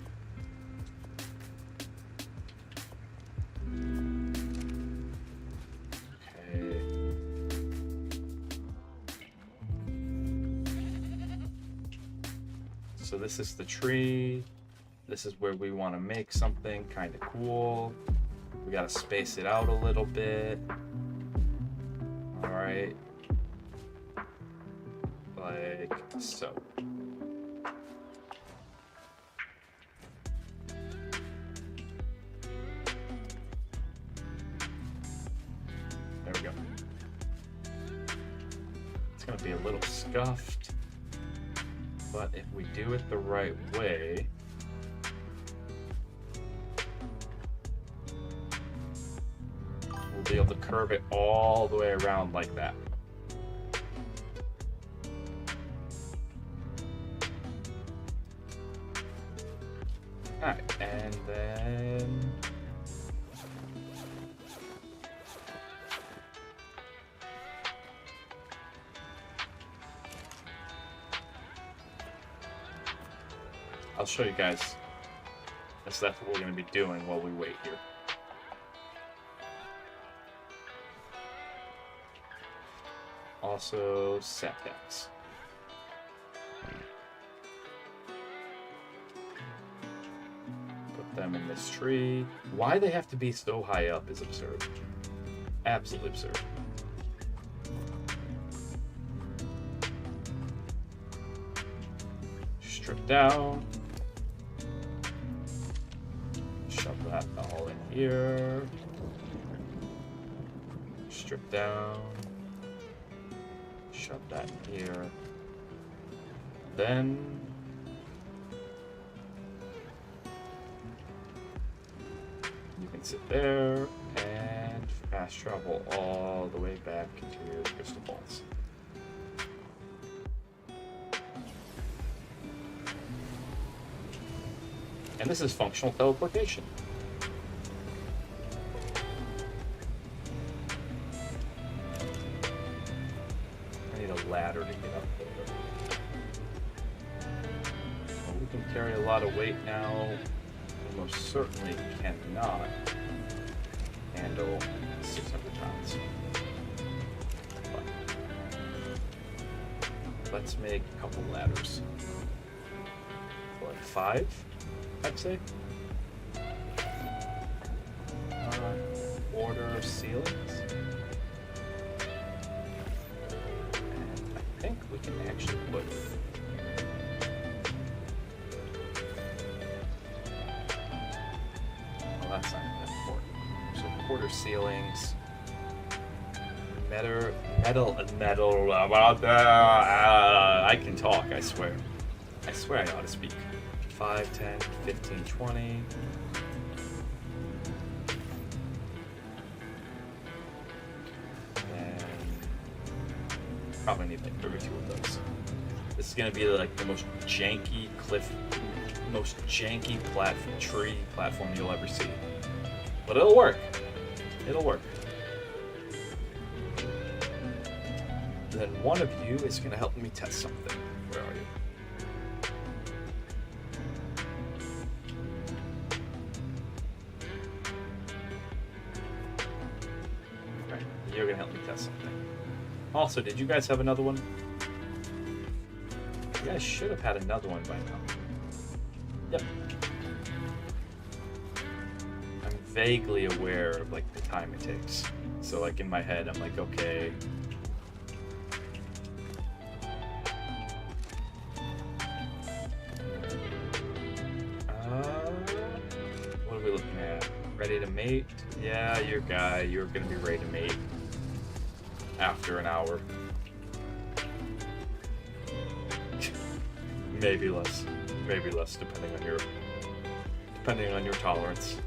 Speaker 1: Okay. So this is the tree. This is where we want to make something kind of cool. We got to space it out a little bit. All right. Like so. There we go. It's going to be a little scuffed, but if we do it the right way, we'll be able to curve it all the way around like that. Alright, and then I'll show you guys. That's what we're going to be doing while we wait here. also setbacks. Put them in this tree. Why they have to be so high up is absurd. Absolutely absurd. Strip down. Shove that all in here. Strip down. Shove that in here. Then you can sit there and fast travel all the way back to Crystal Falls. And this is functional teleportation. I need a ladder to get up there. Well, we can carry a lot of weight now. We most certainly cannot handle 600 pounds. But let's make a couple ladders. Like 5? I'd say. Order ceilings. And I think we can actually put well, that's not that important. So quarter ceilings. Metal. I can talk, I swear. I swear I know how to speak. 5, 10, 15, 20. And probably need like 32 of those. This is gonna be like the most janky tree platform you'll ever see. But it'll work. It'll work. Then one of you is gonna help me test something. Where are you? You're gonna help me test something. Also, did you guys have another one? You guys should have had another one by now. Yep. I'm vaguely aware of like the time it takes. So like in my head, I'm like, okay. What are we looking at? Ready to mate? Yeah, you're gonna be ready to mate after an hour. Maybe less, depending on your tolerance.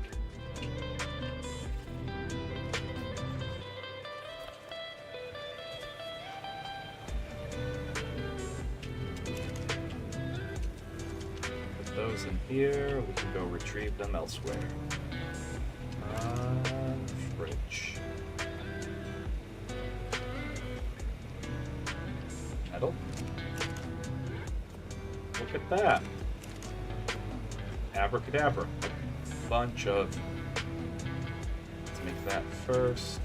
Speaker 1: Put those in here. We can go retrieve them elsewhere. Fridge. Metal. Look at that. Abracadabra. A bunch of. Let's make that first.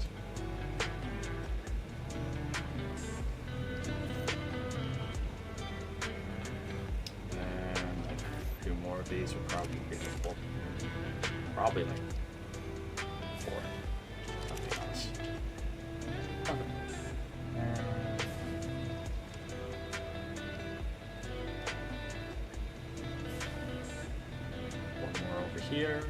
Speaker 1: And a few more of these will probably be helpful. Probably like 4. Nothing else. Okay. And one more over here.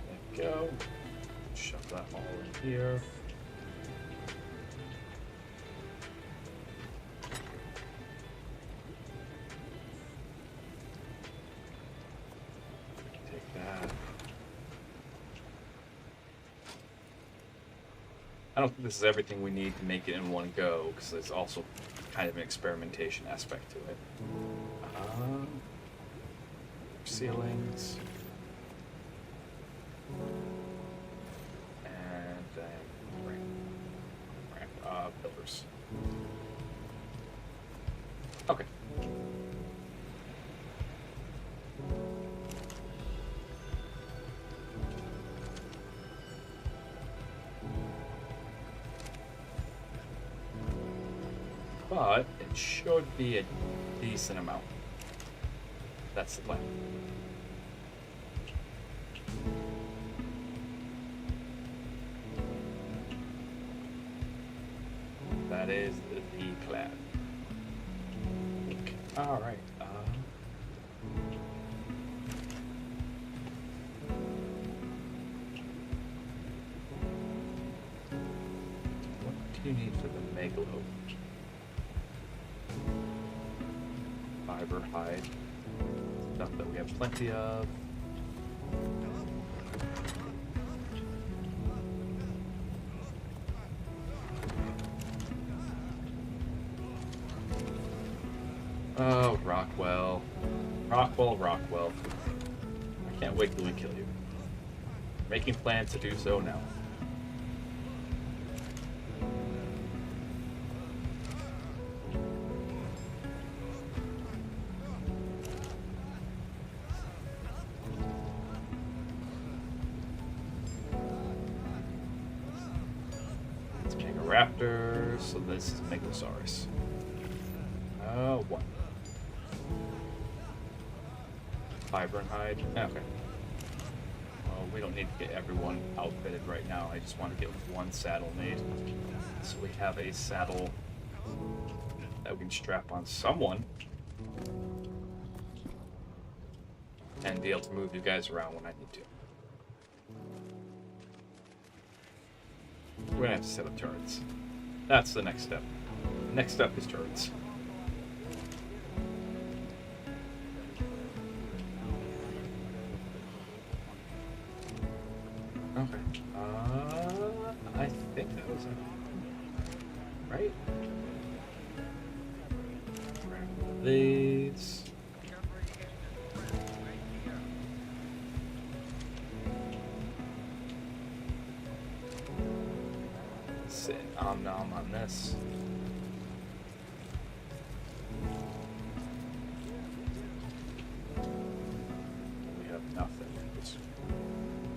Speaker 1: There we go. Shove that all in here. I don't think this is everything we need to make it in one go, because there's also kind of an experimentation aspect to it. Ceilings. And then pillars. Okay. but it should be a decent amount. That's the plan. That is the plan. All right. What do you need for the Megalo? Fiber, hide, stuff that we have plenty of. Oh, Rockwell. Rockwell. I can't wait till we kill you. Making plans to do so now. It's Megaraptor, so this is Megosaurus. One. Fiber and hide. Okay. Well, we don't need to get everyone outfitted right now. I just want to get one saddle made. So we have a saddle that we can strap on someone and be able to move you guys around when I need to. We're gonna have to set up turrets. That's the next step. Next step is turrets. Okay. I think that was it. Right? Grab these. Sit nom on this. We have nothing. Just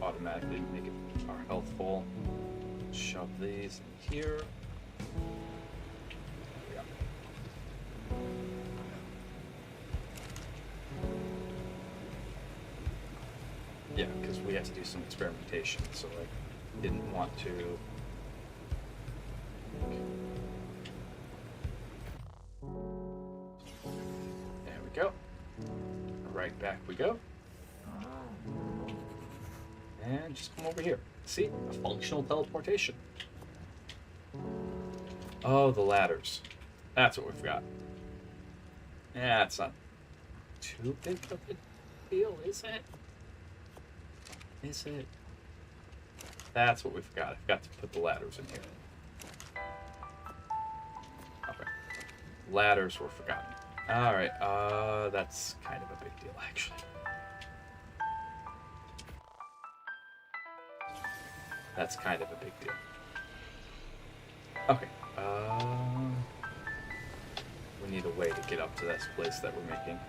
Speaker 1: automatically make it our health full. Shove these in here. Yeah. Yeah, because we had to do some experimentation, so I didn't want to. There we go. Right back we go. And just come over here. See? A functional teleportation. Oh, the ladders. That's what we forgot. Yeah, it's not too big of a deal, is it? Is it? That's what we forgot. I forgot to put the ladders in here. Okay. Ladders were forgotten. Alright, that's kind of a big deal, actually. That's kind of a big deal. Okay. We need a way to get up to this place that we're making.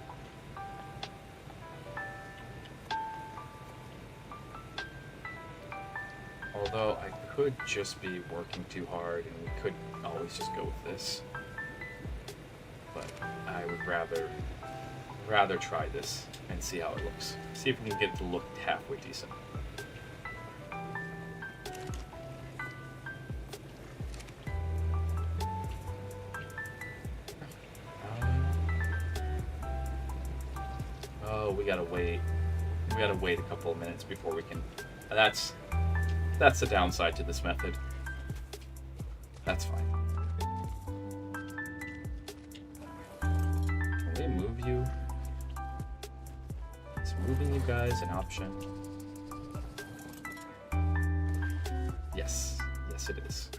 Speaker 1: Although I could just be working too hard and we could always just go with this. But I would rather try this and see how it looks. See if we can get it to look halfway decent. Oh, we gotta wait. We gotta wait a couple of minutes before we can. That's the downside to this method. That's fine. Can we move you? Is moving you guys an option? Yes. Yes, it is.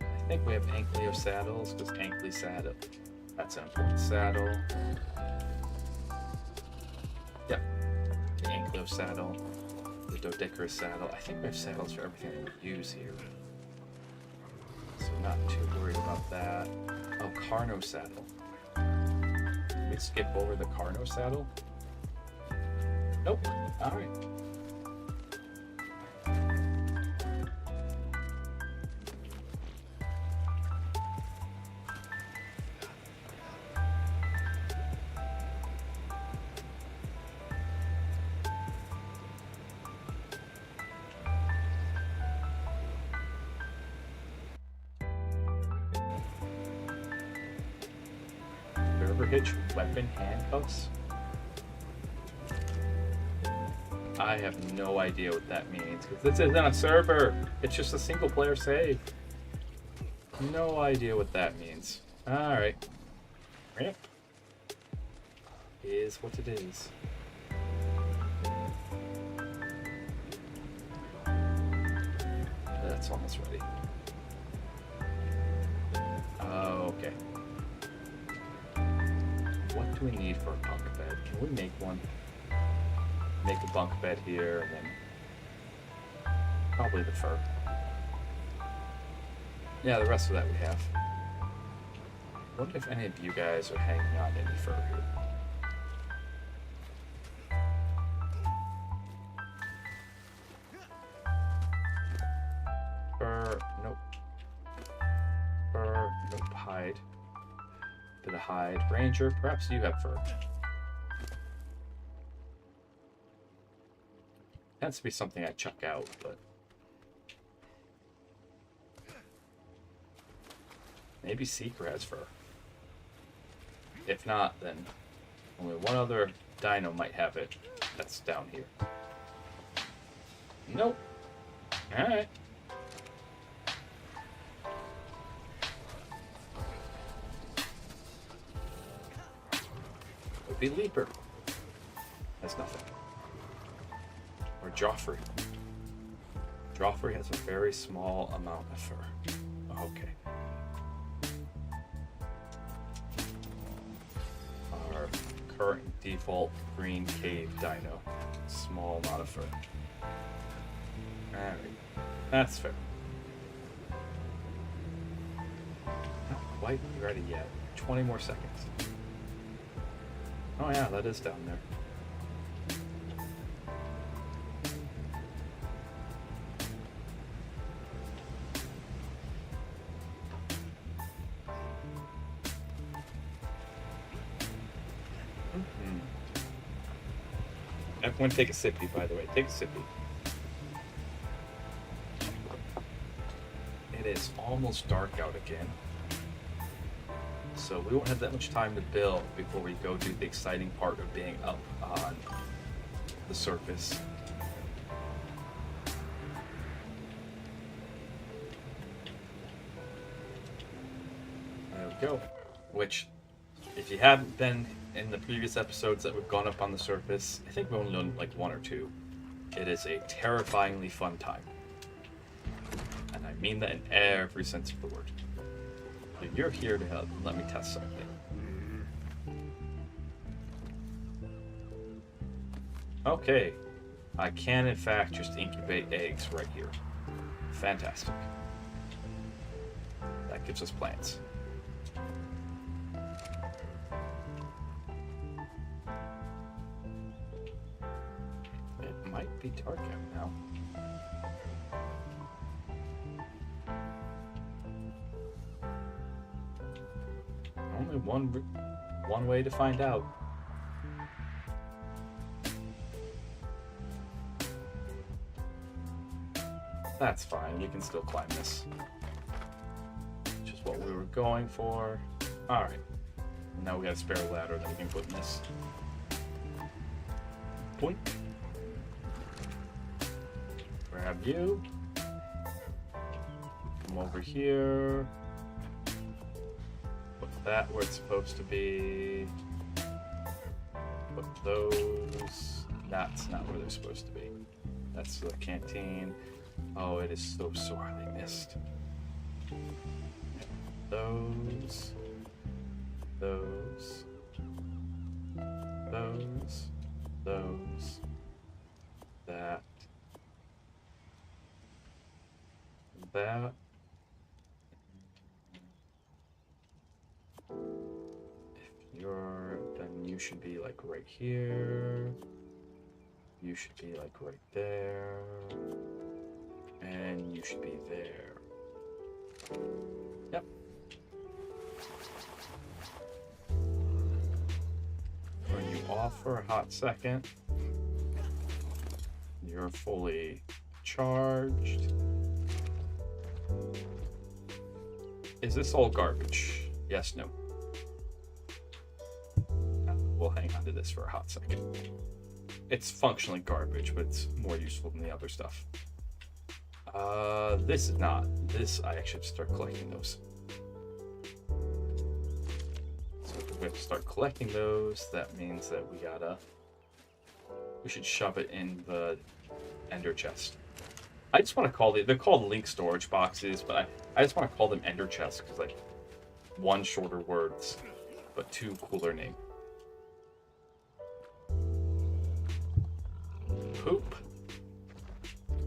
Speaker 1: I think we have Ankleo saddles, because Ankley saddle, that's an important saddle. Yep, the Ankleo saddle, the Dodecarus saddle. I think we have saddles for everything that we use here. So not too worried about that. Oh, Carno saddle. Can we skip over the Carno saddle? Nope. Alright. Hitch weapon handcuffs? I have no idea what that means because this isn't a server. It's just a single player save. No idea what that means. Alright. Ramp is what it is. That's almost ready. Okay. What do we need for a bunk bed? Can we make one? Make a bunk bed here, and then probably the fur. Yeah, the rest of that we have. What if any of you guys are hanging on any fur here? Fur, nope. Fur, nope. Hide. Bit of hide. Ranger, perhaps you have fur. Tends to be something I chuck out, but maybe Seeker has fur. If not, then only one other dino might have it. That's down here. Nope. Alright. Would be Leaper. That's nothing. Or Joffrey. Joffrey has a very small amount of fur. Okay. Our current default green cave dino. Small amount of fur. Alright. That's fair. Not quite ready yet. 20 more seconds. Oh yeah, that is down there. Everyone take a sippy, by the way. Take a sippy. It is almost dark out again. So we won't have that much time to build before we go do the exciting part of being up on the surface. There we go. Which, if you haven't been in the previous episodes that we've gone up on the surface, I think we've only done like one or two. It is a terrifyingly fun time. And I mean that in every sense of the word. So you're here to help. Let me test something. Okay. I can in fact just incubate eggs right here. Fantastic. That gives us plants. Might be dark out now. Only one way to find out. That's fine, we can still climb this. Which is what we were going for. Alright. Now we got a spare ladder that we can put in this. Boink. Grab you. Come over here. Put that where it's supposed to be. Put those. That's not where they're supposed to be. That's the canteen. Oh, it is so sorely missed. Those. Those. Those. Those. That. That. should be like right here. You should be like right there. And you should be there. Yep. Turn you off for a hot second. You're fully charged. Is this all garbage? Yes, no. We'll hang on to this for a hot second. It's functionally garbage, but it's more useful than the other stuff. This is not. This, I actually have to start collecting those. So if we have to start collecting those, that means that we should shove it in the ender chest. I just want to call they're called link storage boxes, but I just want to call them ender chests because, like, one shorter words, but two cooler name. Poop.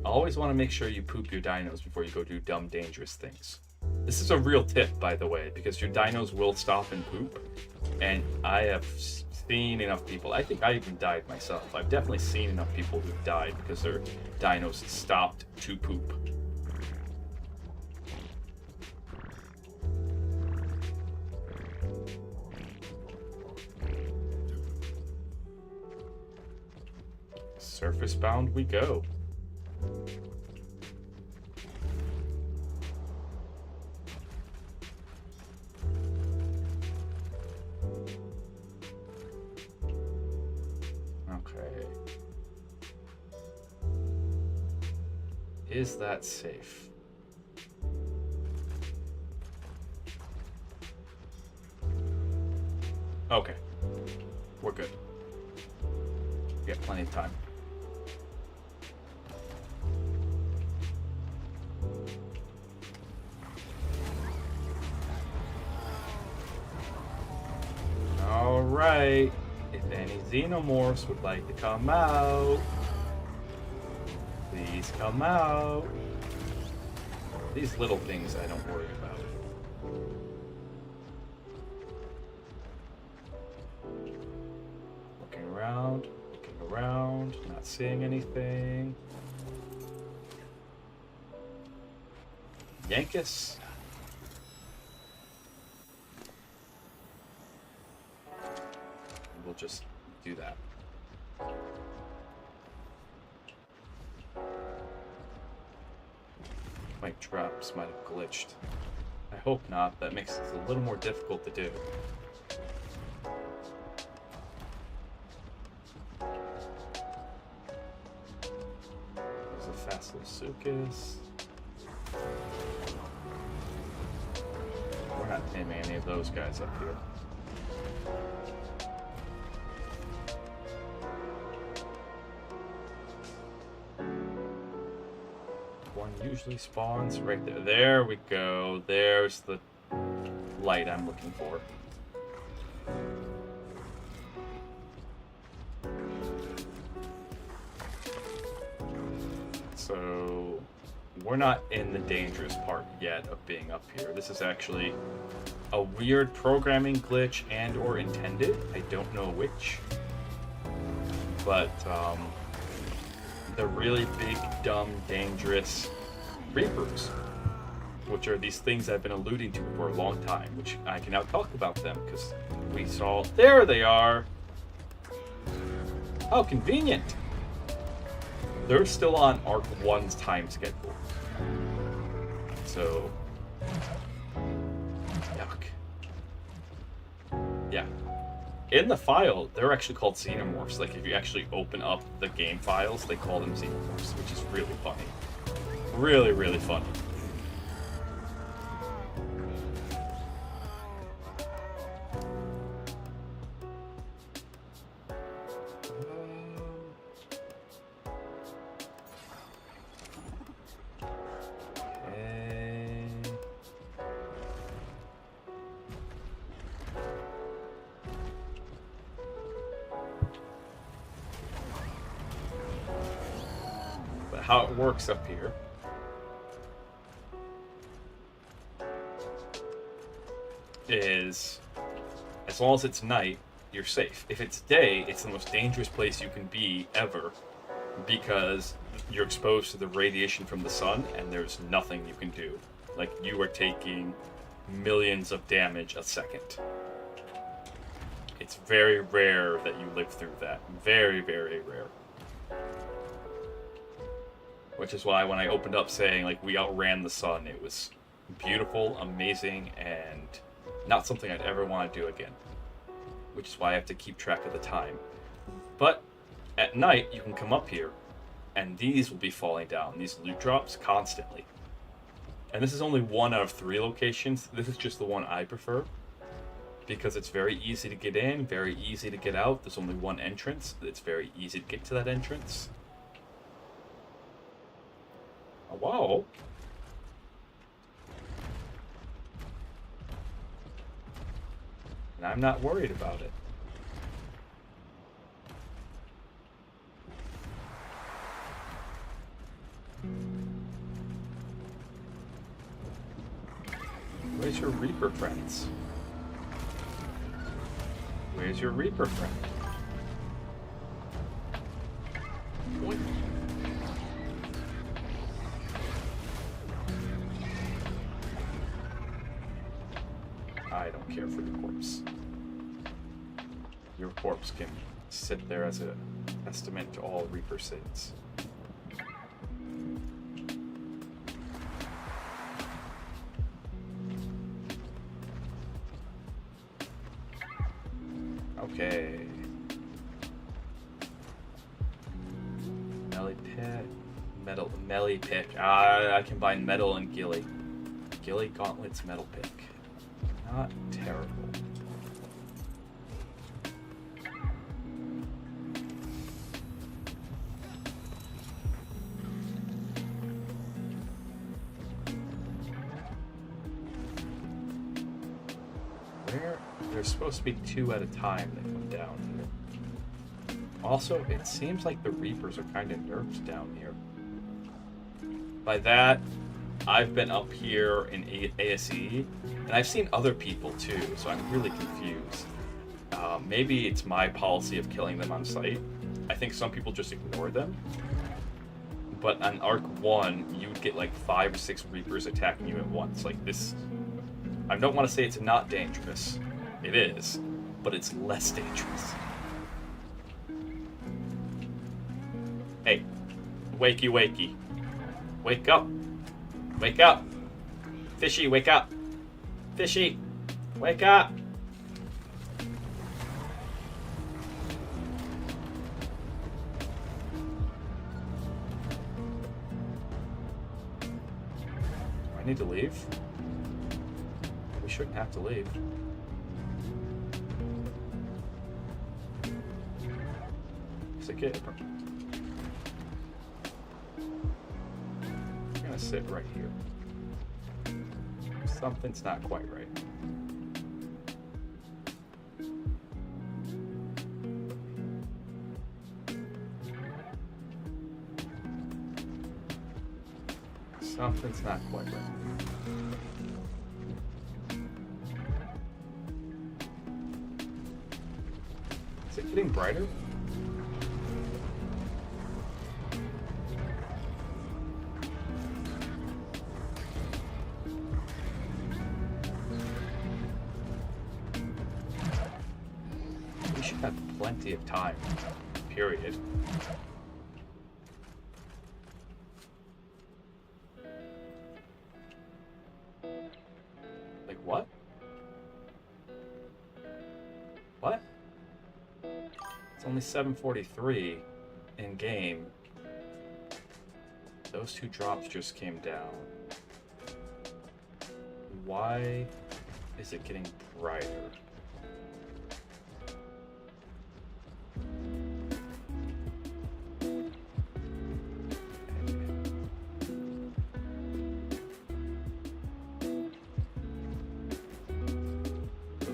Speaker 1: I always want to make sure you poop your dinos before you go do dumb, dangerous things. This is a real tip, by the way, because your dinos will stop and poop. And I have seen enough people. I think I even died myself. I've definitely seen enough people who've died because their dinos stopped to poop. Surface bound we go. Okay. Is that safe? Okay. We're good. We got plenty of time. Alright, if any xenomorphs would like to come out, please come out. These little things I don't worry about. Looking around, not seeing anything. Yankus. We'll just do that. Mic drops might have glitched. I hope not. That makes it a little more difficult to do. There's a Facilosuchus. We're not taming any of those guys up here. One usually spawns right there. There we go. There's the light I'm looking for. So we're not in the dangerous part yet of being up here. This is actually a weird programming glitch and or intended. I don't know which. But the really big, dumb, dangerous Reapers, which are these things I've been alluding to for a long time, which I can now talk about them because we saw, there they are. How convenient. They're still on ARK 1's time schedule. So, yuck. Yeah. In the file, they're actually called xenomorphs. Like, if you actually open up the game files, they call them xenomorphs, which is really funny. Really, really funny. How it works up here is, as long as it's night, you're safe. If it's day, it's the most dangerous place you can be ever, because you're exposed to the radiation from the sun and there's nothing you can do. Like, you are taking millions of damage a second. It's very rare that you live through that. Very, very rare. Which is why when I opened up saying, like, we outran the sun, it was beautiful, amazing, and not something I'd ever want to do again. Which is why I have to keep track of the time. But at night, you can come up here, and these will be falling down, these loot drops, constantly. And this is only 1 out of 3 locations. This is just the one I prefer, because it's very easy to get in, very easy to get out. There's only 1 entrance. It's very easy to get to that entrance. Oh, wow. And I'm not worried about it. Where's your Reaper friends? Where's your Reaper friend? What? I don't care for your corpse. Your corpse can sit there as a testament to all Reaper sins. Okay. Melee pick. Melee pick. I combine metal and ghillie. Ghillie gauntlets metal pick. Not terrible. There's supposed to be 2 at a time that come down here. Also, it seems like the Reapers are kind of nerfed down here. By that, I've been up here in ASE, and I've seen other people too, so I'm really confused. Maybe it's my policy of killing them on sight. I think some people just ignore them. But on ARK 1, you would get like 5 or 6 Reapers attacking you at once. Like this, I don't want to say it's not dangerous. It is, but it's less dangerous. Hey, wakey wakey. Wake up. Wake up. Fishy, wake up. Fishy, wake up. Do I need to leave? We shouldn't have to leave. Okay. I'm gonna sit right here. Something's not quite right. Something's not quite right. Is it getting brighter? Plenty of time, period. Like what? What? It's only 7:43 in game. Those 2 drops just came down. Why is it getting brighter?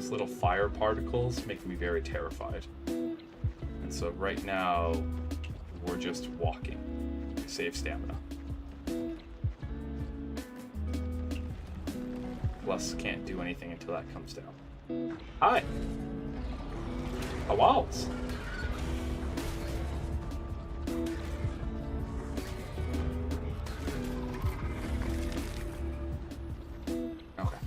Speaker 1: Little fire particles make me very terrified. And so right now, we're just walking. Save stamina. Plus, can't do anything until that comes down. Hi! A waltz. Okay.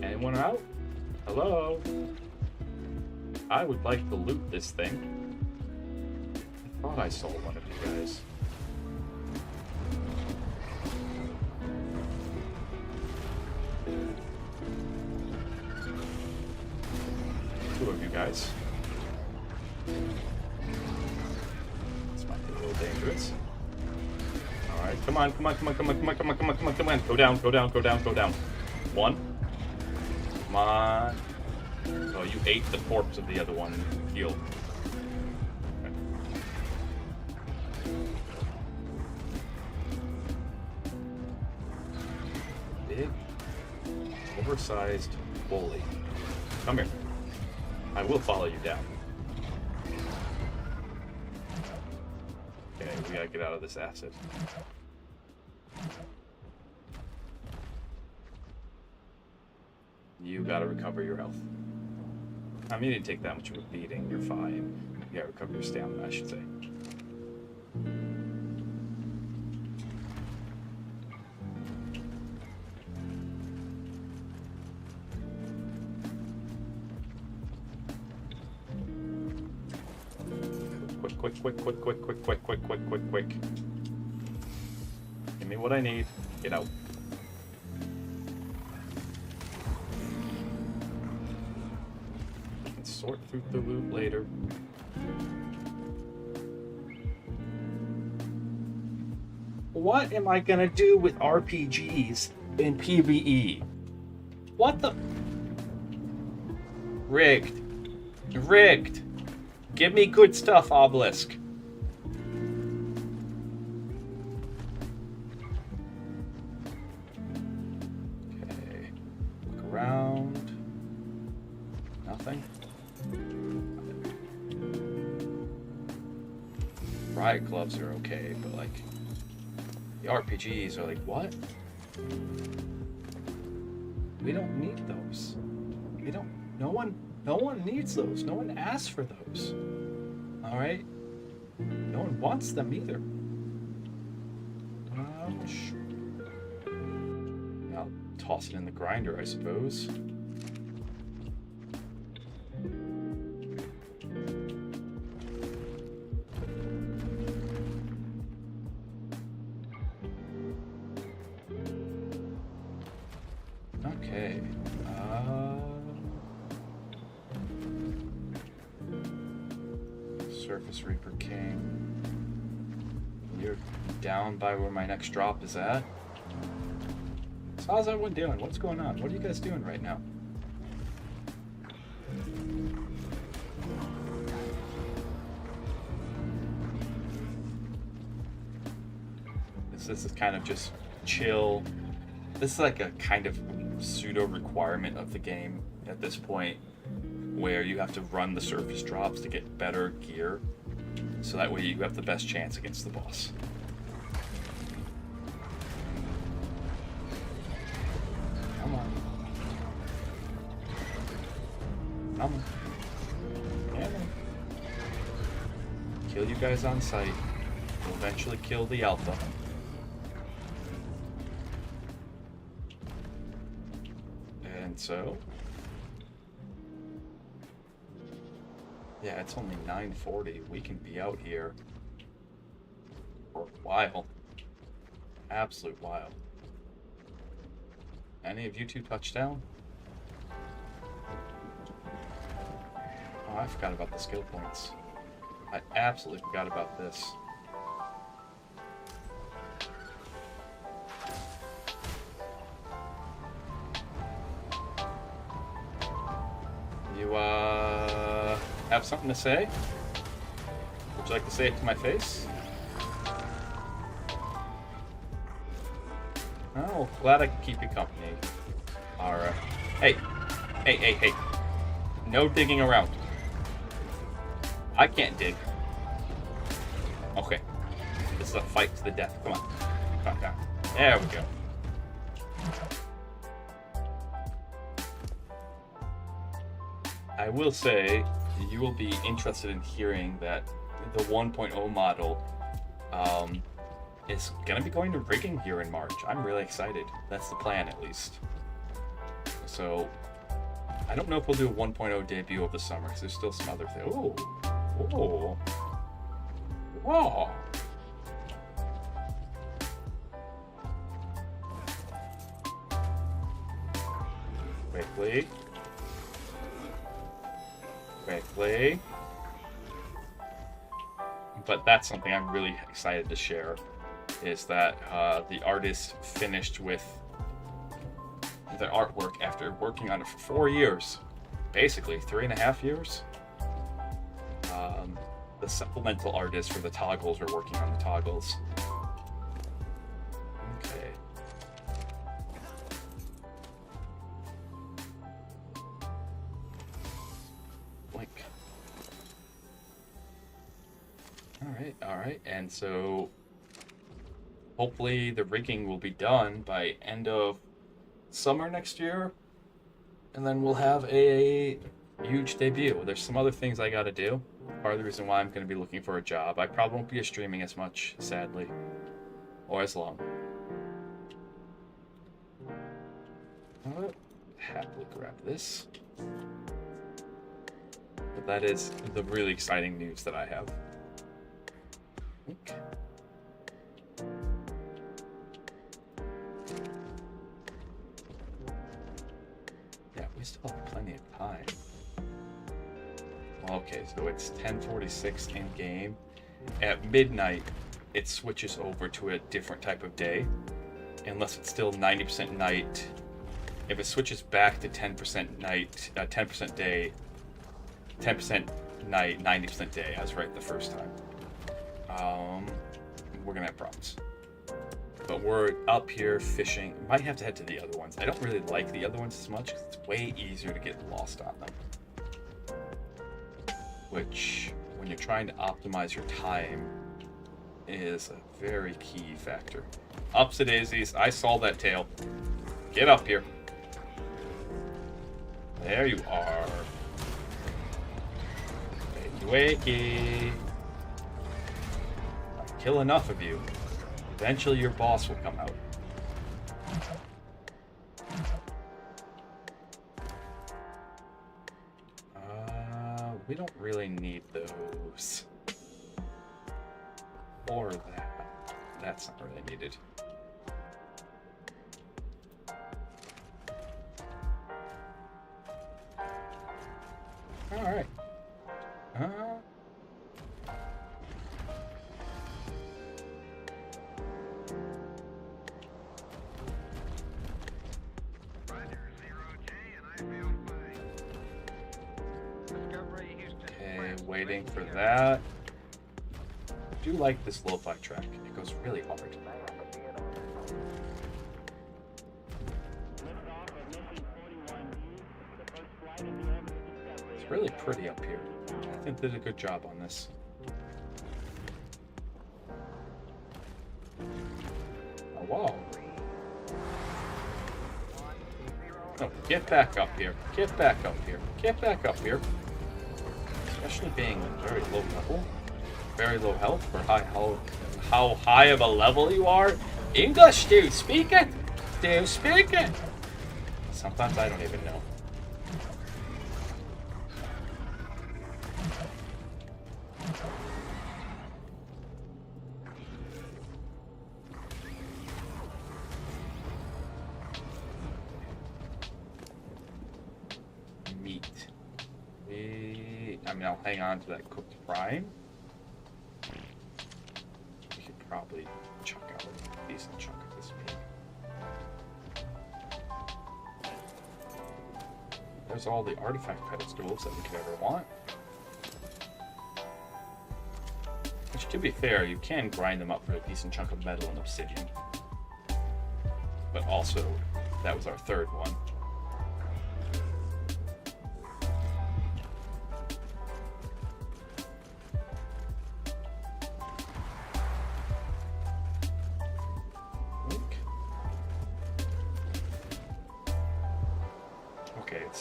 Speaker 1: Anyone out? Hello? I would like to loot this thing. I thought I saw one of you guys. Two of you guys. This might be a little dangerous. Alright, come on, come on, come on, come on, come on, come on, come on, come on, come on. Go down, go down, go down, go down. One. Come on. Oh, you ate the corpse of the other one and healed. Okay. Big, oversized bully. Come here. I will follow you down. Okay, we gotta get out of this acid. You gotta recover your health. I mean, you didn't take that much of a beating. You're fine. You gotta recover your stamina, I should say. Quick. Give me what I need. Get out. Sort through the loot later. What am I gonna do with RPGs in PvE? What the? Rigged. Rigged. Give me good stuff, Obelisk. Okay. Look around. Nothing. Riot gloves are okay, but like the RPGs are like, what? We don't need those. We don't. No one needs those. No one asks for those. All right. No one wants them either. I'll toss it in the grinder, I suppose. Okay. Surface Reaper King. You're down by where my next drop is at. So how's everyone doing? What's going on? What are you guys doing right now? This is kind of just chill. This is like a kind of pseudo requirement of the game at this point, where you have to run the surface drops to get better gear, so that way you have the best chance against the boss. Come on. Come on. Come on. Kill you guys on sight. We'll eventually kill the alpha. So, yeah, it's only 9:40. We can be out here for a while. Absolute while. Any of you two touchdown? Oh, I forgot about the skill points. I absolutely forgot about this. You, have something to say? Would you like to say it to my face? Oh, glad I could keep you company. Alright. Hey. Hey. No digging around. I can't dig. Okay. This is a fight to the death. Come on. Calm down. There we go. I will say, you will be interested in hearing that the 1.0 model is going to be going to rigging here in March. I'm really excited. That's the plan, at least. So, I don't know if we'll do a 1.0 debut over the summer, because there's still some other things. Ooh. Whoa. Whoa. Quickly. Quickly. But that's something I'm really excited to share, is that the artist finished with the artwork after working on it for 4 years, basically 3.5 years. The supplemental artists for the toggles were working on the toggles. Okay. Blink. All right, and so hopefully the rigging will be done by end of summer next year, and then we'll have a huge debut. There's some other things I gotta do. Part of the reason why I'm going to be looking for a job. I probably won't be streaming as much, sadly, or as long. I'll happily grab this. But that is the really exciting news that I have. Okay. Yeah, we still have plenty of time. Okay, so it's 10:46 in game. At midnight, it switches over to a different type of day, unless it's still 90% night. If it switches back to 10% night, 10% day, 10% night, 90% day. I was right the first time. We're gonna have problems. But we're up here fishing. Might have to head to the other ones. I don't really like the other ones as much because it's way easier to get lost on them. Which, when you're trying to optimize your time, is a very key factor. Ups to daisies. I saw that tail. Get up here. There you are. Wakey, wakey. I'll kill enough of you. Eventually your boss will come out. We don't really need those. Or that. That's not really needed. Alright. Waiting for that. I do like this lo-fi track. It goes really hard. It's really pretty up here. I think they did a good job on this. Oh, wow. No, get back up here. Get back up here. Get back up here. Especially being very low level, very low health for how high of a level you are. English, dude, speak it. Dude, speak it. Sometimes I don't even know. I'll hang on to that cooked prime. We could probably chuck out a decent chunk of this meat. There's all the artifact pedestals that we could ever want. Which, to be fair, you can grind them up for a decent chunk of metal and obsidian. But also, that was our third one.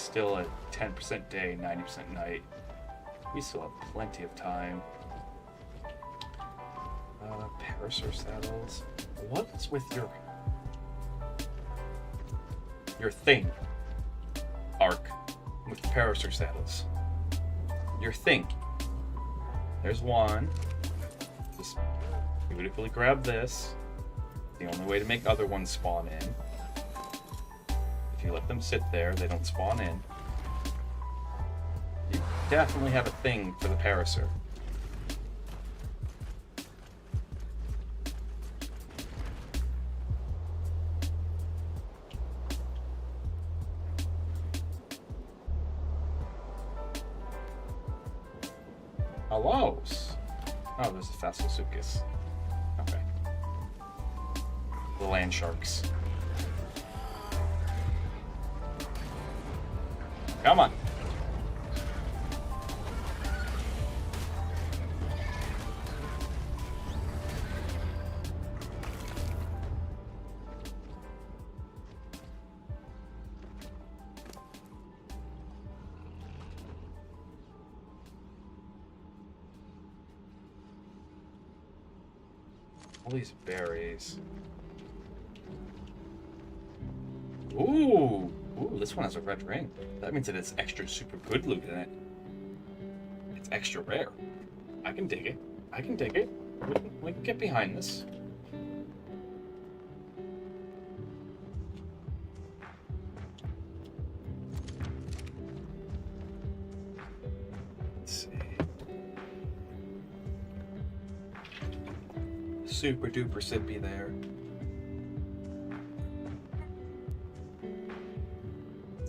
Speaker 1: still a 10% day, 90% night. We still have plenty of time. Parasaur saddles. What is with your thing, ARK, with parasaur saddles? Your thing. There's one. Just beautifully grab this. The only way to make other ones spawn in. If you let them sit there, they don't spawn in. You definitely have a thing for the parasaur. Hello. Oh, there's a Phascosuchus. Okay. The land sharks. Come on. All these berries. Ooh! Ooh, this one has a red ring. That means it has extra super good loot in it. It's extra rare. I can dig it. I can dig it. We can get behind this. Let's see. Super duper sippy there.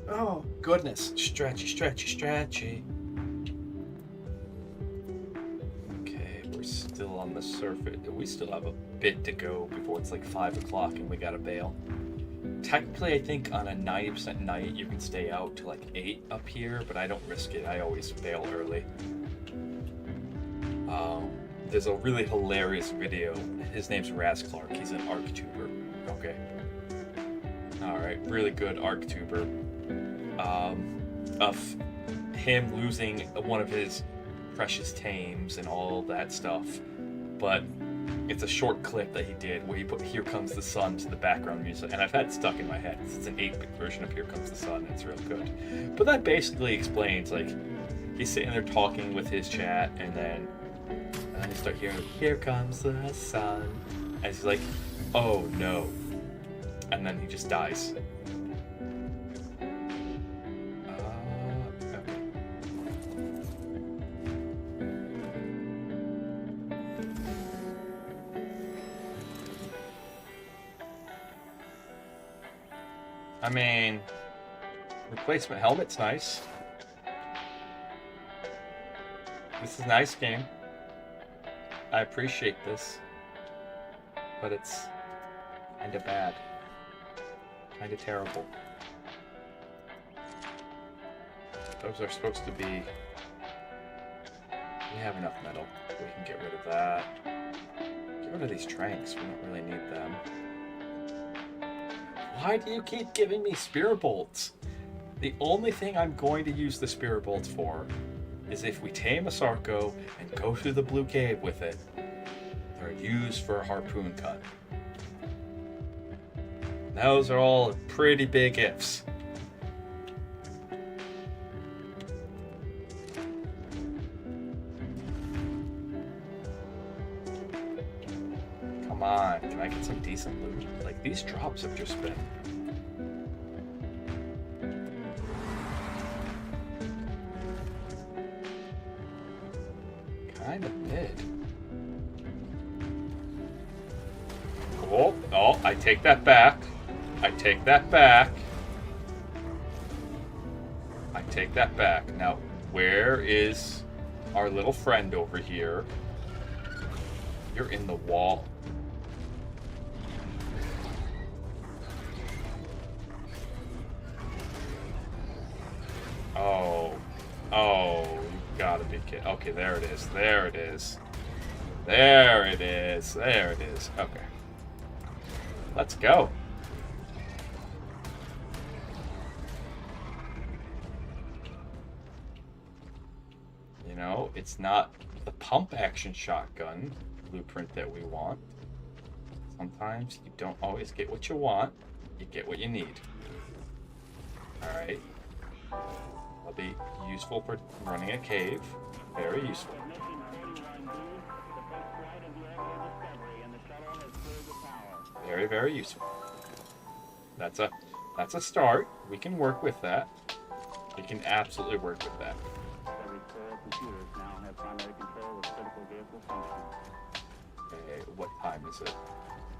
Speaker 1: Oh, goodness. Stretchy, stretchy, stretchy. Okay, we're still on the surface. We still have a bit to go before it's like 5 o'clock and we gotta bail. Technically, I think on a 90% night, you can stay out to like 8 up here, but I don't risk it. I always bail early. There's a really hilarious video. His name's Raz Clark. He's an ARK tuber. Okay. Alright, really good ARK tuber. Of him losing one of his precious tames and all that stuff. But it's a short clip that he did where he put Here Comes the Sun to the background music. And I've had it stuck in my head. It's an 8-bit version of Here Comes the Sun. It's real good. But that basically explains, like, he's sitting there talking with his chat and then you start hearing, Here comes the sun. And he's like, oh no. And then he just dies. Okay. I mean, replacement helmet's nice. This is a nice game. I appreciate this, but it's kind of bad, kind of terrible. Those are supposed to be, we have enough metal, we can get rid of that. Get rid of these tranks, we don't really need them. Why do you keep giving me spear bolts? The only thing I'm going to use the spear bolts for is if we tame a Sarco and go through the blue cave with it. They're used for a harpoon cut. Those are all pretty big ifs. Come on, can I get some decent loot? Like, these drops have just been... kind of mid. Oh, I take that back. I take that back. I take that back. Now, where is our little friend over here? You're in the wall. Oh, you gotta be kidding. Okay, there it is. There it is. There it is. There it is. Okay. Let's go. No, it's not the pump action shotgun blueprint that we want. Sometimes you don't always get what you want, you get what you need. Alright. That'll be useful for running a cave. Very useful. Very, very useful. That's a start. We can work with that. We can absolutely work with that. Okay, what time is it?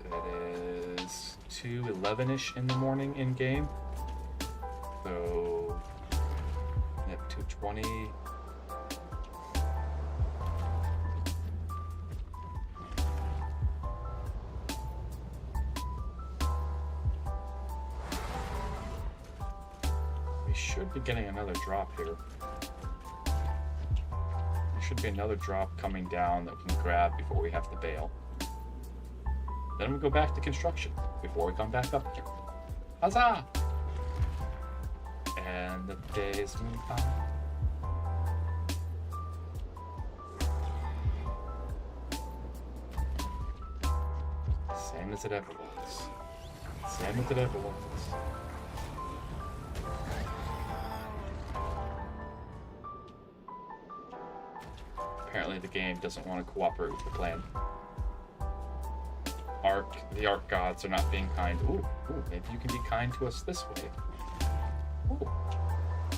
Speaker 1: It is 2:11ish in the morning in game. So, yep, 2:20. We should be getting another drop here. There should be another drop coming down that we can grab before we have to bail. Then we go back to construction before we come back up here. Huzzah! And the days move on. Same as it ever was. Same as it ever was. Apparently the game doesn't want to cooperate with the plan. The ARK gods are not being kind. Ooh, maybe you can be kind to us this way. Ooh.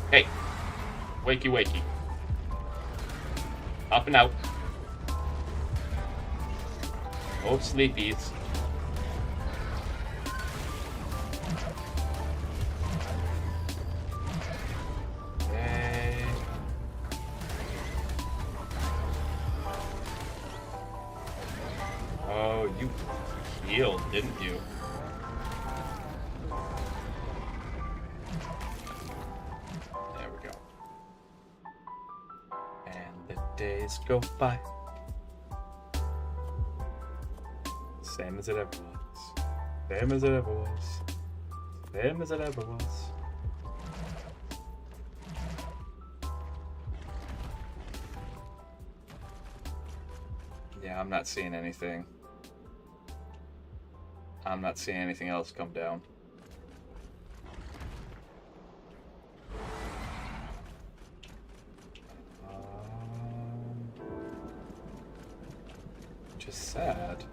Speaker 1: Hey, wakey wakey. Up and out. Oh, sleepies. Oh, you healed, didn't you? There we go. And the days go by. Same as it ever was. Same as it ever was. Same as it ever was. Yeah, I'm not seeing anything. I'm not seeing anything else come down. Which is sad.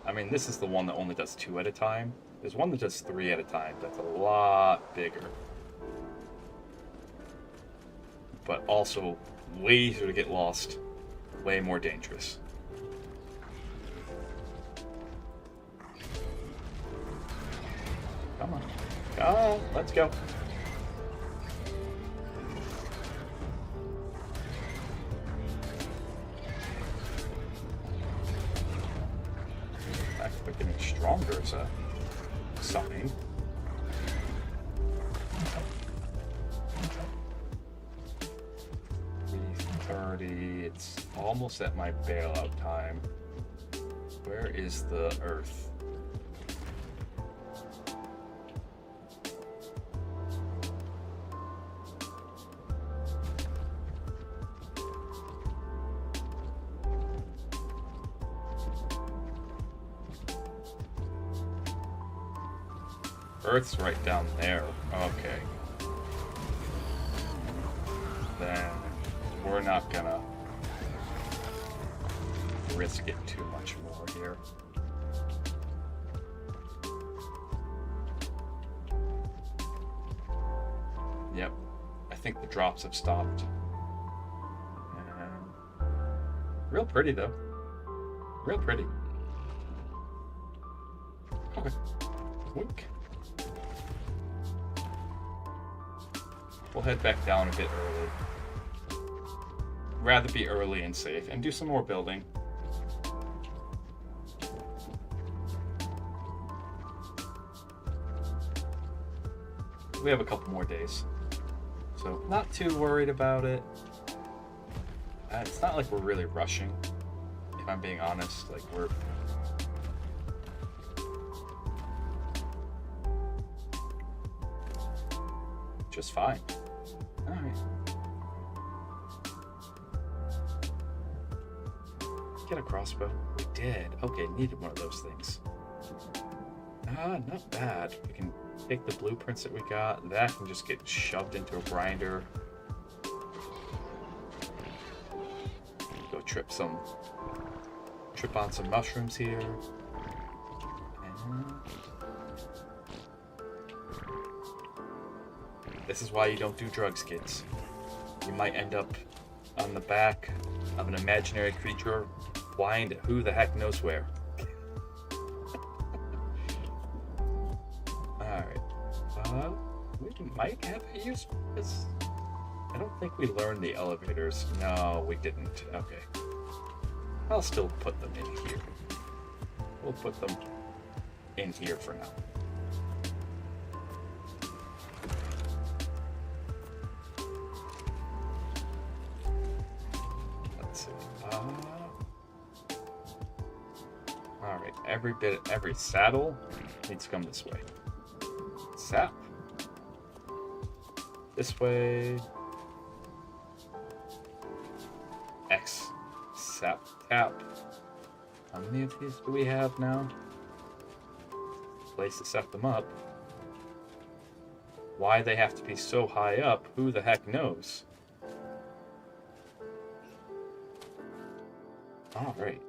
Speaker 1: I mean, this is the one that only does 2 at a time. There's one that does 3 at a time. That's a lot bigger. But also way easier to get lost. Way more dangerous. Come on. Go. Let's go. In fact, we're getting stronger as a sign. It's almost at my bailout time. Where is the earth? Earth's right down there. Okay. Then we're not gonna risk it too much more here. Yep, I think the drops have stopped. Real pretty though. Real pretty. Okay. Wink. We'll head back down a bit early. Rather be early and safe and do some more building. We have a couple more days, so not too worried about it. It's not like we're really rushing, if I'm being honest. Like, we're just fine. Alright. get a crossbow? We did. Okay, needed one of those things. Not bad. We can take the blueprints that we got. That can just get shoved into a grinder. Go trip on some mushrooms here. And this is why you don't do drugs, kids. You might end up on the back of an imaginary creature flying to who the heck knows where. Alright. We might have a use for this. I don't think we learned the elevators. No, we didn't. Okay. I'll still put them in here. We'll put them in here for now. Let's see. Alright, every saddle needs to come this way. Sap. This way. X. Sap. Tap. How many of these do we have now? Place to set them up. Why they have to be so high up, who the heck knows? Alright.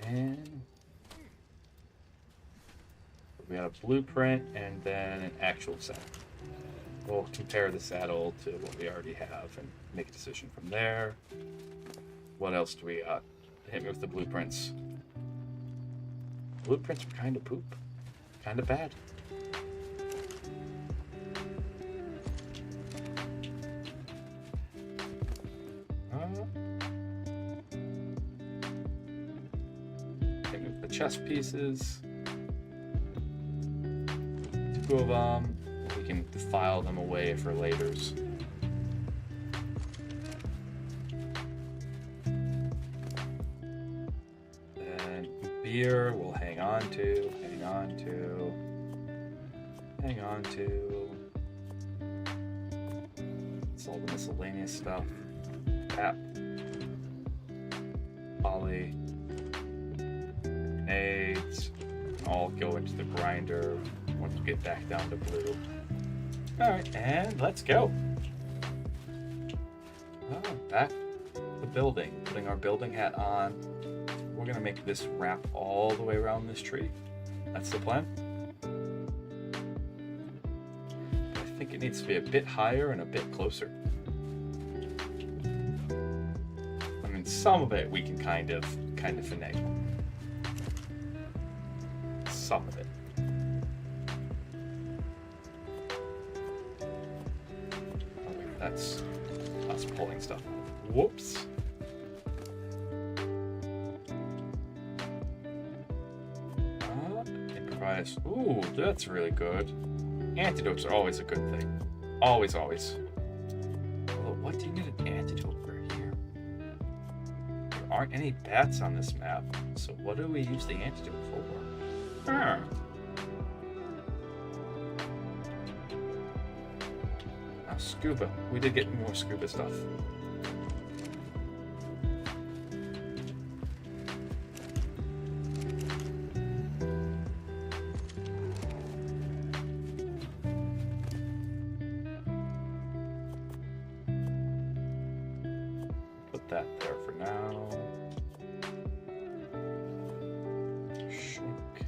Speaker 1: And we got a blueprint and then an actual saddle. We'll compare the saddle to what we already have and make a decision from there. What else do we got? Hit me with the blueprints. Blueprints are kind of poop. Kind of bad. Hit me with the chest pieces. 2 of them. We can file them away for laters. Then beer we'll hang on to. It's all the miscellaneous stuff. Tap. Poly. Grenades. All go into the grinder once we get back down to blue. Alright, and let's go. Back to the building. Putting our building hat on. We're going to make this wrap all the way around this tree. That's the plan. I think it needs to be a bit higher and a bit closer. I mean, some of it we can kind of finagle. Some of it. That's us pulling stuff. Whoops. Improvise. Ooh, that's really good. Antidotes are always a good thing. Always, always. Well, what do you need an antidote for here? There aren't any bats on this map, so what do we use the antidote for? Now, scuba. We did get more scuba stuff. Put that there for now. Shrink.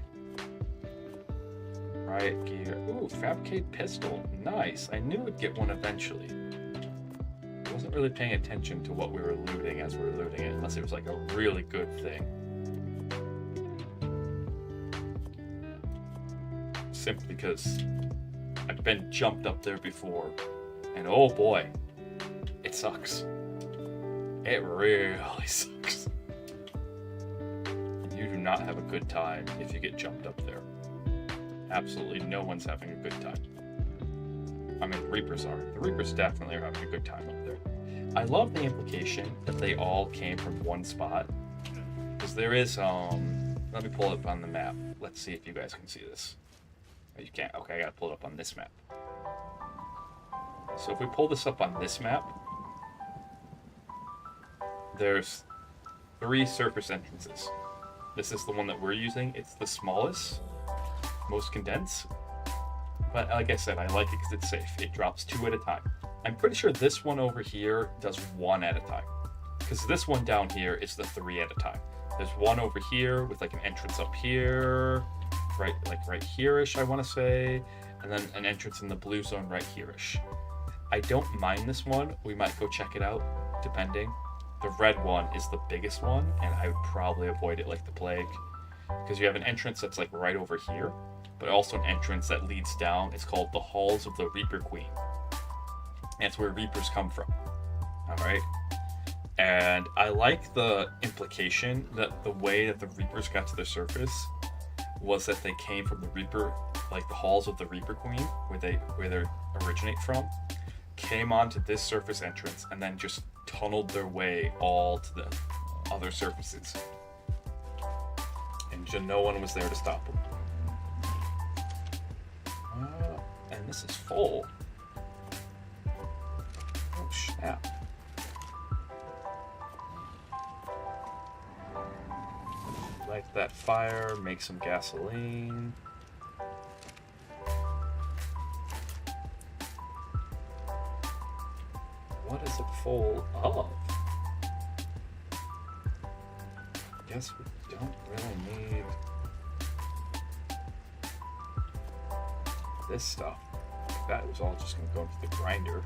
Speaker 1: Riot gear. Ooh, fabricate pistol. Nice. I knew we'd get one eventually. I wasn't really paying attention to what we were looting as we were looting it, unless it was like a really good thing. Simply because I've been jumped up there before, and oh boy, it sucks. It really sucks. You do not have a good time if you get jumped up there. Absolutely no one's having a good time. I mean, the Reapers are. The Reapers definitely are having a good time up there. I love the implication that they all came from one spot. Because there is, let me pull it up on the map. Let's see if you guys can see this. Oh, you can't. Okay, I gotta pull it up on this map. So if we pull this up on this map, there's 3 surface entrances. This is the one that we're using. It's the smallest, most condensed. But like I said, I like it because it's safe. It drops 2 at a time. I'm pretty sure this one over here does 1 at a time. Because this one down here is the 3 at a time. There's one over here with like an entrance up here, right here-ish, I want to say, and then an entrance in the blue zone right here-ish. I don't mind this one. We might go check it out, depending. The red one is the biggest one, and I would probably avoid it like the plague, because you have an entrance that's like right over here, but also an entrance that leads down. It's called the Halls of the Reaper Queen. And it's where Reapers come from. All right. And I like the implication that the way that the Reapers got to the surface was that they came from the Reaper, like the Halls of the Reaper Queen, where they originate from, came onto this surface entrance, and then just tunneled their way all to the other surfaces. And just no one was there to stop them. And this is full. Oh snap. Light that fire, make some gasoline. What is it full of? Guess we don't really need this stuff. That was all just gonna go into the grinder.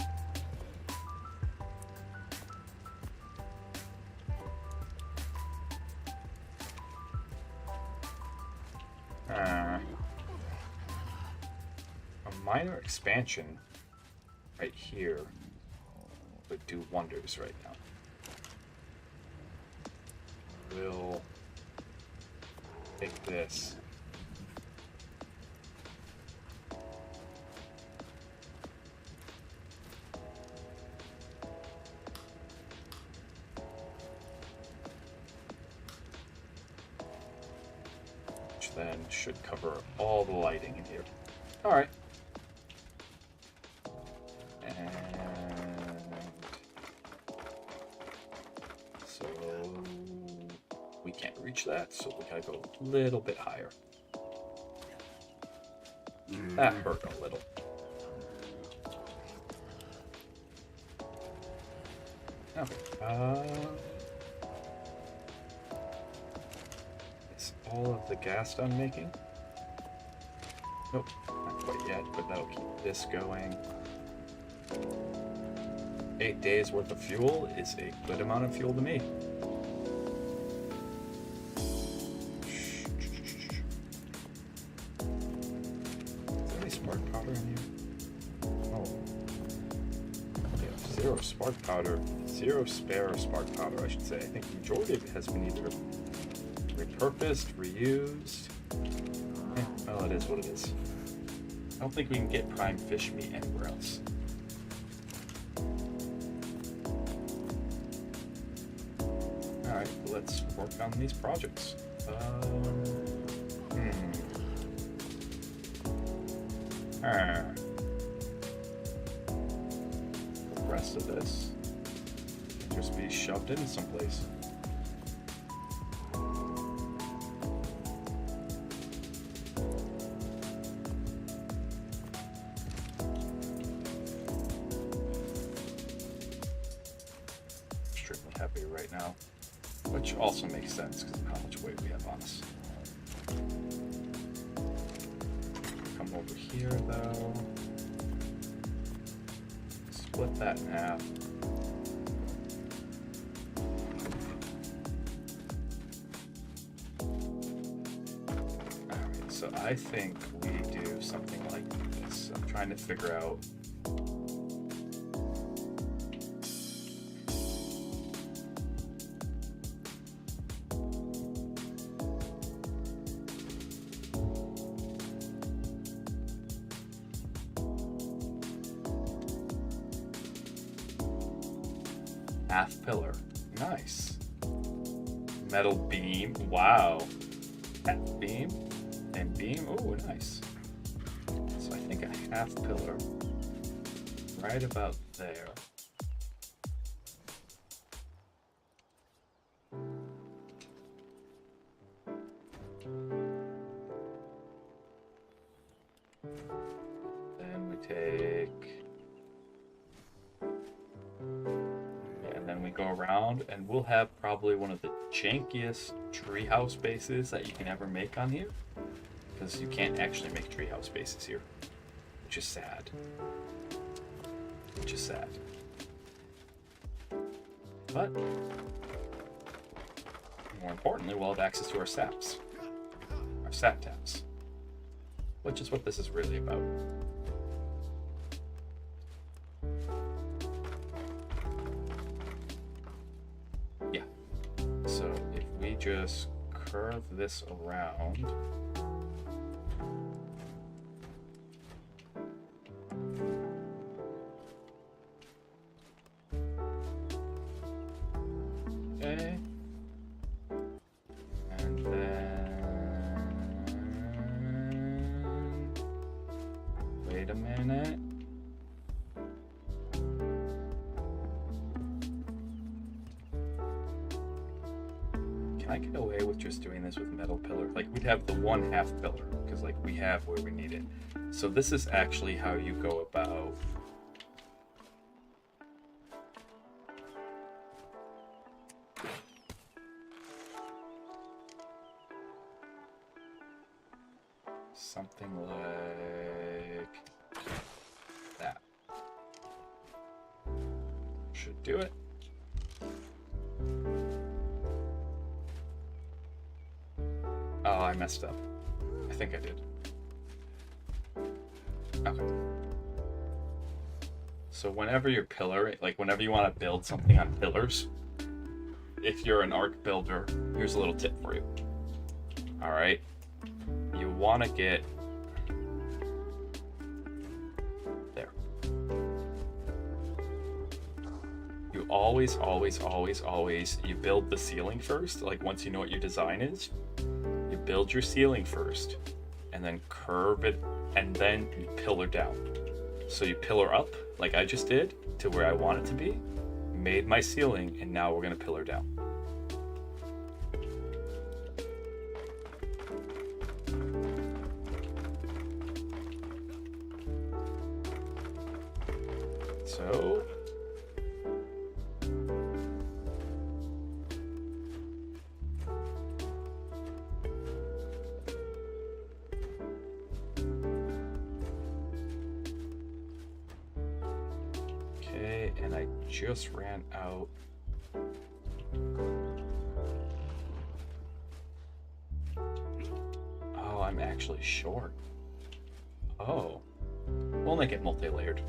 Speaker 1: A minor expansion right here would do wonders right now. We'll take this. Which then should cover all the lighting in here. All right. And so we can't reach that, so we gotta go a little bit higher. That hurt a little. Okay. Is all of the gas done making? Nope, not quite yet, but that'll keep this going. 8 days worth of fuel is a good amount of fuel to me. Is there any spark powder in here? Oh. Yeah, 0 spark powder. 0 spare spark powder, I should say. I think the majority of it has been either repurposed, reused. Well, it is what it is. I don't think we can get prime fish meat anywhere else. Alright, let's work on these projects. The rest of this can just be shoved in someplace. Extremely heavy right now, which also makes sense because of how much weight we have on us. Come over here though. Split that in half. Alright, so I think we do something like this. I'm trying to figure out half pillar. Nice. Metal beam. Wow. Half beam and beam. Oh, nice. So I think a half pillar right about there. we go around, and we'll have probably one of the jankiest treehouse bases that you can ever make on here, because you can't actually make treehouse bases here, which is sad. Which is sad. But more importantly, we'll have access to our saps, our sap taps, which is what this is really about. Yeah. So if we just curve this around. Okay. And then wait a minute. Can I get away with just doing this with metal pillar? Like, we'd have the 1/2 pillar, because like we have where we need it. So this is actually how you go about something like that. Should do it. Oh, I messed up. I think I did. Okay. So whenever you're pillar, like whenever you want to build something on pillars, if you're an ARK builder, here's a little tip for you. All right. You want to get there. You always, you build the ceiling first. Like once you know what your design is, you build your ceiling first and then curve it and then you pillar down. So you pillar up like I just did to where I want it to be, made my ceiling, and now we're going to pillar down. So okay, and I just ran out. Oh, I'm actually short. Oh, we'll make it multi-layered.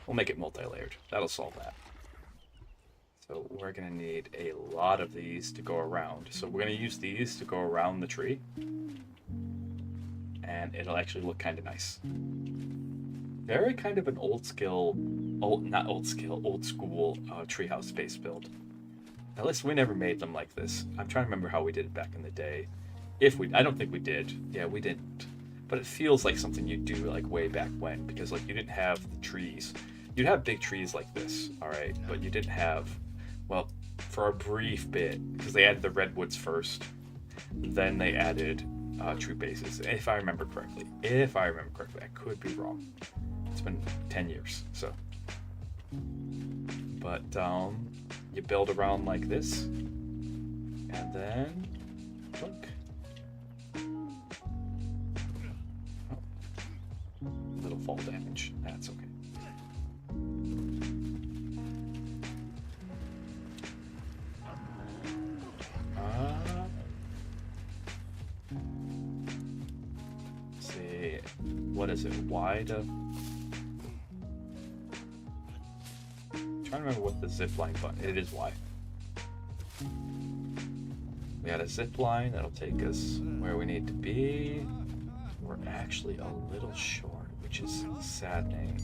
Speaker 1: We'll make it multi-layered. That'll solve that. So we're going to need a lot of these to go around. So we're going to use these to go around the tree. And it'll actually look kind of nice. Very kind of an old school treehouse space build. At least we never made them like this. I'm trying to remember how we did it back in the day. I don't think we did. Yeah, we didn't. But it feels like something you'd do like way back when, because like you didn't have the trees. You'd have big trees like this, all right, but you didn't have, well, for a brief bit, because they added the redwoods first, then they added tree bases, if I remember correctly. I could be wrong. It's been 10 years, so. But you build around like this, and then, look. Oh, little fall damage, that's okay. See, what is it? Y to. I'm trying to remember what the zip line button. It is Y. We got a zip line that'll take us where we need to be. We're actually a little short, which is saddening.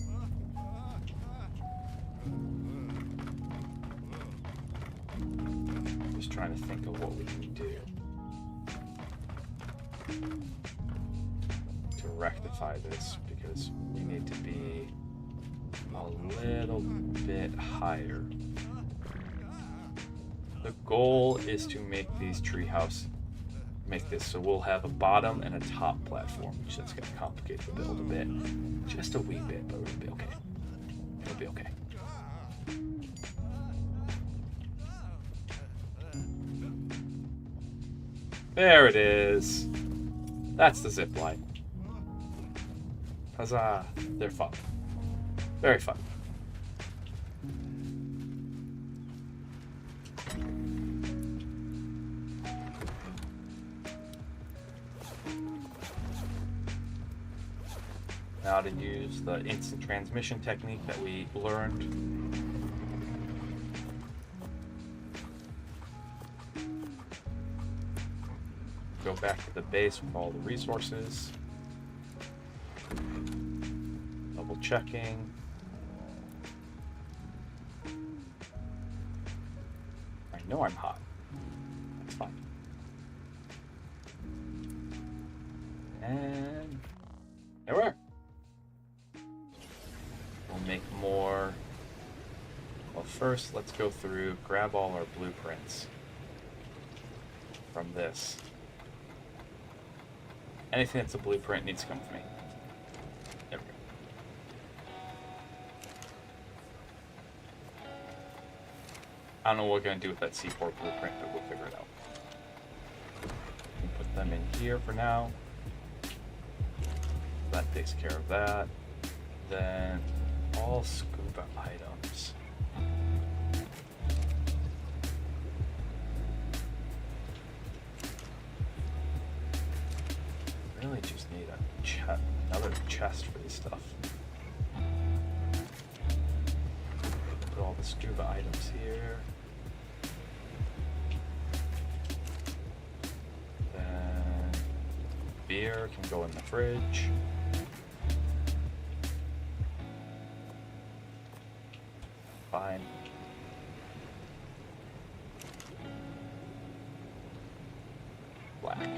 Speaker 1: Just trying to think of what we can do to rectify this, because we need to be a little bit higher. The goal is to make these treehouse, make this so we'll have a bottom and a top platform, which is going to complicate the build a bit, just a wee bit, but it'll be okay. It'll be okay. There it is. That's the zip line. Huzzah. They're fun. Very fun. Now to use the instant transmission technique that we learned. Go back to the base with all the resources. Double checking. I know I'm hot. That's fine. And there we are. We'll make more. Well, first, let's go through, grab all our blueprints from this. Anything that's a blueprint needs to come with me. There we go. I don't know what we're going to do with that C4 blueprint, but we'll figure it out. We'll put them in here for now. That takes care of that. Then all scuba items. Really just need another chest for this stuff. Put all the scuba items here. Then beer can go in the fridge. Fine. Black.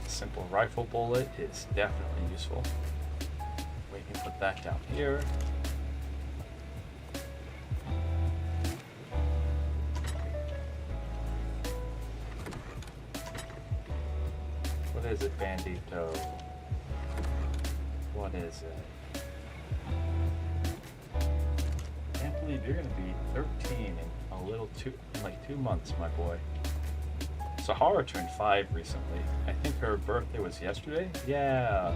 Speaker 1: Simple rifle bullet is definitely useful. We can put that down here. What is it, Bandito? What is it? Can't believe you're gonna be 13 in like 2 months, my boy. Sahara turned 5 recently. I think her birthday was yesterday? Yeah.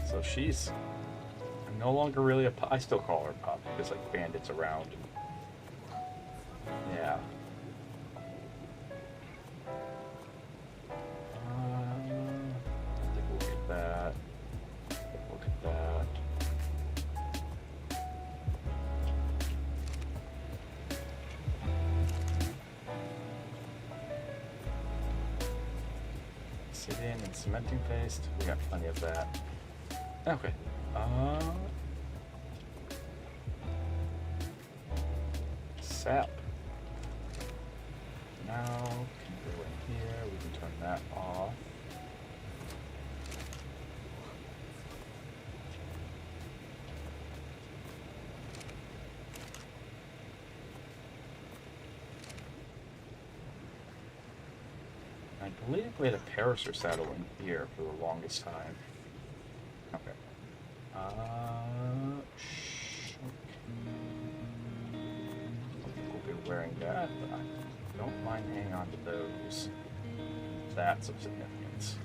Speaker 1: So she's no longer really a pup. I still call her pup because like Bandit's around. Yeah. Take a look at that. Take a look at that. Obsidian and cementing paste. We got plenty of that. Okay. Sap. Now can go in here. We can turn that off. I believe we had a Parasaur saddle in here for the longest time. Okay. We'll be wearing that, but I don't mind hanging on to those. That's of significance.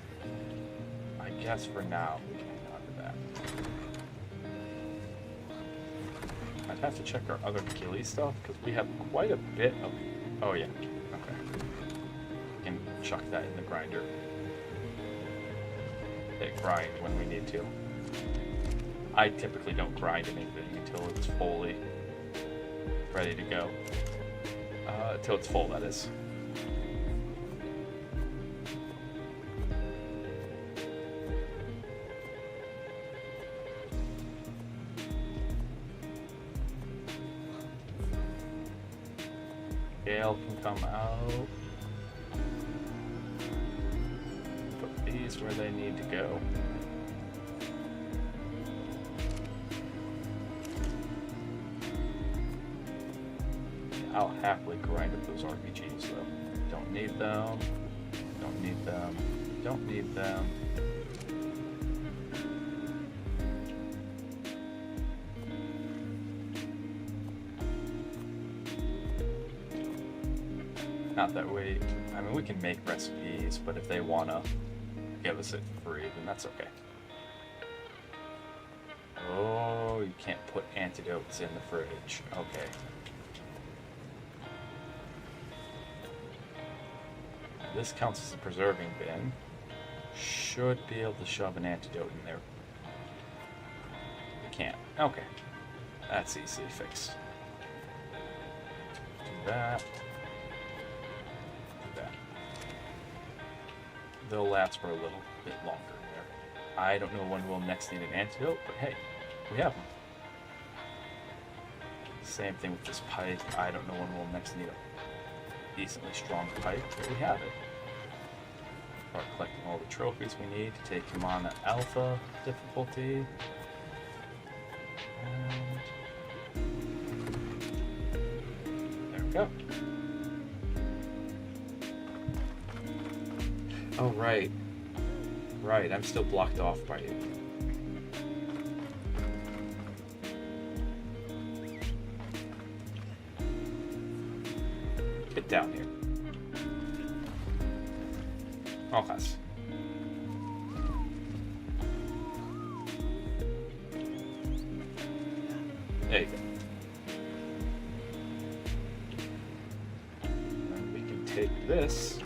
Speaker 1: I guess for now we can hang on to that. I'd have to check our other ghillie stuff because we have quite a bit of. Oh yeah. Okay. We can chuck that in the grinder. Hit grind when we need to. I typically don't grind anything until it's fully ready to go. Until it's full, that is. Gale can come out. Put these where they need to go. I'll happily grind up those RPGs though. Don't need them. Don't need them. Don't need them. Not that we... I mean, we can make recipes, but if they want to give us it for free, then that's okay. Oh, you can't put antidotes in the fridge. Okay. This counts as a preserving bin. Should be able to shove an antidote in there. We can't. Okay. That's easily fixed. Do that. Do that. They'll last for a little bit longer there. I don't know when we'll next need an antidote, but hey, we have them. Same thing with this pipe. I don't know when we'll next need a decently strong pipe, but we have it. Start collecting all the trophies we need to take him on at alpha difficulty. And there we go. Oh, right. Right, I'm still blocked off by you. Get down here. Okay. There you go. And we can take this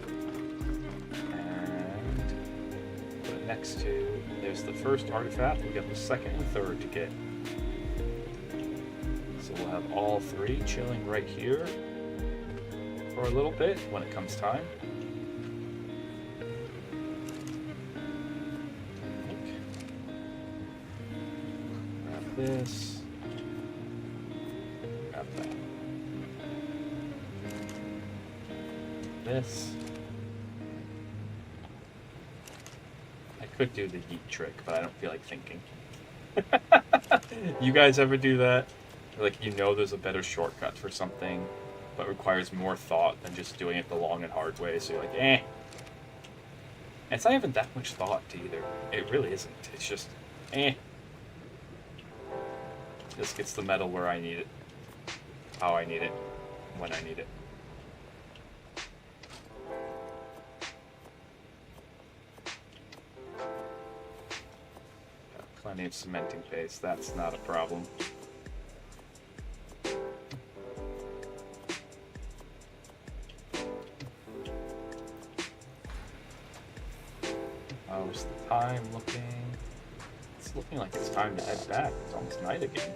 Speaker 1: and put it next to, there's the first artifact, we got the second and third to get. So we'll have all three chilling right here for a little bit when it comes time. This, grab that. This. I could do the yeet trick, but I don't feel like thinking. You guys ever do that? Like, you know there's a better shortcut for something, but requires more thought than just doing it the long and hard way, so you're like, eh. And it's not even that much thought to either. It really isn't. It's just, eh. This gets the metal where I need it, how I need it, when I need it. Got plenty of cementing paste, that's not a problem. How's the time looking? It's looking like it's time to head back. It's almost night again.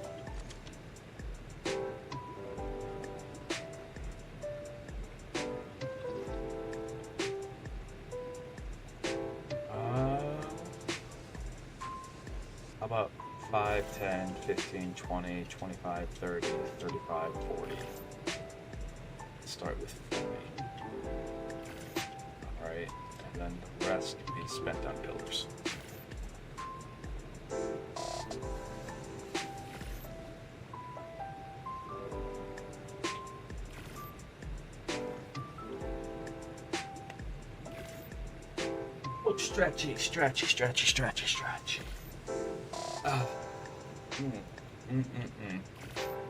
Speaker 1: How about 5, 10, 15, 20, 25, 30, 35, 40? Start with 40. Alright, and then the rest can be spent on pillars. Oh, stretchy, stretchy, stretchy, stretchy, stretchy. Oh.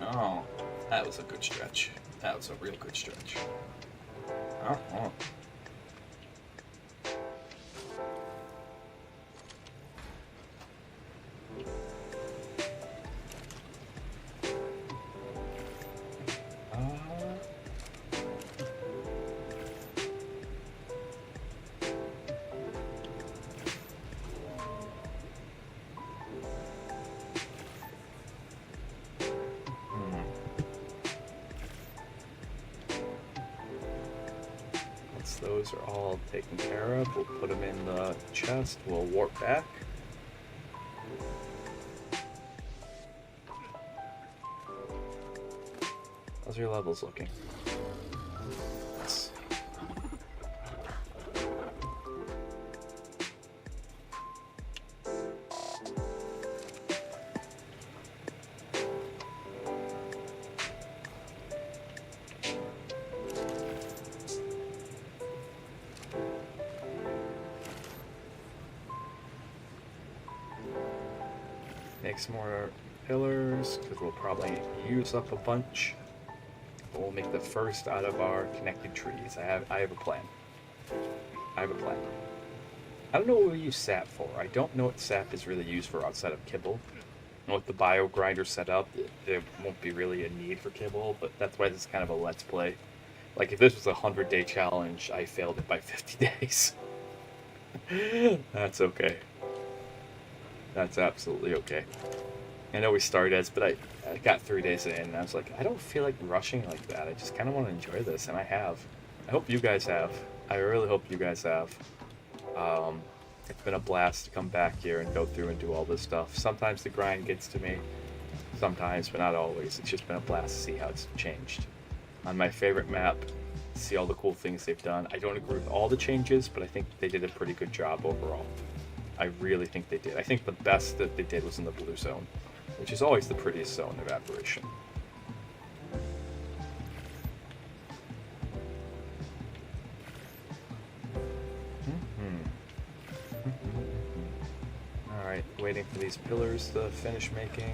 Speaker 1: Oh, that was a good stretch. That was a real good stretch. Oh. Those are all taken care of. We'll put them in the chest. We'll warp back. How's your levels looking? Let's see. Make some more pillars, because we'll probably use up a bunch. But we'll make the first out of our connected trees. I have a plan. I have a plan. I don't know what we use sap for. I don't know what sap is really used for outside of kibble. And with the bio grinder set up, there won't be really a need for kibble, but that's why this is kind of a let's play. Like, if this was a 100-day challenge, I failed it by 50 days. That's okay. That's absolutely okay. I know we started as, but I got 3 days in, and I was like, I don't feel like rushing like that. I just kind of want to enjoy this, and I have. I hope you guys have. I really hope you guys have. It's been a blast to come back here and go through and do all this stuff. Sometimes the grind gets to me, sometimes, but not always. It's just been a blast to see how it's changed. On my favorite map, see all the cool things they've done. I don't agree with all the changes, but I think they did a pretty good job overall. I really think they did. I think the best that they did was in the blue zone, which is always the prettiest zone of Aberration. Alright, waiting for these pillars to finish making,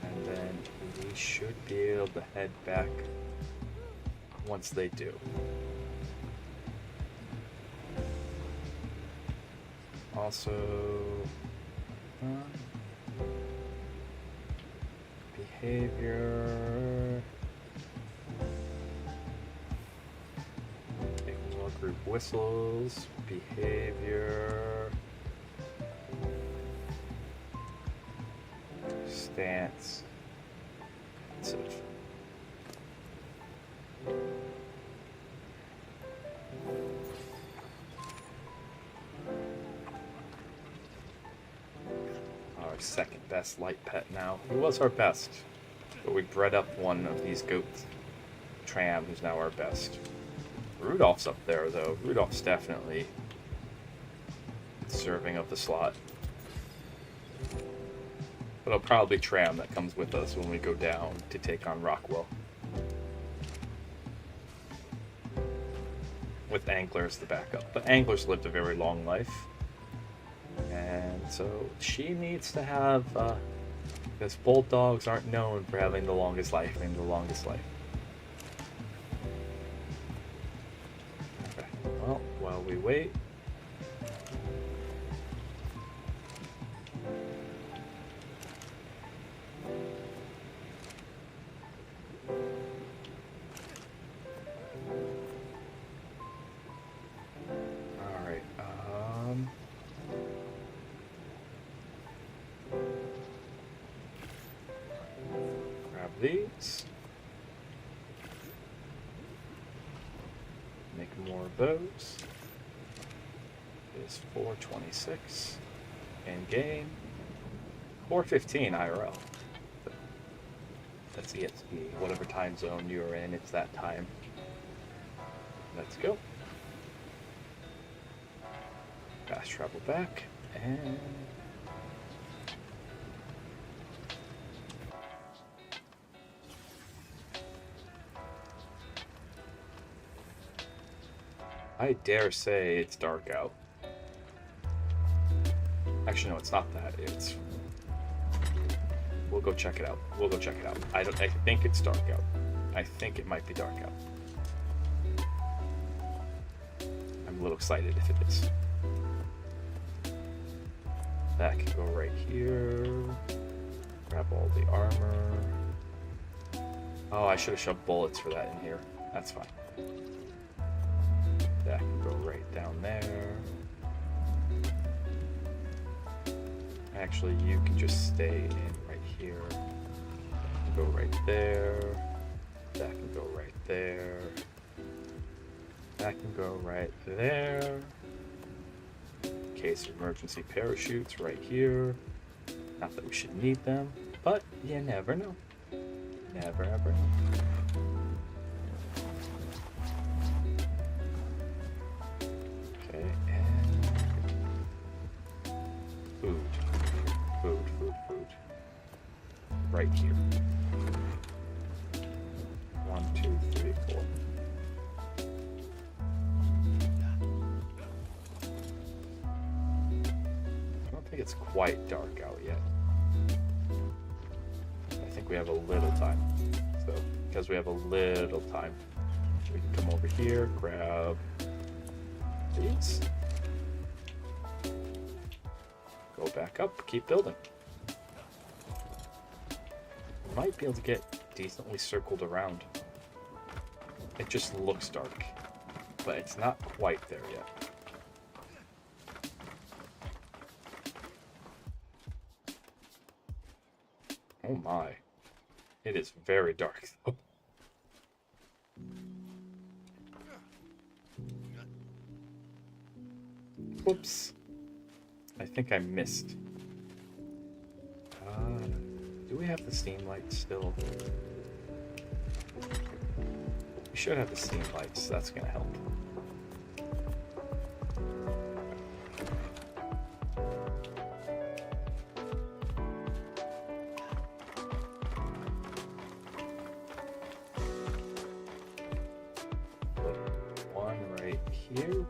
Speaker 1: and then we should be able to head back once they do. Also, behavior, ignore group whistles, behavior, stance, that's it. Our second best light pet now. He was our best, but we bred up one of these goats. Tram, who's now our best. Rudolph's up there, though. Rudolph's definitely deserving of the slot. But it'll probably be Tram that comes with us when we go down to take on Rockwell. With Angler as the backup. But Angler's lived a very long life. And so she needs to have, because bulldogs aren't known for having the longest life. Okay, well, while we wait. Alright, grab these. Make more of those. Is 426 in game. 415 IRL. That's ESP. Whatever time zone you're in, it's that time. Let's go. Fast travel back and I dare say it's dark out. Actually, no, it's not that. It's. We'll go check it out. I think it's dark out. I think it might be dark out. I'm a little excited if it is. That can go right here. Grab all the armor. Oh, I should have shoved bullets for that in here. That's fine. That can go right down there. Actually, you can just stay in right here. Go right there. That can go right there. That can go right there. Case of emergency parachutes right here. Not that we should need them, but you never know. Never ever know. Okay, and food. Right here. 1, 2, 3, 4. I don't think it's quite dark out yet. I think we have a little time. So because we have a little time. We can come over here, grab these. Go back up, keep building. Might be able to get decently circled around. It just looks dark, but it's not quite there yet. Oh my. It is very dark though. Whoops. I think I missed. Do we have the steam lights still? We should have the steam lights. That's gonna help. Put one right here.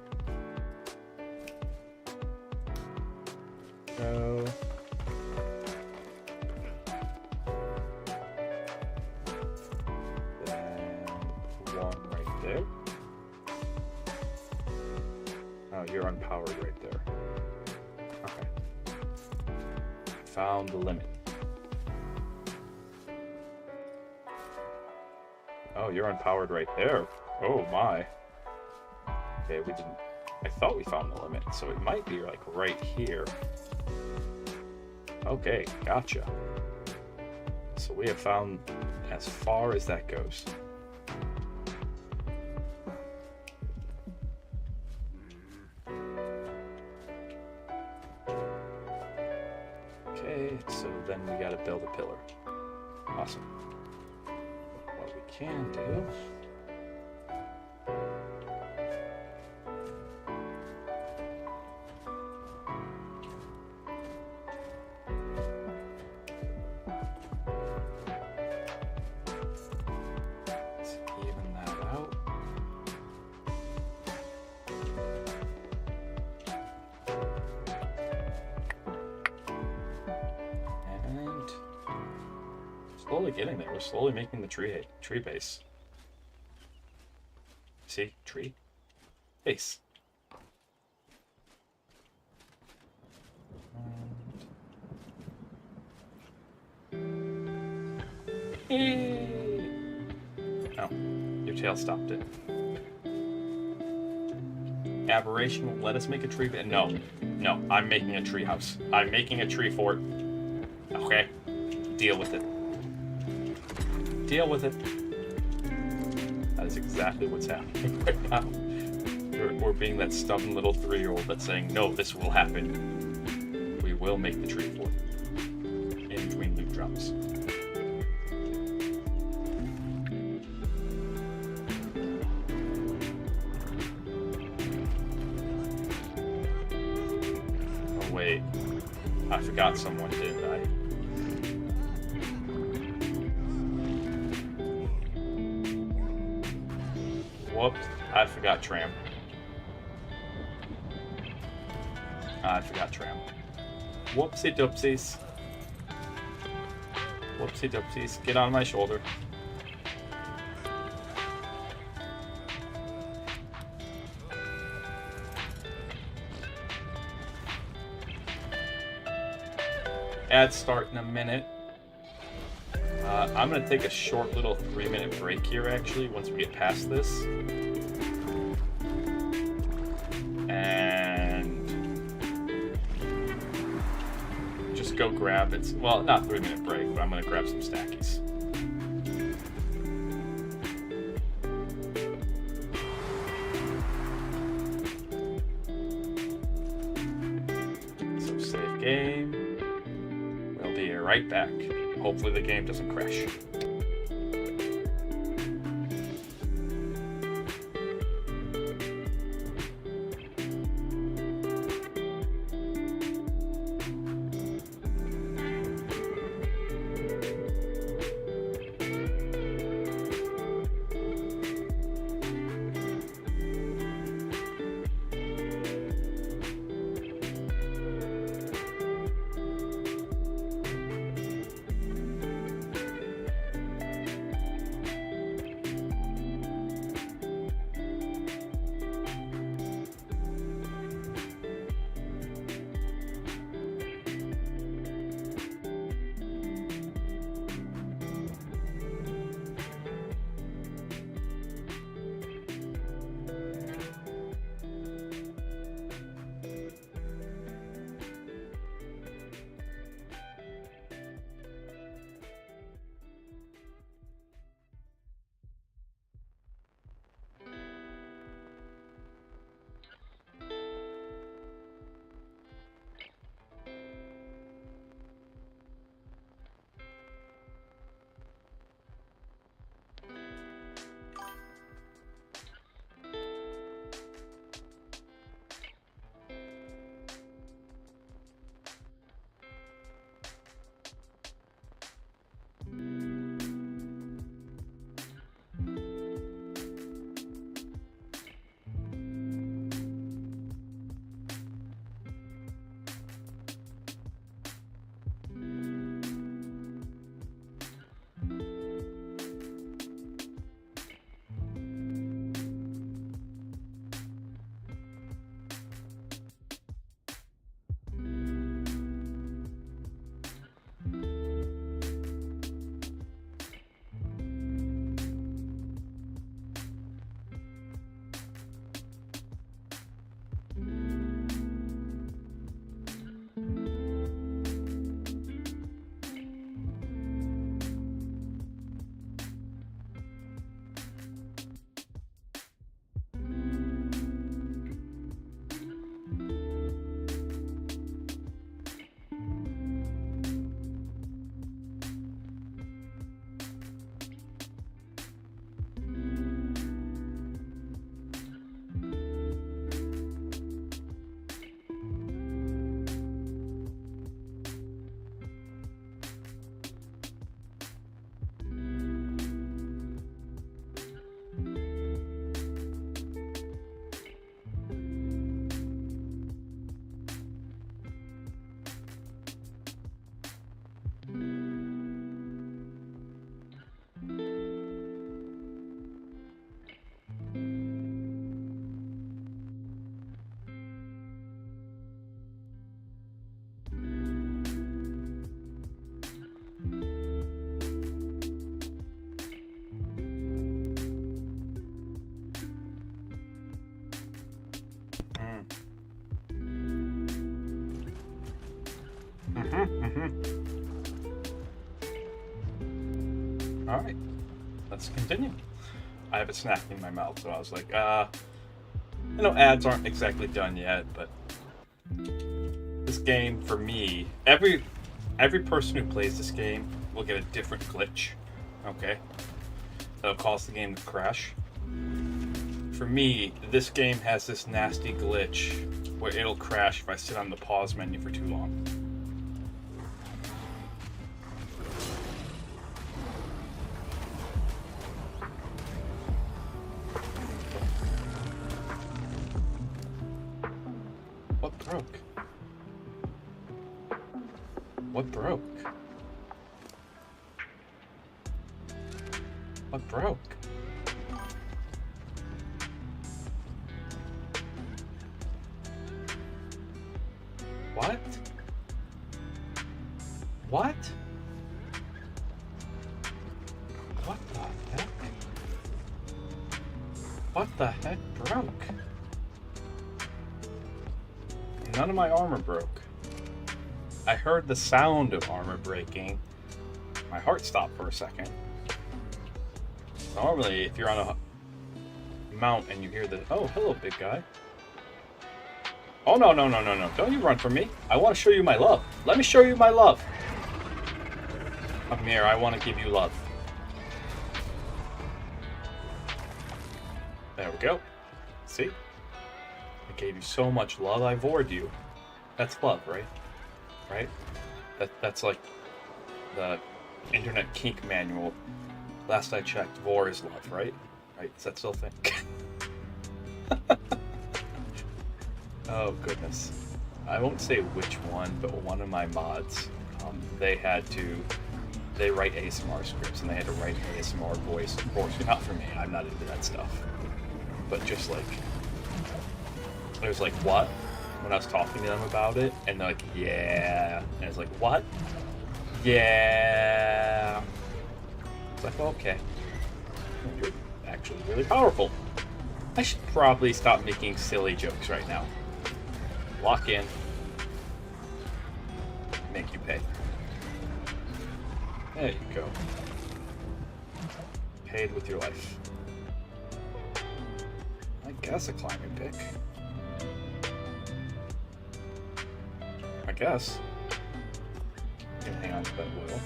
Speaker 1: So you're unpowered right there. Okay. Found the limit. Oh, you're unpowered right there. Oh my. Okay, we didn't. I thought we found the limit, so it might be like right here. Okay, gotcha. So we have found as far as that goes. Okay, so then we gotta build a pillar. Awesome. What we can do... let's even that out. And slowly getting there. We're slowly making the tree base. See? Tree. Base. Oh, your tail stopped it. Aberration won't let us make a tree. No, I'm making a tree house. I'm making a tree fort. Okay, deal with it. Deal with it. That is exactly what's happening right now. We're being that stubborn little 3-year-old that's saying, no, this will happen. We will make the tree fort in between loot drops. Oh wait, I forgot someone, didn't I? Whoops, I forgot Tram. I forgot Tram. Whoopsie doopsies. Whoopsie doopsies. Get on my shoulder. Ad start in a minute. I'm going to take a short little 3-minute break here, actually, once we get past this. And just go grab it. Well, not 3-minute break, but I'm going to grab some stackies. So save game. We'll be right back. Hopefully the game doesn't crash. All right, let's continue. I have a snack in my mouth, so I was like, ads aren't exactly done yet, but this game, for me, every person who plays this game will get a different glitch, okay? That'll cause the game to crash. For me, this game has this nasty glitch where it'll crash if I sit on the pause menu for too long. What broke? What broke? What broke? What? What? What the heck? What the heck broke? None of my armor broke. I heard the sound of armor breaking. My heart stopped for a second. Normally, if you're on a mount and you hear the, oh, hello, big guy. Oh, no. Don't you run from me. I want to show you my love. Let me show you my love. Come here, I want to give you love. There we go. See? I gave you so much love, I vored you. That's love, right? Right? That's like the internet kink manual. Last I checked, vor is love, right? Right? Is that still a thing? Oh, goodness. I won't say which one, but one of my mods, they write ASMR scripts, and they had to write ASMR voice. Of course, not for me, I'm not into that stuff. But just like, there's like, what? When I was talking to them about it, and they're like, yeah. And I was like, what? Yeah. It's like, okay. You're actually really powerful. I should probably stop making silly jokes right now. Lock in. Make you pay. There you go. Paid with your life. I guess a climbing pick. I guess. You can hang on to that wheel.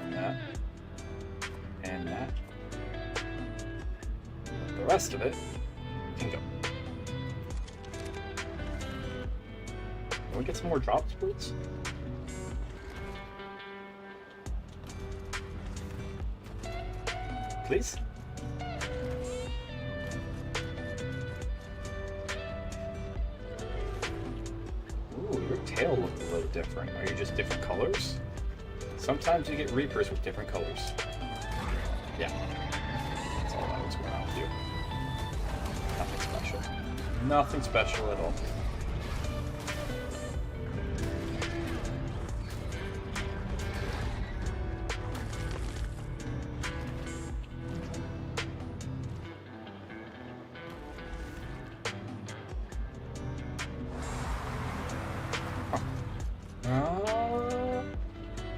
Speaker 1: And that. And that. The rest of it can go. Can we get some more drops, please? Please? Ooh, your tail looked a little different. Are you just different colors? Sometimes you get Reapers with different colors. Yeah. That's all that was going on with you. Nothing special. Nothing special at all.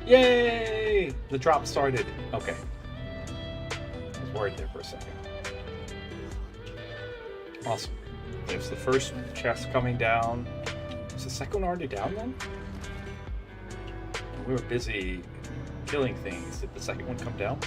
Speaker 1: Yay! The drop started. Okay. I was worried there for a second. Awesome. There's the first chest coming down. Is the second one already down then? We were busy killing things. Did the second one come down?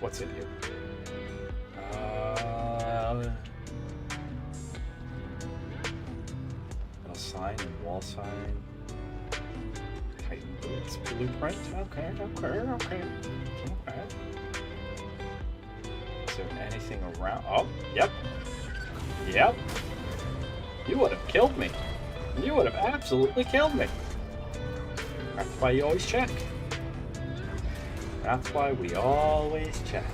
Speaker 1: What's in here? A sign and wall sign. Titan boots blueprint. Okay. Is there anything around? Oh, yep. You would have killed me. You would have absolutely killed me. That's why you always check. That's why we always check.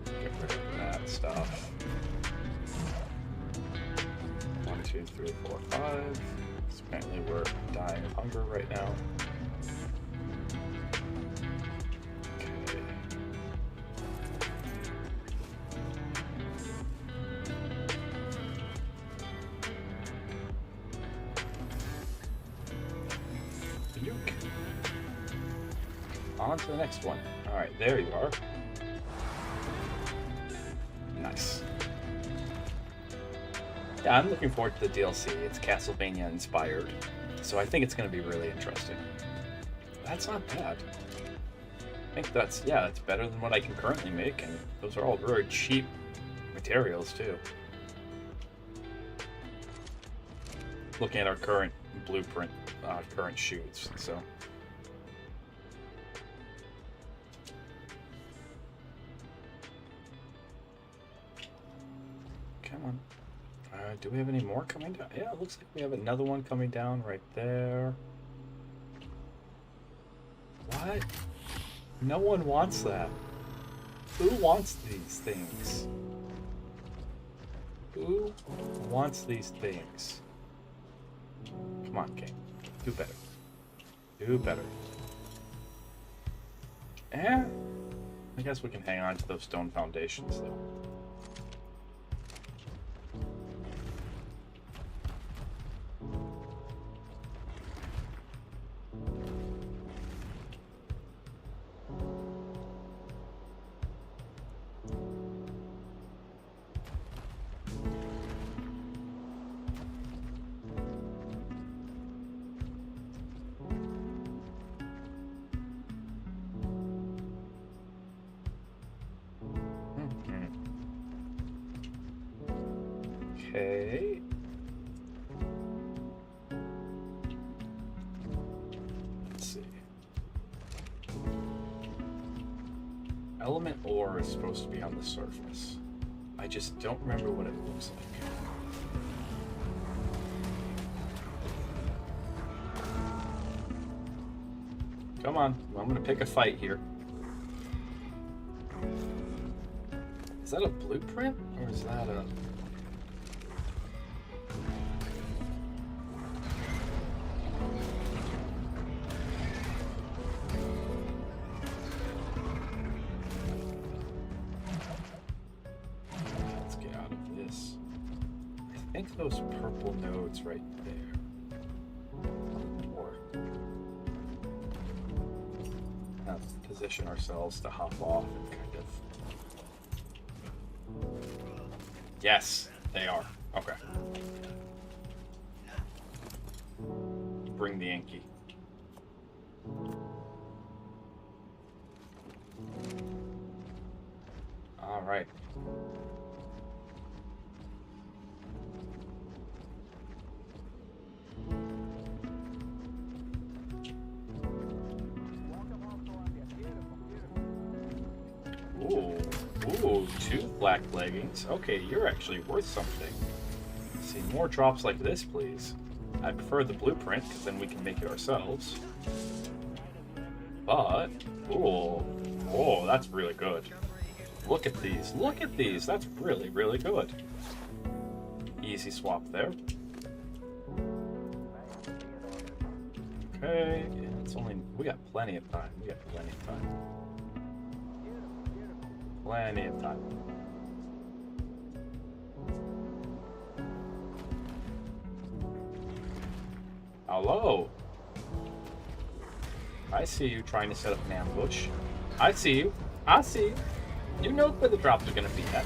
Speaker 1: Get rid of that stuff. 1, 2, 3, 4, 5. Apparently we're dying of hunger right now. Okay. Nuke. On to the next one. Alright, there you are. Nice. Yeah, I'm looking forward to the DLC. It's Castlevania inspired, so I think it's going to be really interesting. That's not bad. I think that's, yeah, it's better than what I can currently make, and those are all very cheap materials too. Looking at our current blueprint, current shoots, so. Come on. Do we have any more coming down? Yeah, it looks like we have another one coming down right there. What? No one wants that. Who wants these things? Who wants these things? Come on, game. Do better. Do better. Eh? I guess we can hang on to those stone foundations, though. Okay. Let's see. Element ore is supposed to be on the surface. I just don't remember what it looks like. Come on, I'm gonna pick a fight here. Is that a blueprint or is that a... Let's get out of this. I think those purple nodes right there. Or position ourselves to hop off and kind of... Yes, they are. Okay. Bring the Inky. All right. Ooh, 2 black leggings. Okay, you're actually worth something. See, more drops like this, please. I prefer the blueprint, because then we can make it ourselves. But, ooh, that's really good. Look at these. Look at these. That's really, really good. Easy swap there. Okay, it's only... We got plenty of time. We got plenty of time. Plenty of time. Hello. I see you trying to set up an ambush. I see you. I see you. You know where the drops are going to be at.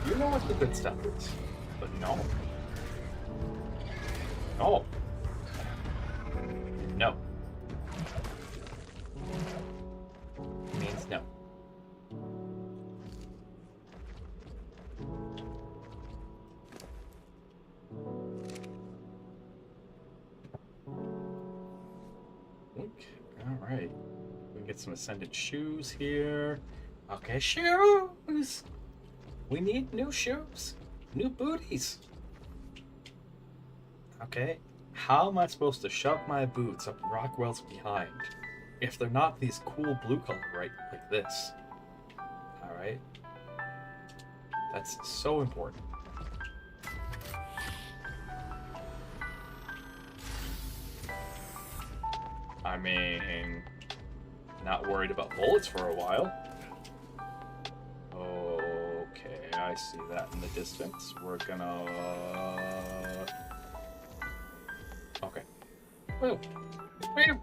Speaker 1: You know what the good stuff is. But no. No. No. It means no. All right. We can get some ascendant shoes here. Okay, shoes. We need new shoes. New booties! Okay, how am I supposed to shove my boots up Rockwell's behind if they're not these cool blue color right like this? Alright? That's so important. I mean, not worried about bullets for a while. Okay, I see that in the distance. We're gonna... Okay. Woo! Woo!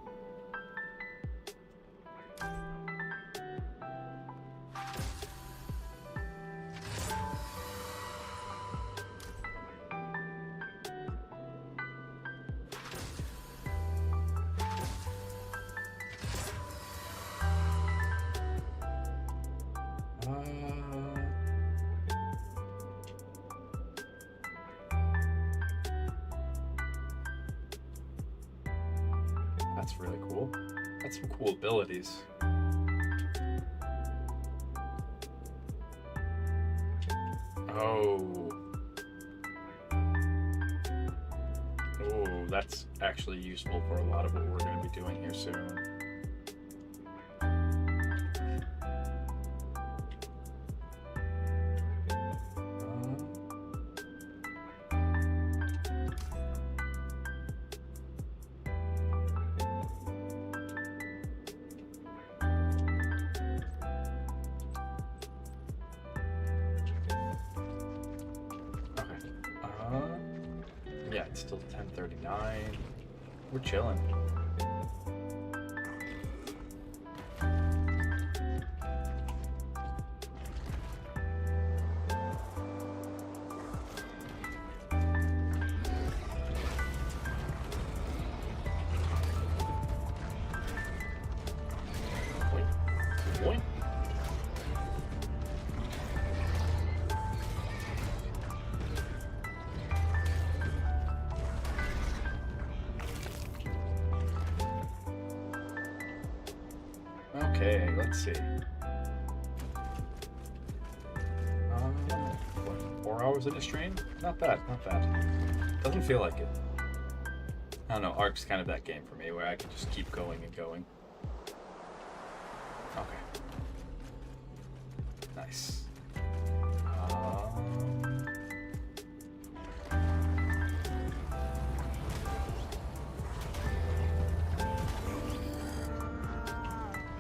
Speaker 1: That's really cool. That's some cool abilities. Oh. Oh, that's actually useful for a lot of what we're going to be doing here soon. Yeah, it's still 10:39. We're chilling. Boing. Boing. Okay, let's see. What, 4 hours in a stream? Not bad, not bad. Doesn't feel like it. I don't know, ARK's kind of that game for me where I can just keep going and going. Okay. Nice.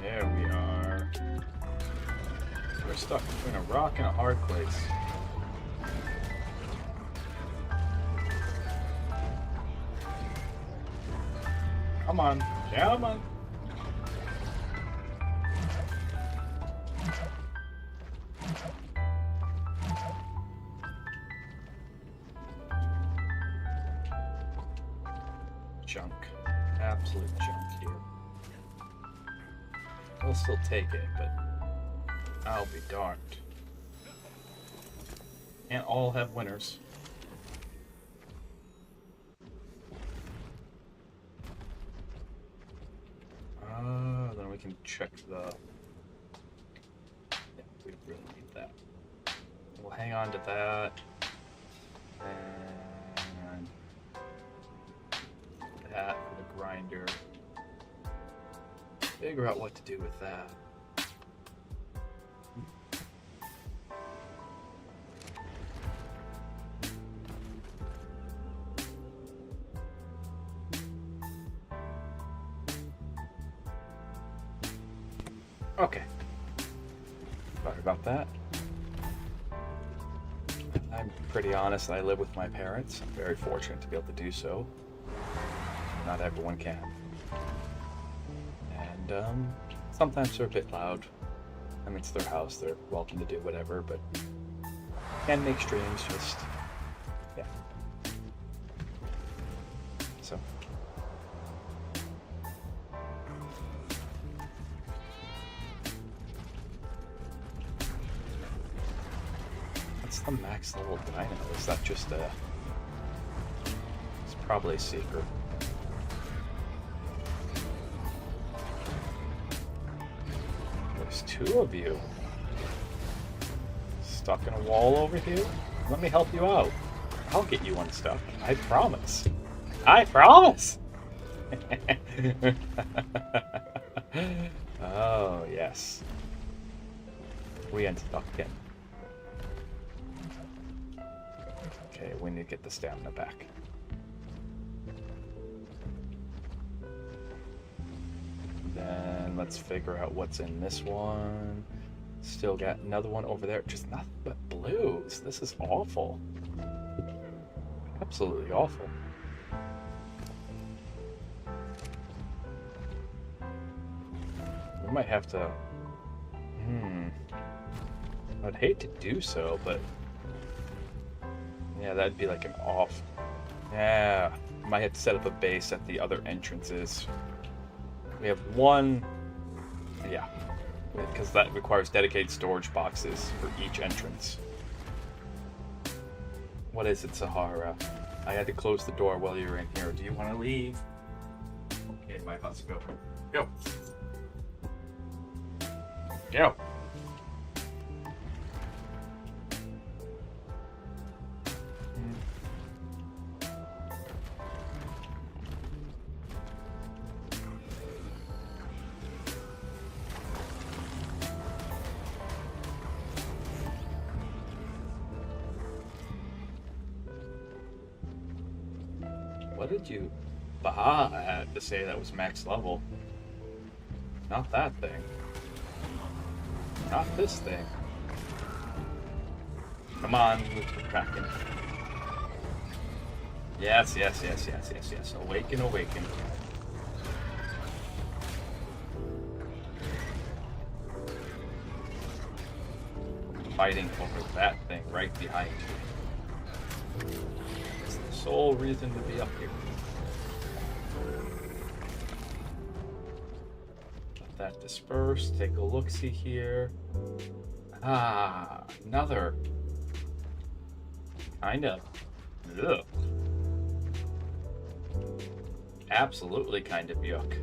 Speaker 1: There we are. We're stuck between a rock and a hard place. Come on, come on. Junk. Absolute junk here. We'll still take it, but I'll be darned. Can't all have winners. Then we can check the... Yeah, we really need that. We'll hang on to that. And that for the grinder. Figure out what to do with that. Okay. Sorry about that. I'm pretty honest, I live with my parents. I'm very fortunate to be able to do so. Not everyone can. And sometimes they're a bit loud. I mean, it's their house, they're welcome to do whatever, but can make streams just, yeah. So. What's the max level dino? Is that just a... It's probably a secret. There's two of you. Stuck in a wall over here? Let me help you out. I'll get you unstuck. I promise. I promise! Oh, yes. We unstuck him. Okay, we need to get the stamina back. Then let's figure out what's in this one. Still got another one over there. Just nothing but blues. This is awful. Absolutely awful. We might have to... I'd hate to do so, but... Yeah, that'd be like an off... Yeah, might have to set up a base at the other entrances. We have one... Yeah, because that requires dedicated storage boxes for each entrance. What is it, Sahara? I had to close the door while you were in here. Do you want to leave? Okay, bye, let's go. Go. Go. What did you... Baha had to say that was max level. Not that thing. Not this thing. Come on, Kraken. Yes, yes, yes, yes, yes, yes. Awaken, awaken. Fighting over that thing right behind you. It's the sole reason to be up here. Let that disperse. Take a look-see here. Ah, another. Kind of. Ugh. Absolutely kind of yuck.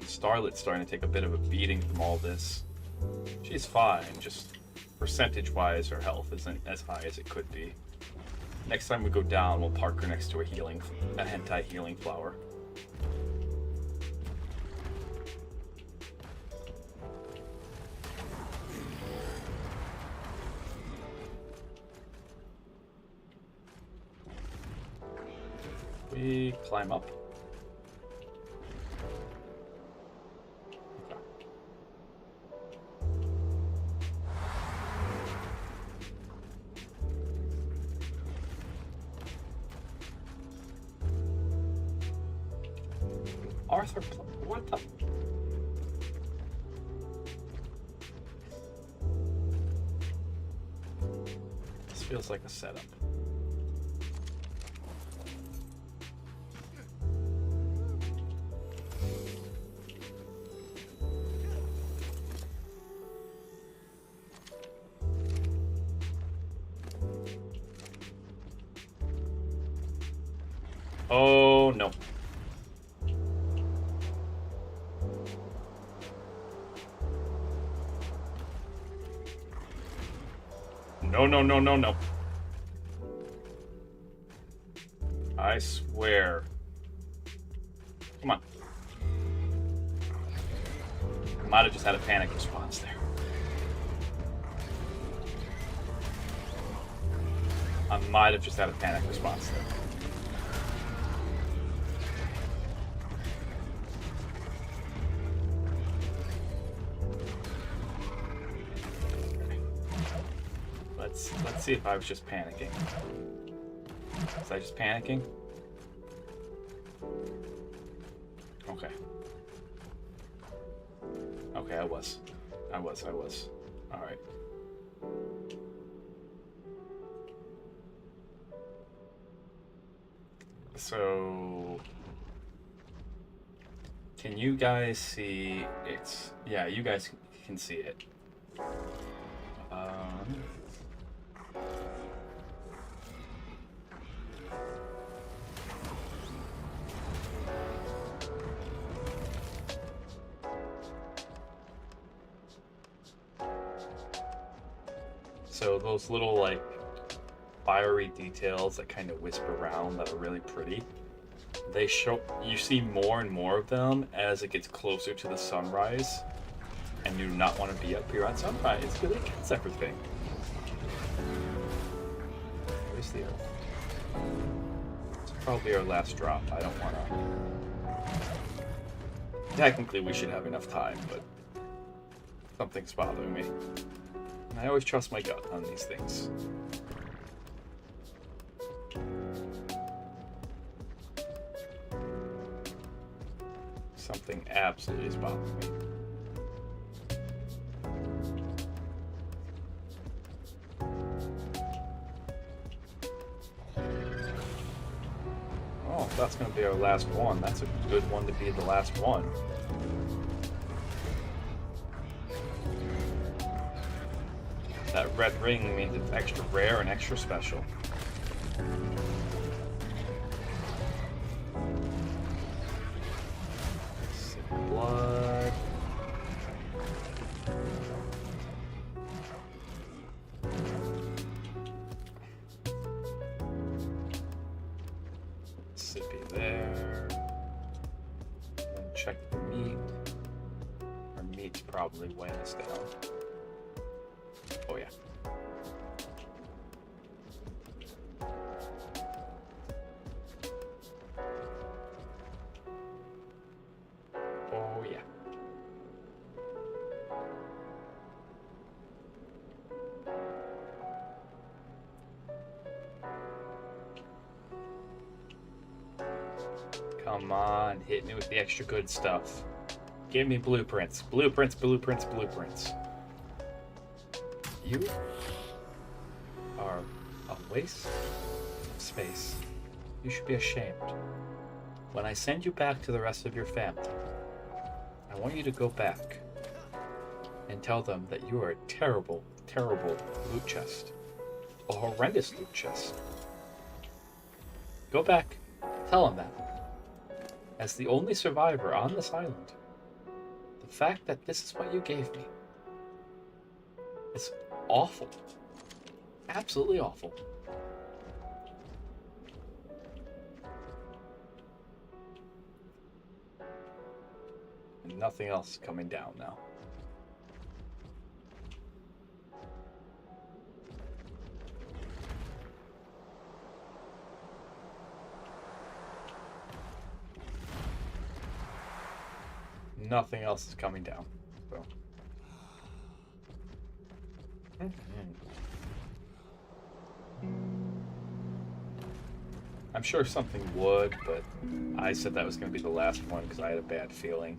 Speaker 1: Starlet's starting to take a bit of a beating from all this. She's fine, just percentage-wise her health isn't as high as it could be. Next time we go down, we'll park her next to a hentai healing flower. We climb up. Okay. Arthur, what the? This feels like a setup. Oh no. No, no, no, no, no. I swear. Come on. I might have just had a panic response there. I might have just had a panic response there. Let's see if I was just panicking. Was I just panicking? Okay. Okay, I was. Alright. So... Can you guys see it? Yeah, you guys can see it. So those little like fiery details that kind of wisp around that are really pretty, you see more and more of them as it gets closer to the sunrise, and you do not want to be up here at sunrise because it kills everything. Where's the Earth? It's probably our last drop. I don't want to. Technically, we should have enough time, but something's bothering me. And I always trust my gut on these things. Something absolutely is bothering me. Oh, that's going to be our last one. That's a good one to be the last one. That red ring means it's extra rare and extra special. Blood. Sippy there. Then check the meat. Our meat's probably weighing us down. Oh yeah. Oh yeah. Come on, hit me with the extra good stuff. Give me blueprints. Blueprints, blueprints, blueprints. You are a waste of space. You should be ashamed. When I send you back to the rest of your family, I want you to go back and tell them that you are a terrible, terrible loot chest. A horrendous loot chest. Go back, tell them that. As the only survivor on this island, the fact that this is what you gave me is awful. Absolutely awful. And nothing else is coming down now. Nothing else is coming down. So. I'm sure something would, but I said that was going to be the last one because I had a bad feeling.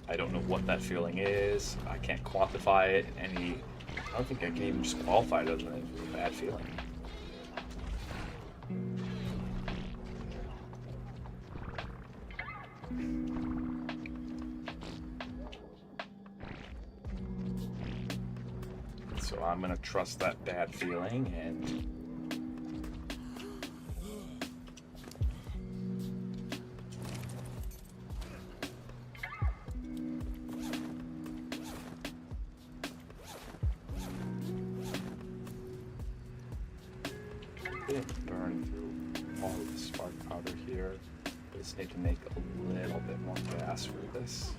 Speaker 1: I don't know what that feeling is. I can't quantify it in any. I don't think I can even just qualify it other than a bad feeling. So I'm going to trust that bad feeling and didn't burn through all of the spark powder here. I just need to make a little bit more gas for this.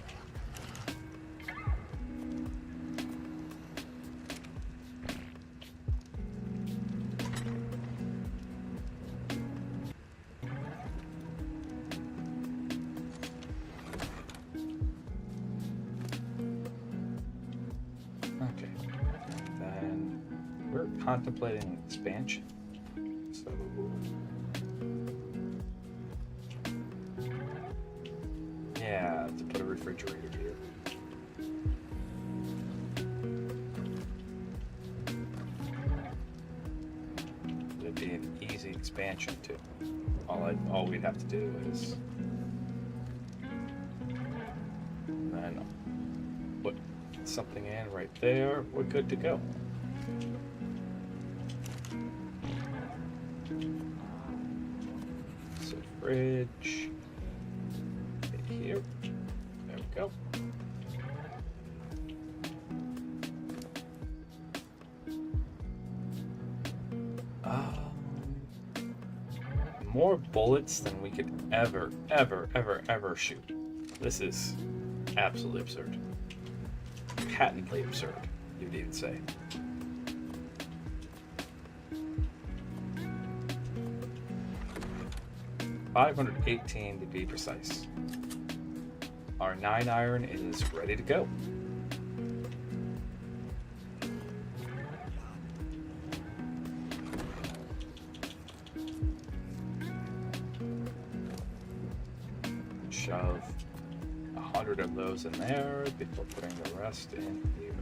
Speaker 1: Okay, then we're contemplating an expansion. So yeah, to put a refrigerator here. It'd be an easy expansion too. All we'd have to do is then put something in right there. We're good to go. So fridge right here. There we go. more bullets than we could ever shoot. This is absolutely absurd. Patently absurd, you'd even say. $518 to be precise. Our 9-iron is ready to go. Shove 100 of those in there before putting the rest in here.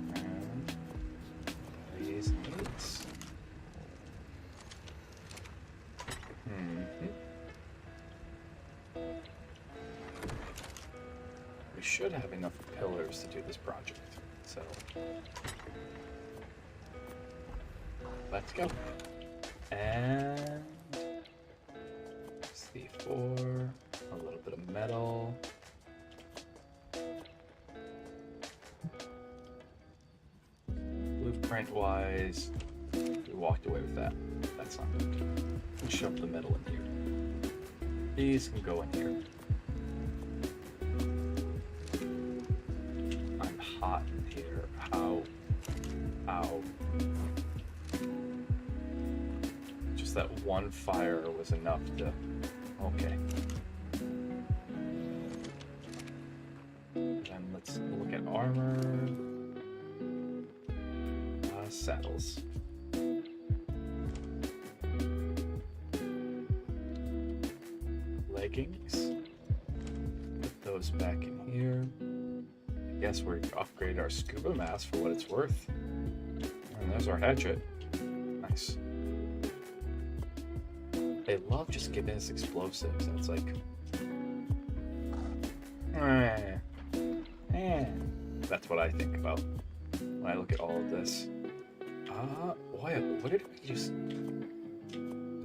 Speaker 1: And these needs. We should have enough pillars to do this project, so let's go. And C4, a little bit of metal. Blueprint wise, we walked away with that. That's not good. Let's shove the metal in here. These can go in here. Hot in here. Ow. Just that one fire was enough to... Okay. Then let's look at armor. Saddles. Leggings. Put those back in here. Yes, we upgraded our scuba mask for what it's worth. And there's our hatchet. Nice. They love just giving us explosives, and it's like... That's what I think about when I look at all of this. Oil. What did we just...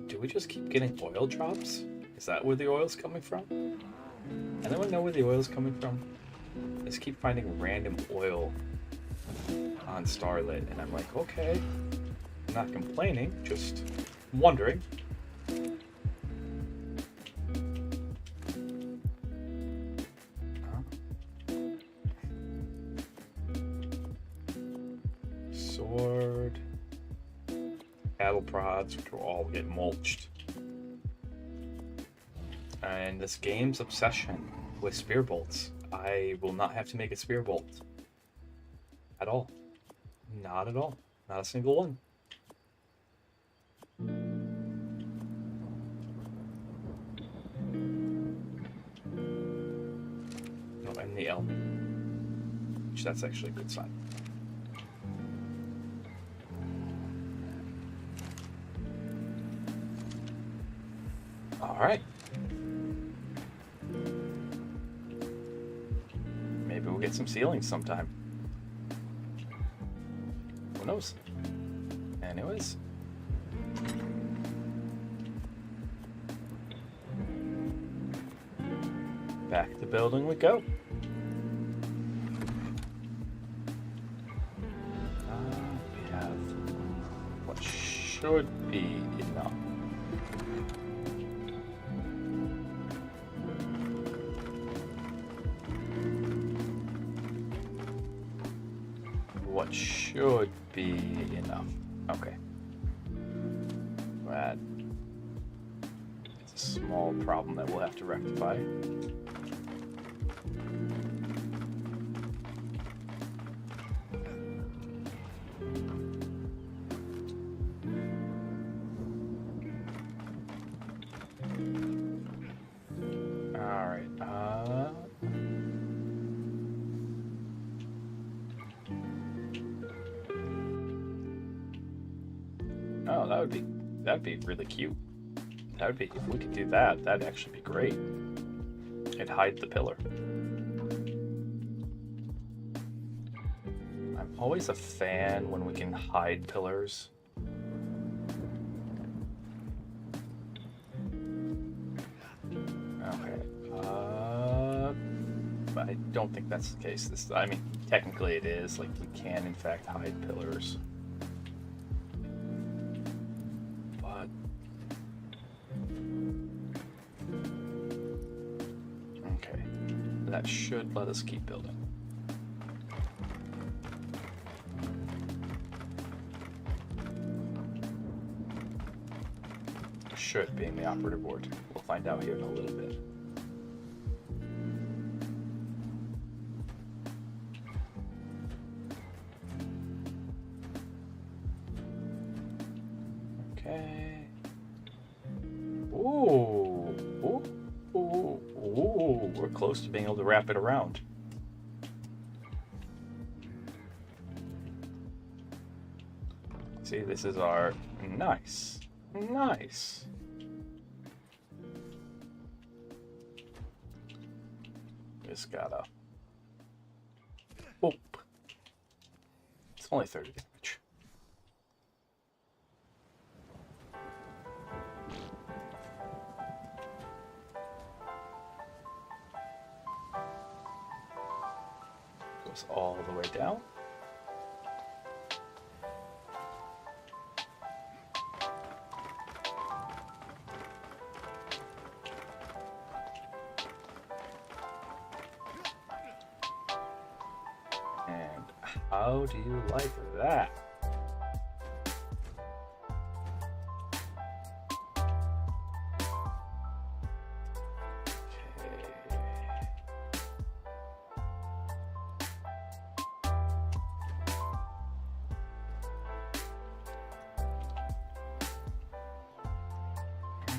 Speaker 1: Do we just keep getting oil drops? Is that where the oil's coming from? Anyone know where the oil's coming from? I just keep finding random oil on Starlit, and I'm like, okay, I'm not complaining, just wondering. Sword, cattle prods, which will all get mulched. And this game's obsession with spear bolts. I will not have to make a spear bolt. At all. Not at all. Not a single one. No, and the L. Which that's actually a good sign. Alright. Maybe we'll get some ceilings sometime. Who knows? Anyways. Back to the building we go. We have what should be enough. What should be enough. Okay. That is a small problem that we'll have to rectify. Oh, that'd be really cute. That would be, if we could do that, that'd actually be great. It'd hide the pillar. I'm always a fan when we can hide pillars. I don't think that's the case. I mean, technically it is. Like, you can, in fact, hide pillars. But... okay. That should let us keep building. Should, being the operative word. We'll find out here in a little bit. Okay. Ooh. Ooh. Ooh. Ooh. We're close to being able to wrap it around. See, this is our... nice. Nice. Just gotta... whoop. It's only 30 damage. Goes all the way down. How do you like that?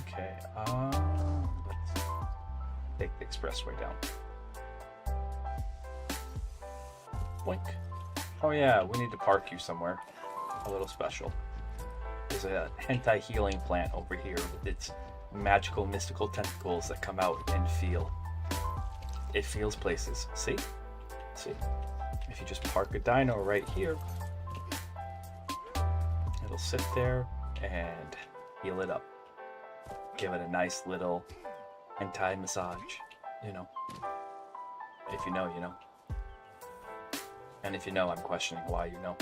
Speaker 1: Okay. Let's take the expressway down. Blink. Oh yeah, we need to park you somewhere. A little special. There's a hentai healing plant over here with its magical, mystical tentacles that come out and feel. It feels places. See? See? If you just park a dino right here, it'll sit there and heal it up. Give it a nice little hentai massage. You know. If you know, you know. And if you know, I'm questioning why you know.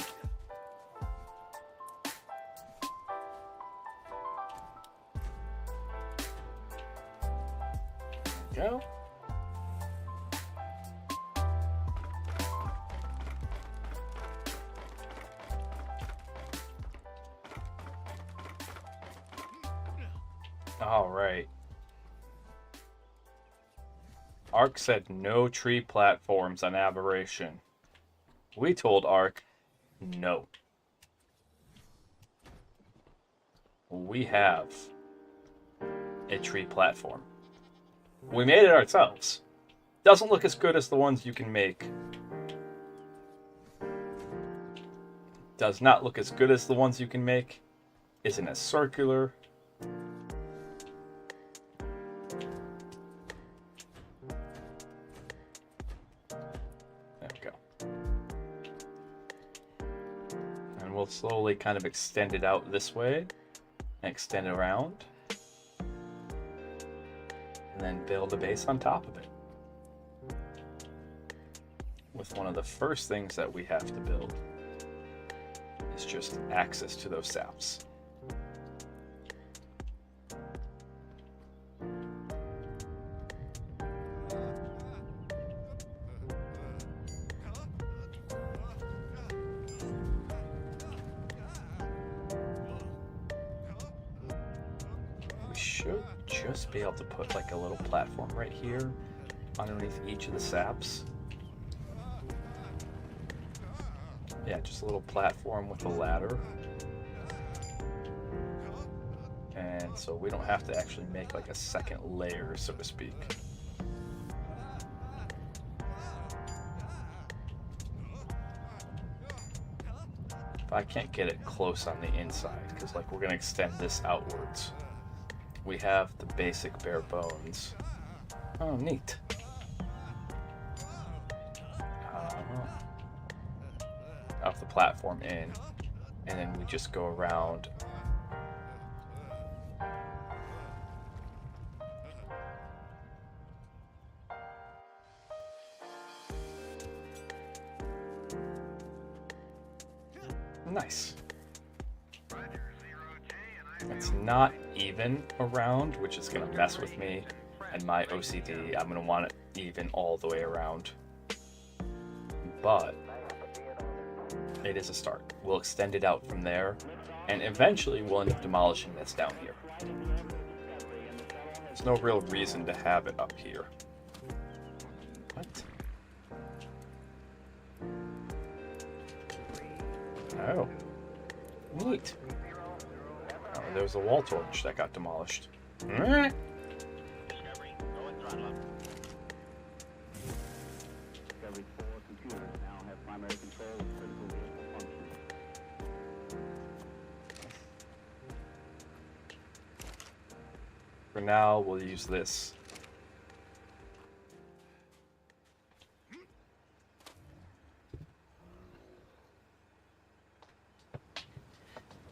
Speaker 1: There we go. All right. ARK said no tree platforms on Aberration. We told ARK, no. We have a tree platform. We made it ourselves. Doesn't look as good as the ones you can make. Does not look as good as the ones you can make. Isn't as circular. We'll slowly kind of extend it out this way and extend it around and then build a base on top of it. With one of the first things that we have to build is just access to those saps. Just be able to put like a little platform right here underneath each of the saps. Yeah, just a little platform with a ladder. And so we don't have to actually make like a second layer, so to speak. If I can't get it close on the inside, because like we're going to extend this outwards. We have the basic bare bones. Oh, neat. Off the platform in, and then we just go around. Nice. It's not even around, which is going to mess with me and my OCD. I'm going to want it even all the way around. But it is a start. We'll extend it out from there, and eventually we'll end up demolishing this down here. There's no real reason to have it up here. What? Oh. Neat. Oh, there was a wall torch that got demolished.
Speaker 2: Discovery, go and throttle up.
Speaker 3: Discovery's 4 computers now have primary control of critical vehicle functions.
Speaker 1: For now, we'll use this.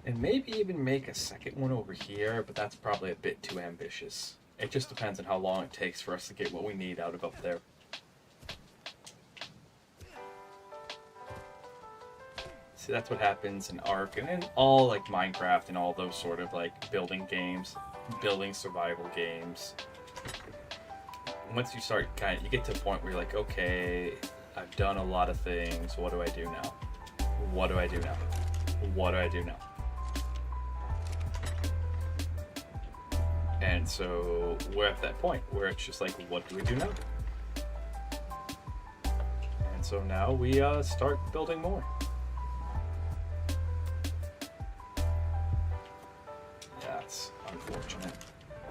Speaker 1: And maybe even make a second one over here, but that's probably a bit too ambitious. It just depends on how long it takes for us to get what we need out of up there. See, that's what happens in ARK and in all like Minecraft and all those sort of like building games, building survival games. Once you start you get to a point where you're like, okay, I've done a lot of things. What do I do now? What do I do now? What do I do now? And so we're at that point where it's just like, what do we do now? And so now we start building more. Yeah, it's unfortunate.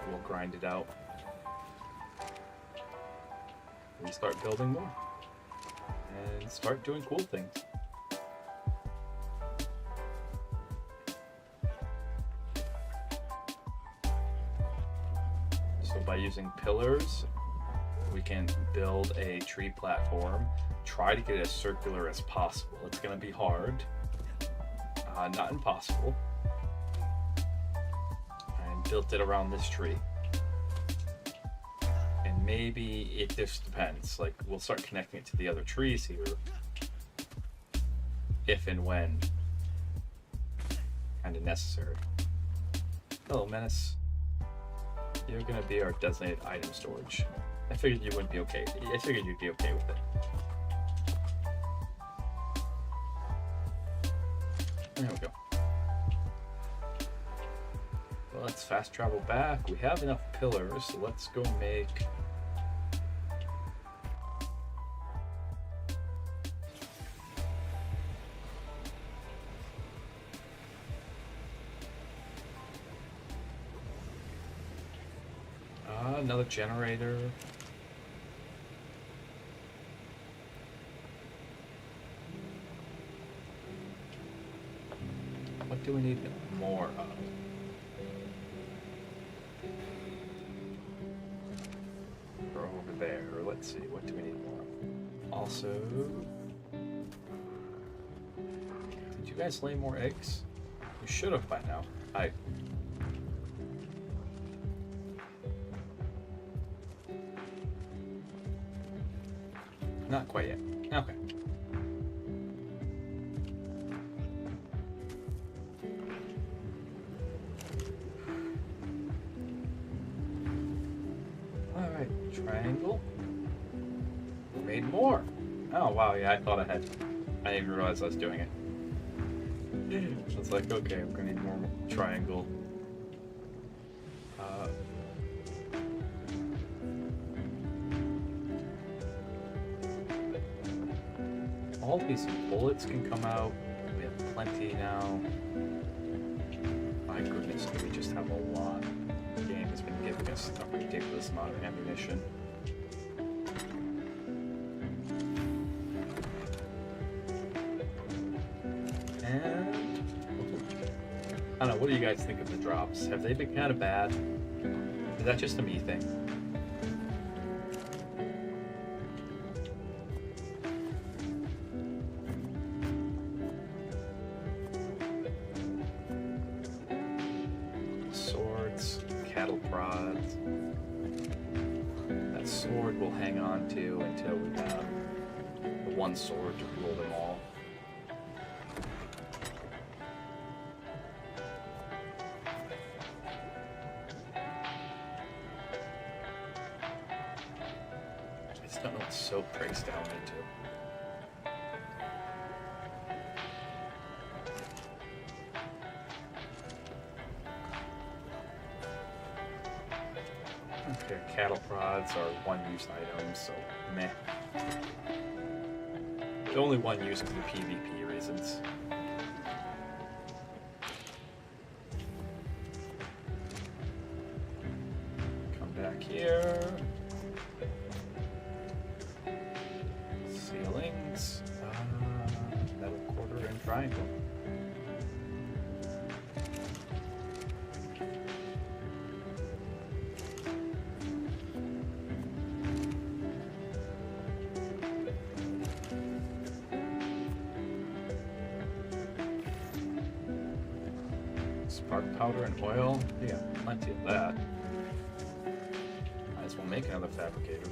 Speaker 1: We'll grind it out. We start building more. And start doing cool things. So by using pillars, we can build a tree platform, try to get it as circular as possible. It's going to be hard, not impossible. And built it around this tree. And maybe it just depends. Like, we'll start connecting it to the other trees here, if and when kind of necessary. Hello, Menace. You're gonna be our designated item storage. I figured you wouldn't be okay. I figured you'd be okay with it. There we go. Well, let's fast travel back. We have enough pillars, so let's go make... another generator. What do we need more of? Or over there. Let's see. What do we need more of? Also, did you guys lay more eggs? You should have by now. Not quite yet. Okay. Alright, triangle. Made more. Oh wow, yeah, I thought I had. I didn't even realize I was doing it. So it's like, okay, I'm gonna need more triangle. All these bullets can come out. We have plenty now. My goodness, do we just have a lot. The game has been giving us a ridiculous amount of ammunition. And I don't know, what do you guys think of the drops? Have they been kind of bad? Is that just a me thing? Cattle prods. That sword we'll hang on to until we have the one sword to rule them all. Don't know what soap breaks down into. Okay, cattle prods are one-use items, so meh. The only one use for the PvP reasons. Come back here. Ceilings. Metal quarter and triangle. Spark powder and oil. We got plenty of that. Might as well make another fabricator.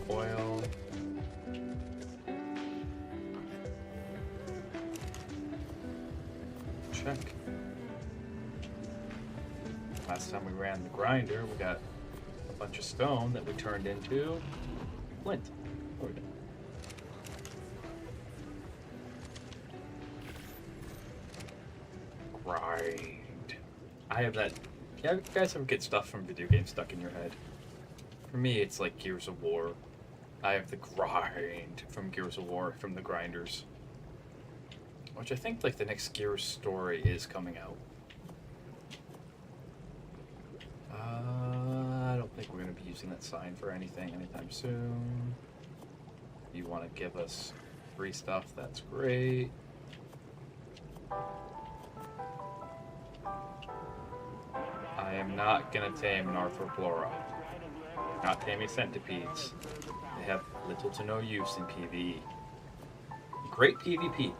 Speaker 1: Oil. Check. Last time we ran the grinder, we got a bunch of stone that we turned into flint. There we go. Grind. I have that. Yeah, you guys ever get stuff from video games stuck in your head? For me, it's like Gears of War. I have the grind from Gears of War, from the grinders. Which I think like the next Gears story is coming out. I don't think we're going to be using that sign for anything anytime soon. If you want to give us free stuff, that's great. I am not going to tame an Arthropleura. Not taming centipedes. They have little to no use in PvE. Great PvP.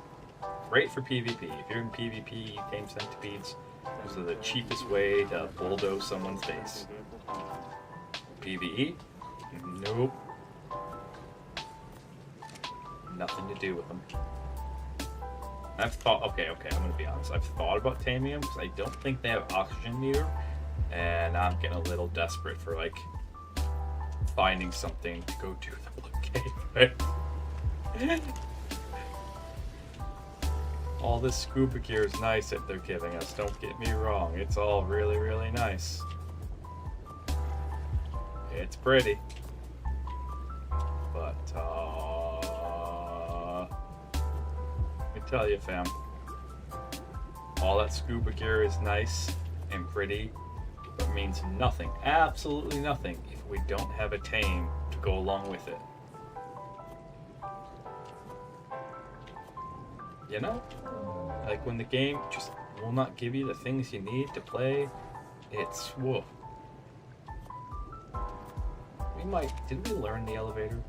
Speaker 1: Great for PvP. If you're in PvP, you tame centipedes. Those are the cheapest way to bulldoze someone's face. PvE? Nope. Nothing to do with them. I've thought, okay, I'm gonna be honest. I've thought about taming them because I don't think they have oxygen meter, and I'm getting a little desperate for like finding something to go do the blue cave, right? All this scuba gear is nice that they're giving us, don't get me wrong. It's all really, really nice. It's pretty. But, let me tell you, fam. All that scuba gear is nice and pretty, but means nothing, absolutely nothing, if we don't have a tame to go along with it. You know? Like when the game just will not give you the things you need to play, it's whoa. Did we learn the elevator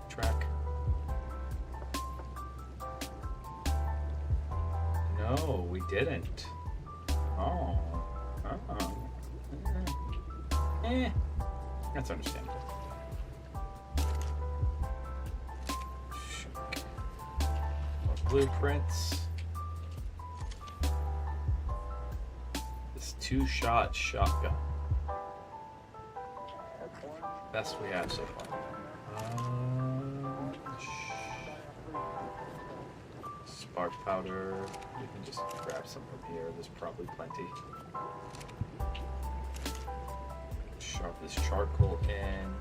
Speaker 1: track? No, we didn't. Oh. That's understandable. More blueprints. This 2-shot shotgun. Best we have so far. Spark powder. We can just grab some from here. There's probably plenty. Shove this charcoal in.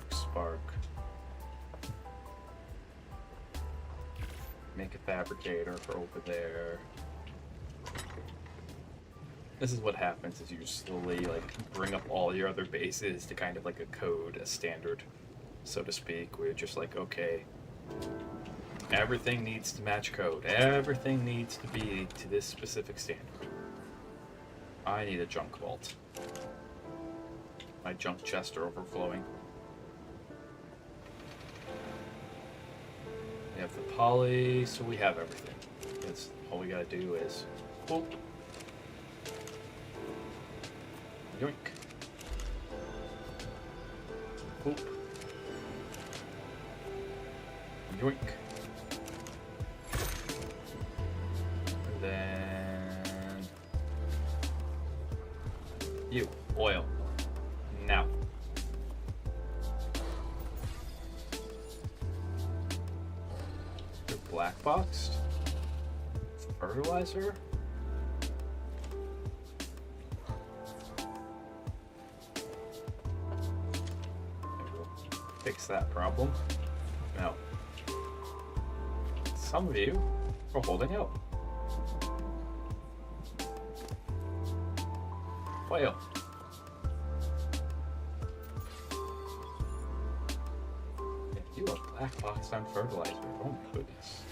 Speaker 1: Spark. Make a fabricator for over there. This is what happens as you slowly like bring up all your other bases to kind of like a code, a standard, so to speak, where you're just like, okay, everything needs to match code. Everything needs to be to this specific standard. I need a junk vault. My junk chests are overflowing. We have the poly, so we have everything. It's all we gotta do is whoop. Yoink. Whoop. Yoink. then you, oil. Now. You're black boxed. Fertilizer. Fix that problem. Now, some of you are holding out. Oil. You are black box on fertilizer. Oh my goodness.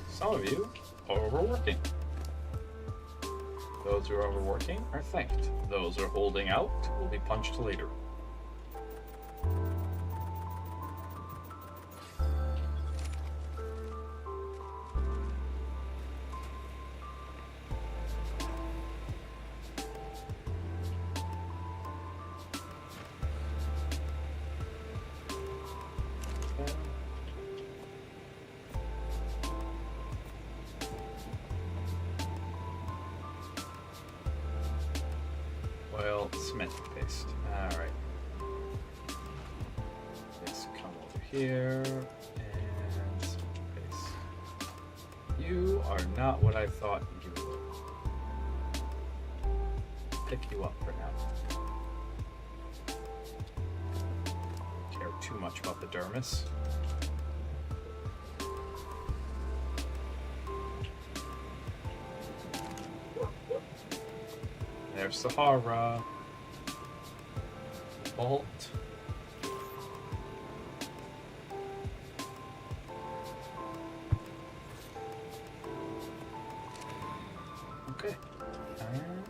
Speaker 1: Some of you are overworking. Those who are overworking are thanked. Those who are holding out will be punched later. Oil, cement paste. Alright. Let's come over here and cement paste. You are not what I thought you were. Pick you up for now. Care too much about the dermis. There's Sahara. Bolt. Okay. And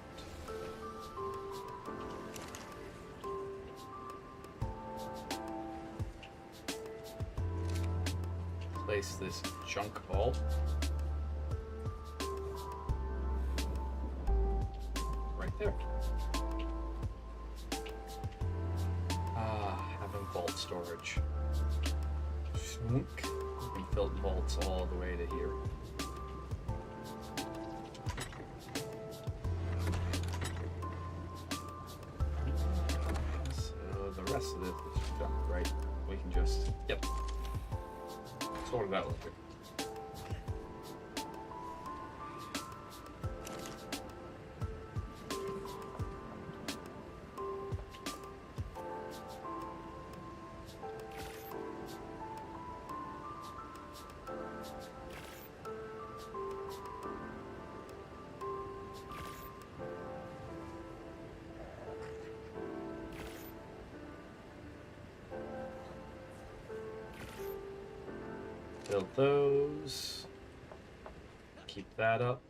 Speaker 1: place this junk bolt there. Having vault storage. Shunk. You can fill vaults all the way to here. So the rest of this is junk, right? We can just, yep. Sort it out real quick. Build those. Keep that up.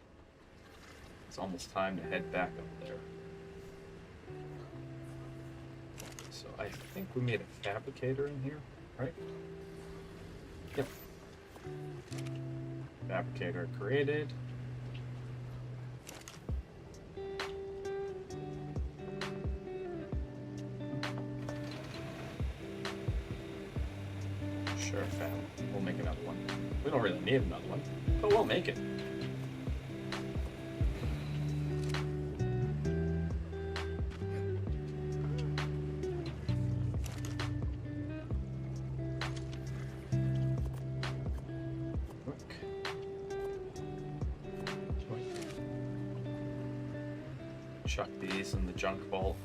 Speaker 1: It's almost time to head back up there. So I think we made a fabricator in here, right? Yep. Fabricator created. Sure, fam. We'll make another one. We don't really need another one, but we'll make it. Look. Chuck these in the junk vault.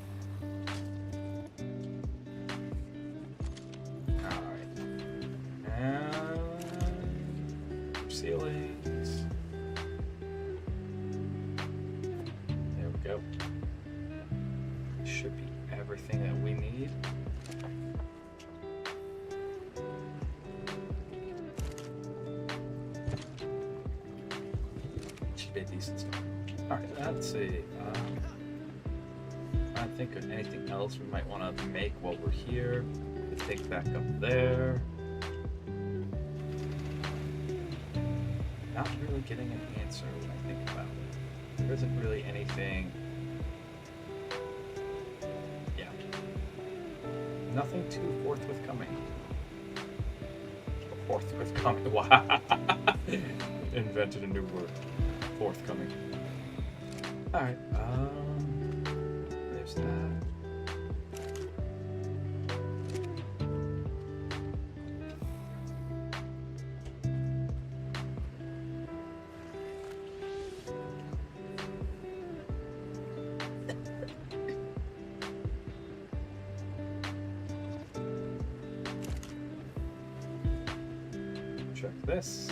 Speaker 1: Ceilings. There we go. Should be everything that we need. Should be a decent stuff. Alright, let's see. I think of anything else we might want to make while we're here. Let's take back up there. Not really getting an answer when I think about it. There isn't really anything. Yeah. Nothing too forthcoming. Forthcoming. Wow. Invented a new word. Forthcoming. Alright, there's that. Check this.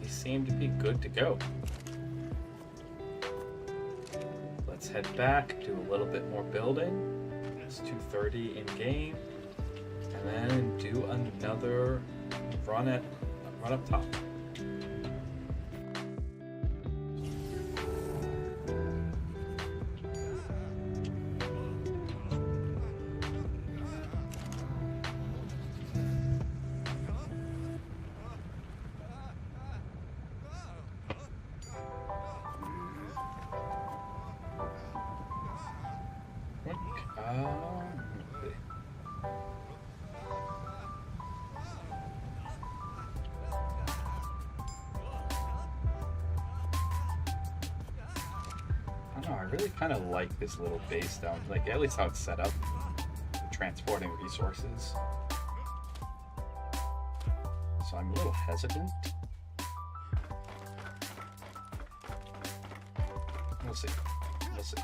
Speaker 1: Seem to be good to go. Let's head back, do a little bit more building. It's 2:30 in game, and then do another run up top. I really kind of like this little base down, like at least how it's set up, transporting resources. So I'm a little hesitant. We'll see. We'll see.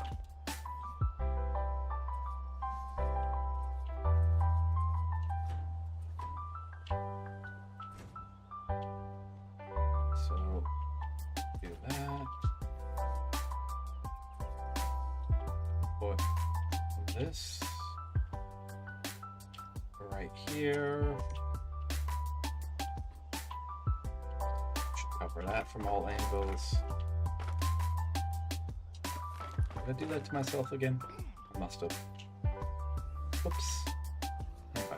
Speaker 1: So do that. Put this right here. Should cover that from all angles. Did I do that to myself again? I must have. Oops. Okay.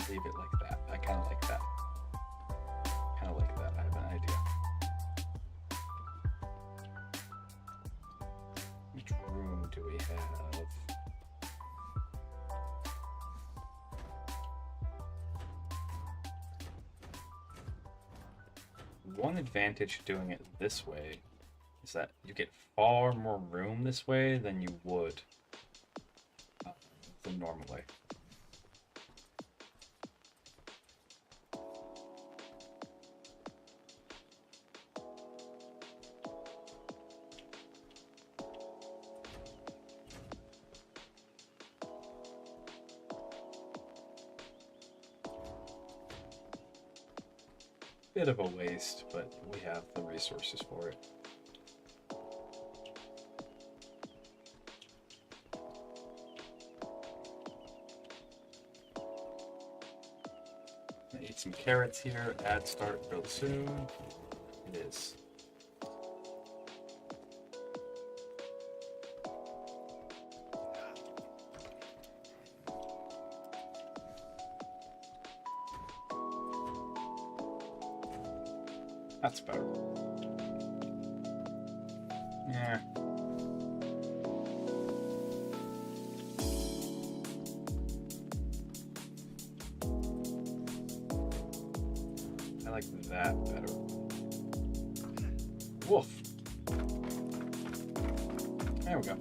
Speaker 1: Leave it like that. I kind of like that. Kind of like that. I have an idea. Which room do we have? One advantage to doing it this way is that you get far more room this way than you would the normal way. Bit of a waste, but we have the resources for it. I eat some carrots here. Add start build soon. It is. That's better. Yeah. I like that better. Woof. There we go.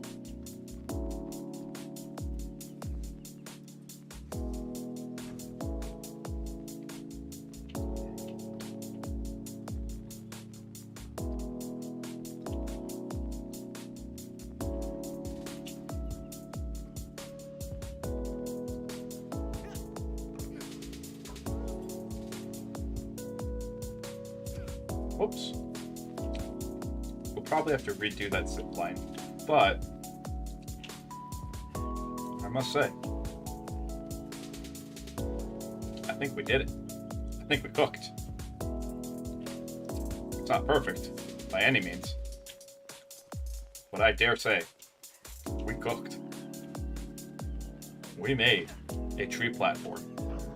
Speaker 1: Whoops. We'll probably have to redo that zip line, but I must say, I think we did it. I think we cooked. It's not perfect by any means, but I dare say we cooked. We made a tree platform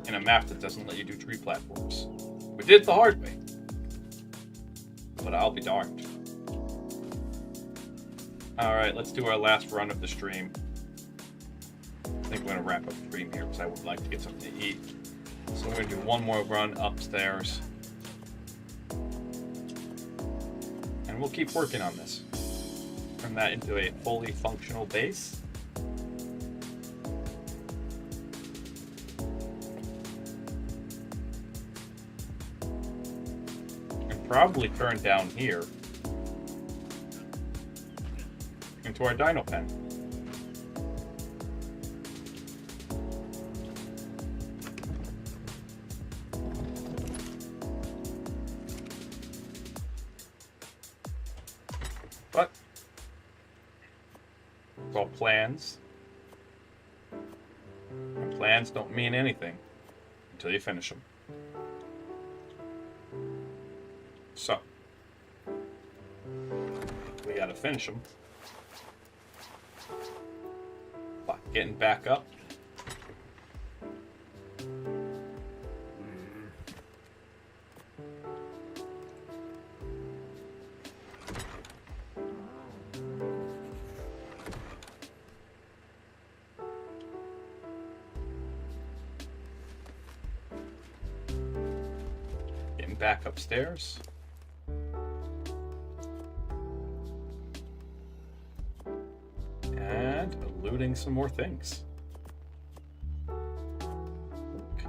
Speaker 1: in a map that doesn't let you do tree platforms. We did it the hard way, but I'll be darned. Alright, let's do our last run of the stream. I think we're going to wrap up the stream here because I would like to get something to eat. So we're going to do one more run upstairs. And we'll keep working on this. Turn that into a fully functional base. And probably turn down here into our dino pen. But it's all plans. And plans don't mean anything until you finish them. So we gotta finish them. But getting back up. Getting back upstairs. And looting some more things. Okay.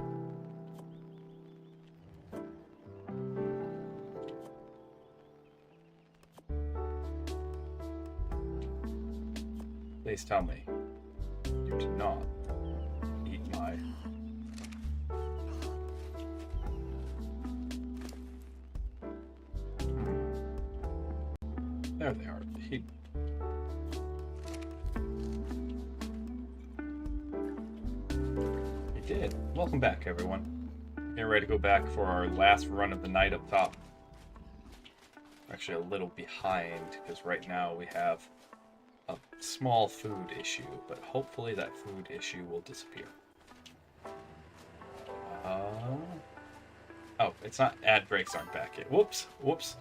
Speaker 1: Please tell me you did not eat my... There they are. He did. Welcome back, everyone. Getting ready to go back for our last run of the night up top. Actually, a little behind because right now we have a small food issue, but hopefully that food issue will disappear. Oh, it's not. Ad breaks aren't back yet. Whoops. Whoops.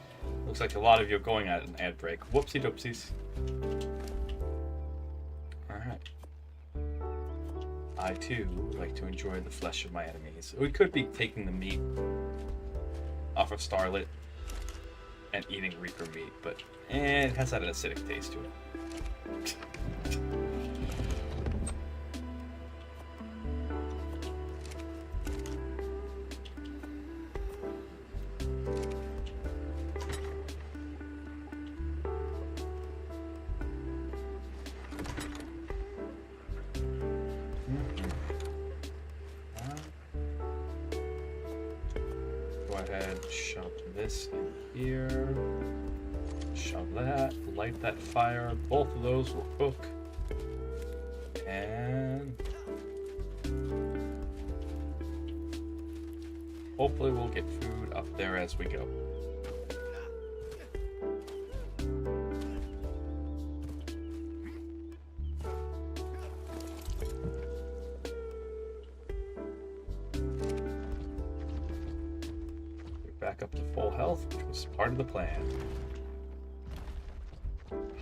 Speaker 1: Looks like a lot of you are going at an ad break. Whoopsie doopsies. Alright. I too like to enjoy the flesh of my enemies. We could be taking the meat off of Starlit and eating Reaper meat, but it has that acidic taste to it. Shove this in here. Shove that. Light that fire. Both of those will cook. And hopefully we'll get food up there as we go. Back up to full health, which was part of the plan.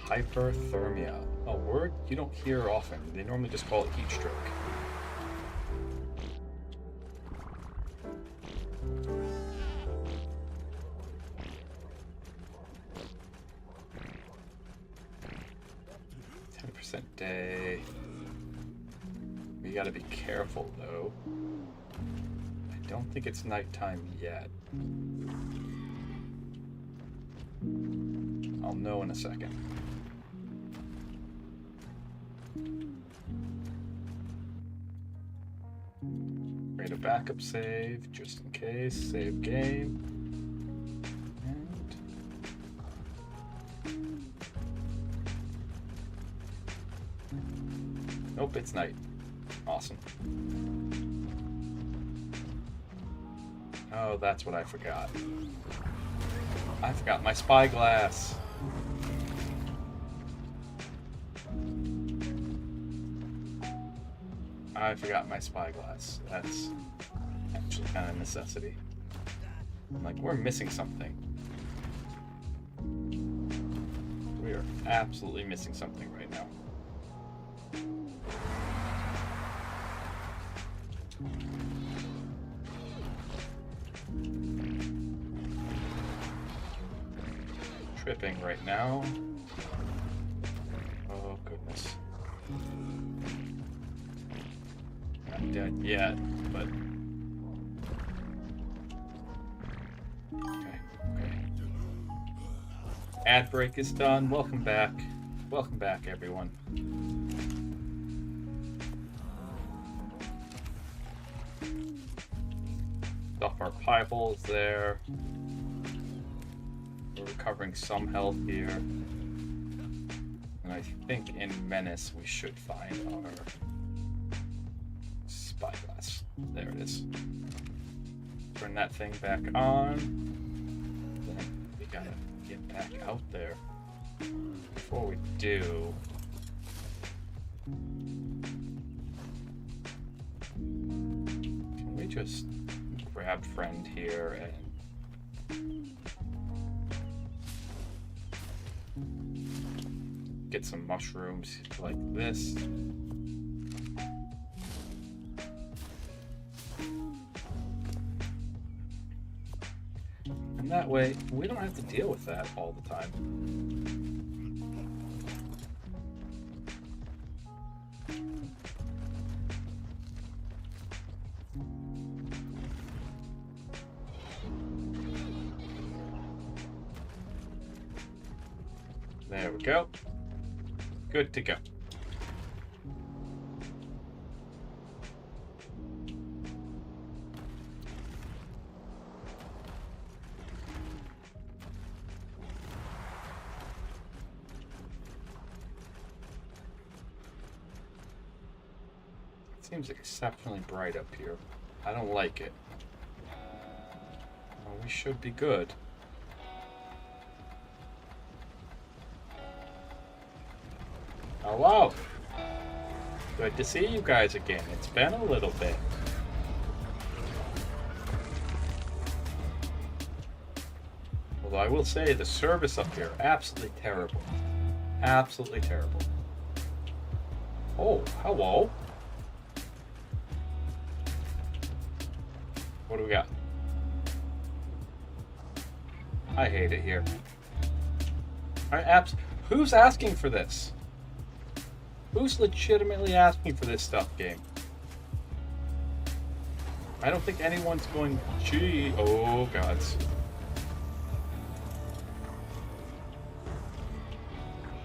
Speaker 1: Hyperthermia. A word you don't hear often. They normally just call it heat stroke. Day. We gotta be careful though. I don't think it's nighttime yet. I'll know in a second. Create a backup save just in case. Save game. And Nope, it's night. Awesome. Oh, that's what I forgot. I forgot my spyglass. I forgot my spyglass. That's actually kind of a necessity. Like, we're missing something. We are absolutely missing something right now. Tripping right now. Oh, goodness. Not dead yet, but... Okay. Ad break is done. Welcome back. Welcome back, everyone. Stuff our pie bowls there. We're recovering some health here. And I think in Menace we should find our spyglass. There it is. Turn that thing back on. Then we gotta get back out there. Before we do... Can we just grab friend here and... get some mushrooms like this. And that way, we don't have to deal with that all the time. There we go. Good to go. It seems exceptionally bright up here. I don't like it. Well, we should be good. Hello! Good to see you guys again. It's been a little bit. Although I will say the service up here, absolutely terrible. Absolutely terrible. Oh, hello. What do we got? I hate it here. Who's asking for this? Who's legitimately asking for this stuff, game? I don't think anyone's going, gee, oh gods.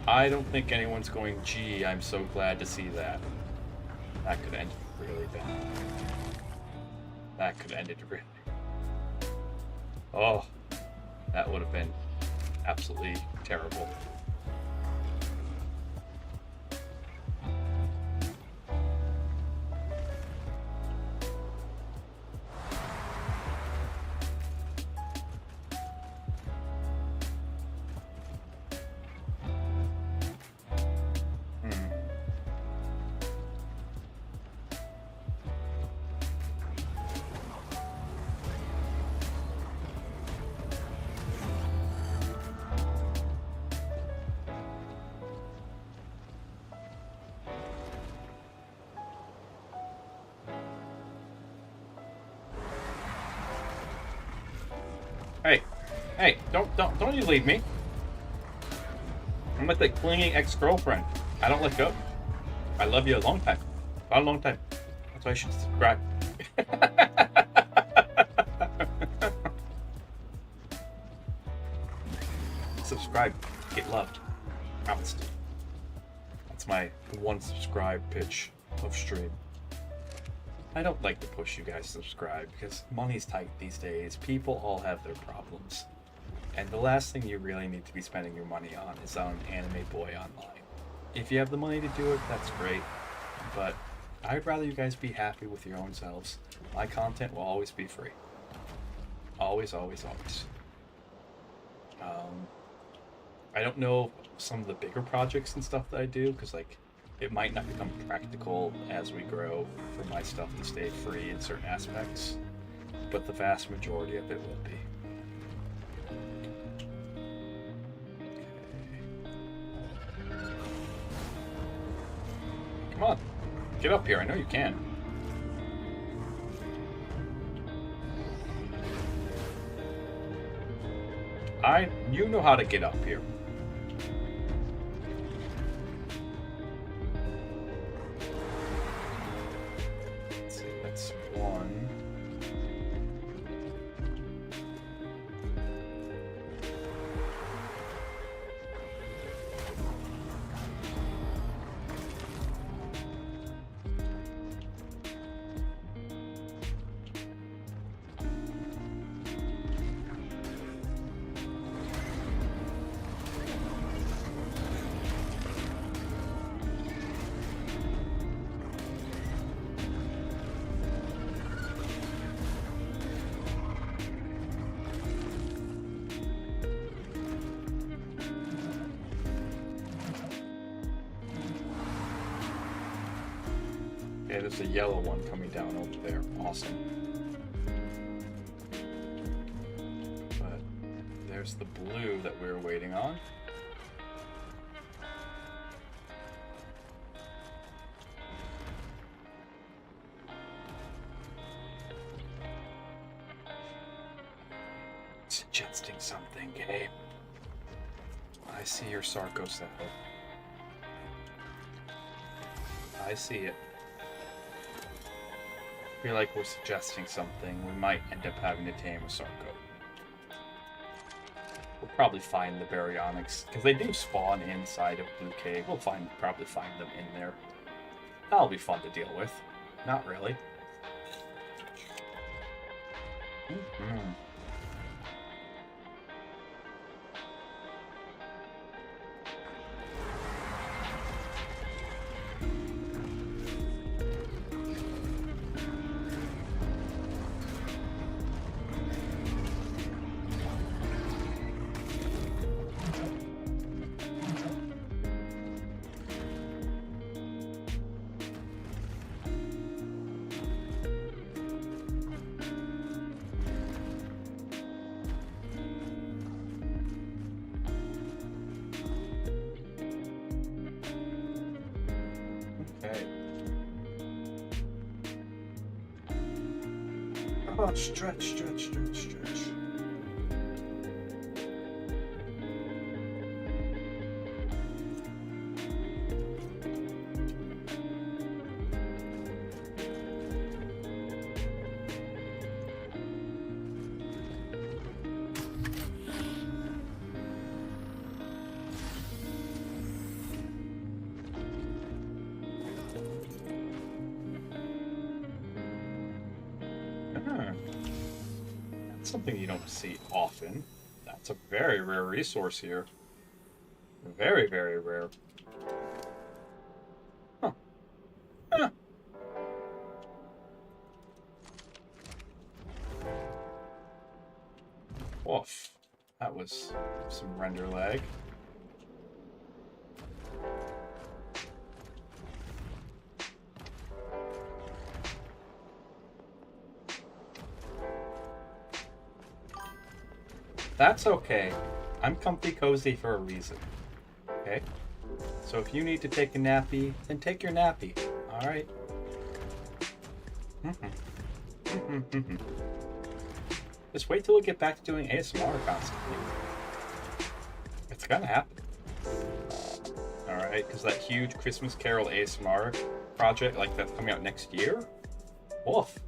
Speaker 1: I don't think anyone's going, gee, I'm so glad to see that. That could end really bad. That could end it really. Oh, that would have been absolutely terrible. Hey, don't you leave me. I'm like the clinging ex-girlfriend. I don't let go. I love you a long time. A long time. That's why you should subscribe. Subscribe. Get loved. Promised. That's my one subscribe pitch of stream. I don't like to push you guys to subscribe because money's tight these days. People all have their problems. And the last thing you really need to be spending your money on is on Anime Boy Online. If you have the money to do it, that's great. But I'd rather you guys be happy with your own selves. My content will always be free. Always, always, always. I don't know some of the bigger projects and stuff that I do, because like it might not become practical as we grow for my stuff to stay free in certain aspects, but the vast majority of it will be. Come on, get up here. I know you can. You know how to get up here. Let's see, that's one. Okay, there's a yellow one coming down over there. Awesome. But there's the blue that we were waiting on. Suggesting something, Gabe. I see your Sarco setup. I see it. I feel like we're suggesting something. We might end up having to tame a Sarco. We'll probably find the baryonyx, because they do spawn inside of Blue Cave. We'll probably find them in there. That'll be fun to deal with. Not really. Mm-hmm. Okay. Oh, stretch, stretch, stretch, stretch. That's something you don't see often. That's a very rare resource here. Very, very rare. Huh. Huh. Woof. That was some render lag. That's okay. I'm comfy cozy for a reason. Okay? So if you need to take a nappy, then take your nappy. Alright? Just wait till we get back to doing ASMR constantly. It's gonna happen. Alright, because that huge Christmas Carol ASMR project, like that's coming out next year? Woof.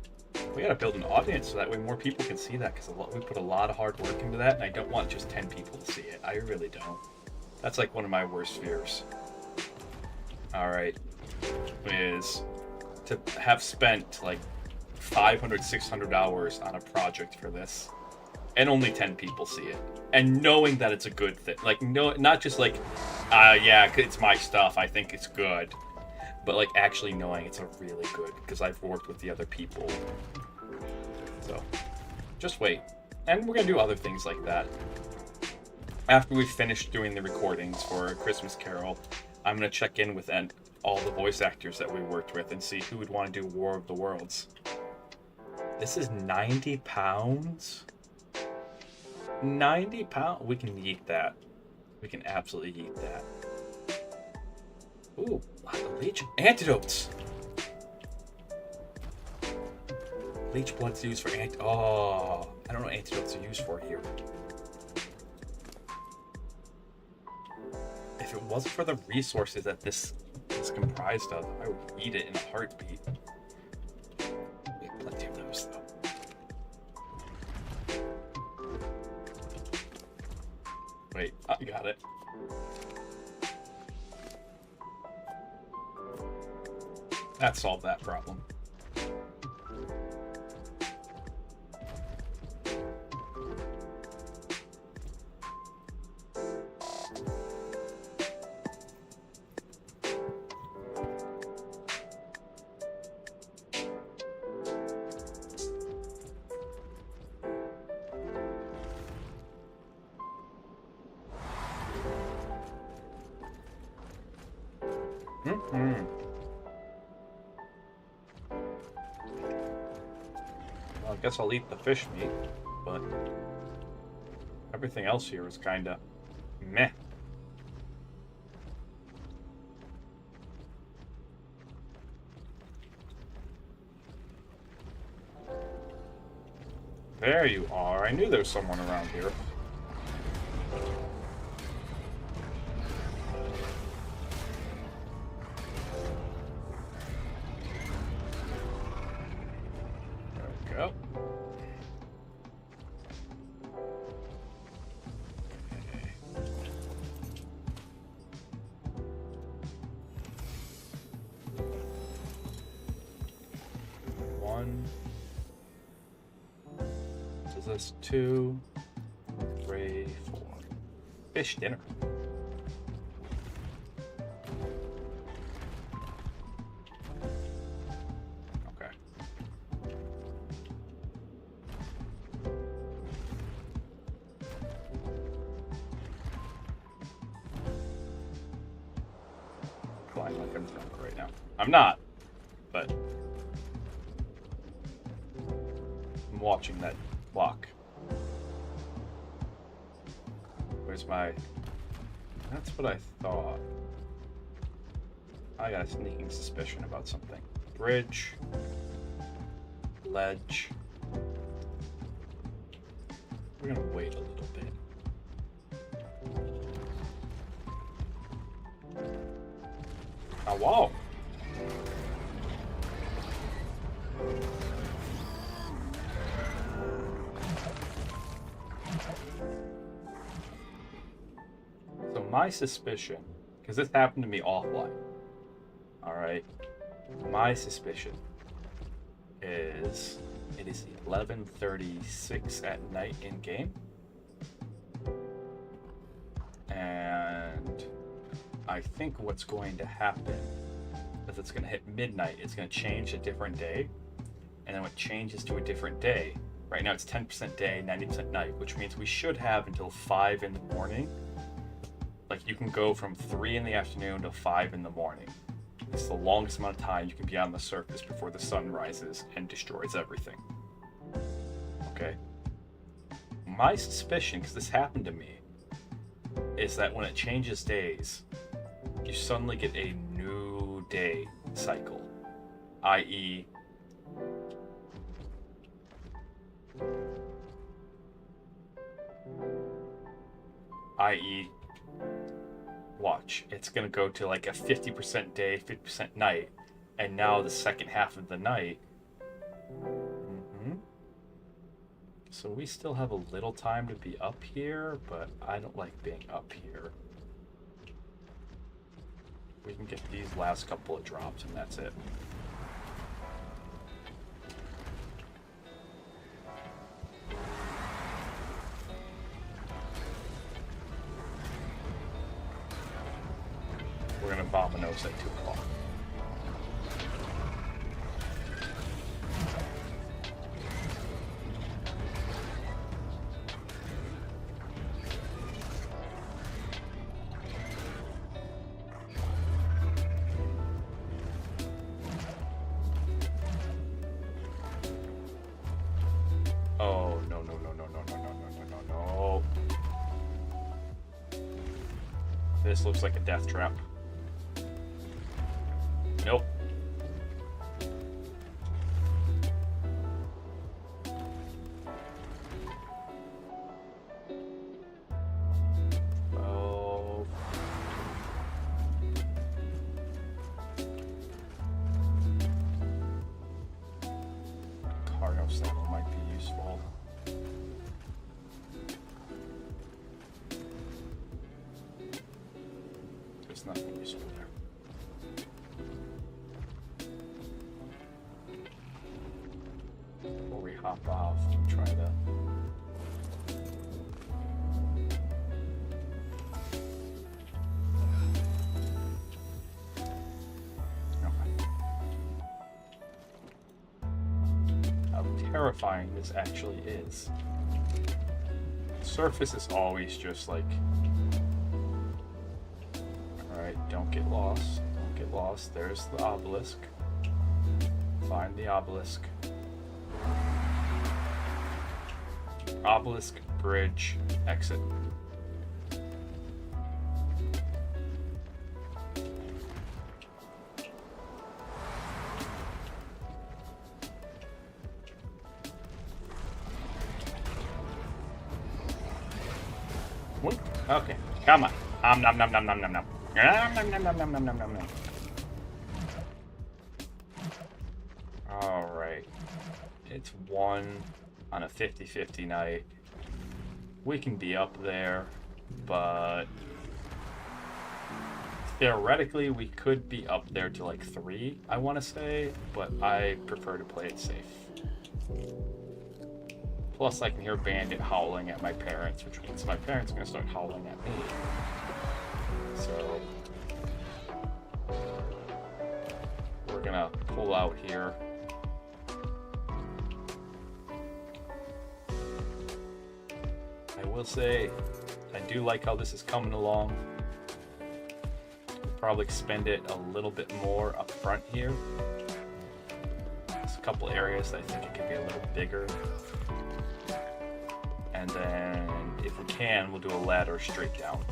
Speaker 1: We gotta build an audience so that way more people can see that, because we put a lot of hard work into that, and I don't want just 10 people to see it. I really don't. That's like one of my worst fears. Alright. Is to have spent like 500, 600 hours on a project for this, and only 10 people see it. And knowing that it's a good thing. Like, no, not just like, yeah, it's my stuff, I think it's good. But like actually knowing it's a really good, because I've worked with the other people. So, just wait. And we're gonna do other things like that. After we finish doing the recordings for A Christmas Carol, I'm gonna check in with all the voice actors that we worked with and see who would want to do War of the Worlds. This is 90 pounds? 90 pounds? We can yeet that. We can absolutely yeet that. Ooh, leech antidotes. Leech blood's used for oh, I don't know what antidotes are used for here. If it wasn't for the resources that this is comprised of, I would eat it in a heartbeat. We have plenty of those though. Wait, I got it. That solved that problem. Well, I guess I'll eat the fish meat, but everything else here is kind of meh. There you are. I knew there was someone around here. This 2, 3, 4. Fish dinner. Okay. Flying like I'm drunk right now. I'm not, but I'm watching that clock. Where's my... That's what I thought. I got a sneaking suspicion about something. Bridge. Ledge. We're gonna wait a little bit. Oh, wow. My suspicion, because this happened to me offline, alright, my suspicion is it is 11:36 at night in game, and I think what's going to happen is it's going to hit midnight, it's going to change a different day, and then when it changes to a different day, right now it's 10% day, 90% night, which means we should have until 5 in the morning. Like, you can go from 3 in the afternoon to 5 in the morning. It's the longest amount of time you can be on the surface before the sun rises and destroys everything. Okay? My suspicion, because this happened to me, is that when it changes days, you suddenly get a new day cycle. I.e., watch, it's gonna go to like a 50% day, 50% night, and now the second half of the night. So we still have a little time to be up here, but I don't like being up here. We can get these last couple of drops and that's it. We're gonna Vominos at 2 o'clock. Oh, no, no, no, no, no, no, no, no, no, no, no. This looks like a death trap. Nope. Oh. Cargo saddle might be useful. There's nothing useful there. Before we hop off and try to... Okay. How terrifying this actually is. Surface is always just like... Alright, don't get lost. Don't get lost. There's the obelisk. Find the obelisk. Obelisk, bridge, exit. Wait, okay, come on. Nom nom nom nom nom nom nom. Nom nom nom nom nom nom nom nom nom. Alright. It's 1 on a 50-50 night. We can be up there, but theoretically we could be up there to like 3, I want to say, but I prefer to play it safe. Plus I can hear Bandit howling at my parents, which means my parents are going to start howling at me. So we're going to pull out here. I will say, I do like how this is coming along. Probably expend it a little bit more up front here. There's a couple areas that I think it could be a little bigger. And then, if we can, we'll do a ladder straight down.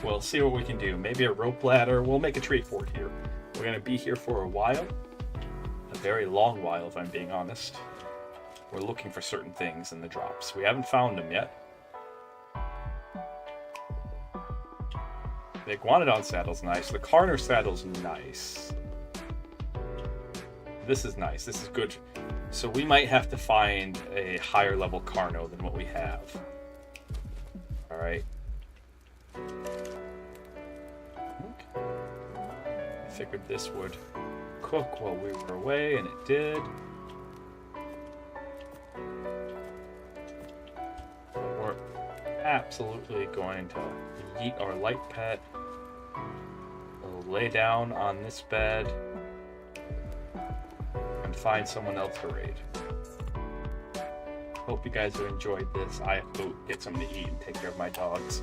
Speaker 1: We'll see what we can do. Maybe a rope ladder. We'll make a tree fort here. We're going to be here for a while. A very long while, if I'm being honest. We're looking for certain things in the drops. We haven't found them yet. The Iguanodon saddle's nice. The Carner saddle's nice. This is nice. This is good. So we might have to find a higher level Carno than what we have. Alright. I figured this would cook while we were away, and it did. We're absolutely going to yeet our light pet. We'll lay down on this bed and find someone else to raid. Hope you guys have enjoyed this. I have to go get something to eat and take care of my dogs.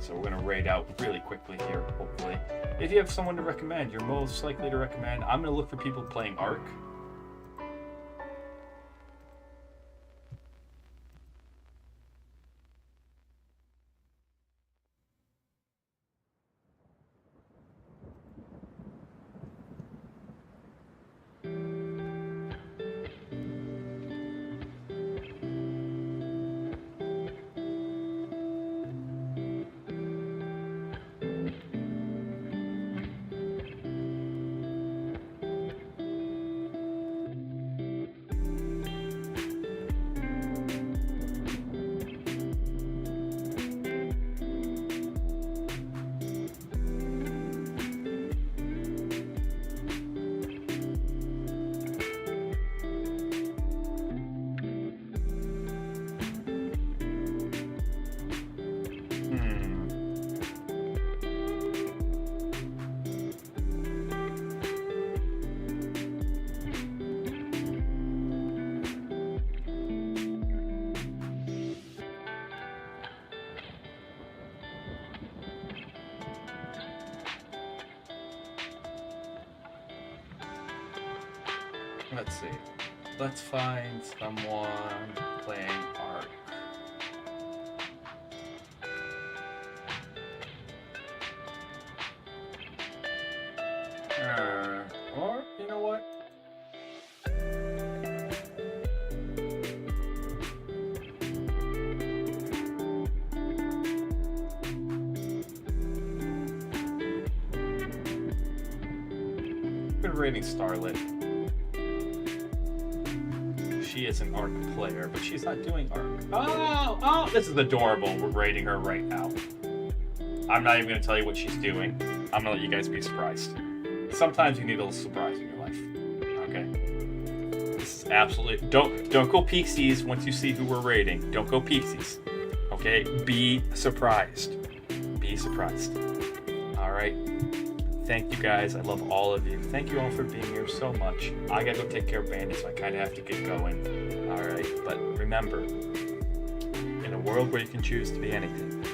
Speaker 1: So we're going to raid out really quickly here, hopefully. If you have someone to recommend, you're most likely to recommend. I'm going to look for people playing ARK. Let's see. Let's find someone playing ARK. Or, you know what? Been rating Starlit. She is an ARK player, but she's not doing ARK. Oh, this is adorable. We're rating her right now. I'm not even going to tell you what she's doing. I'm going to let you guys be surprised. Sometimes you need a little surprise in your life. Okay? This is absolutely... Don't go peeksies once you see who we're rating. Don't go peeksies. Okay? Be surprised. Be surprised. Alright? Thank you guys. I love all of you. Thank you all for being here so much. I gotta go take care of Bandit, so I kind of have to get going. Alright? But remember, in a world where you can choose to be anything,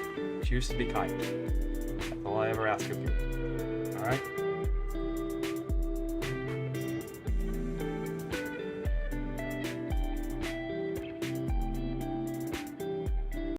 Speaker 1: choose to be kind. That's all I ever ask of you. Alright?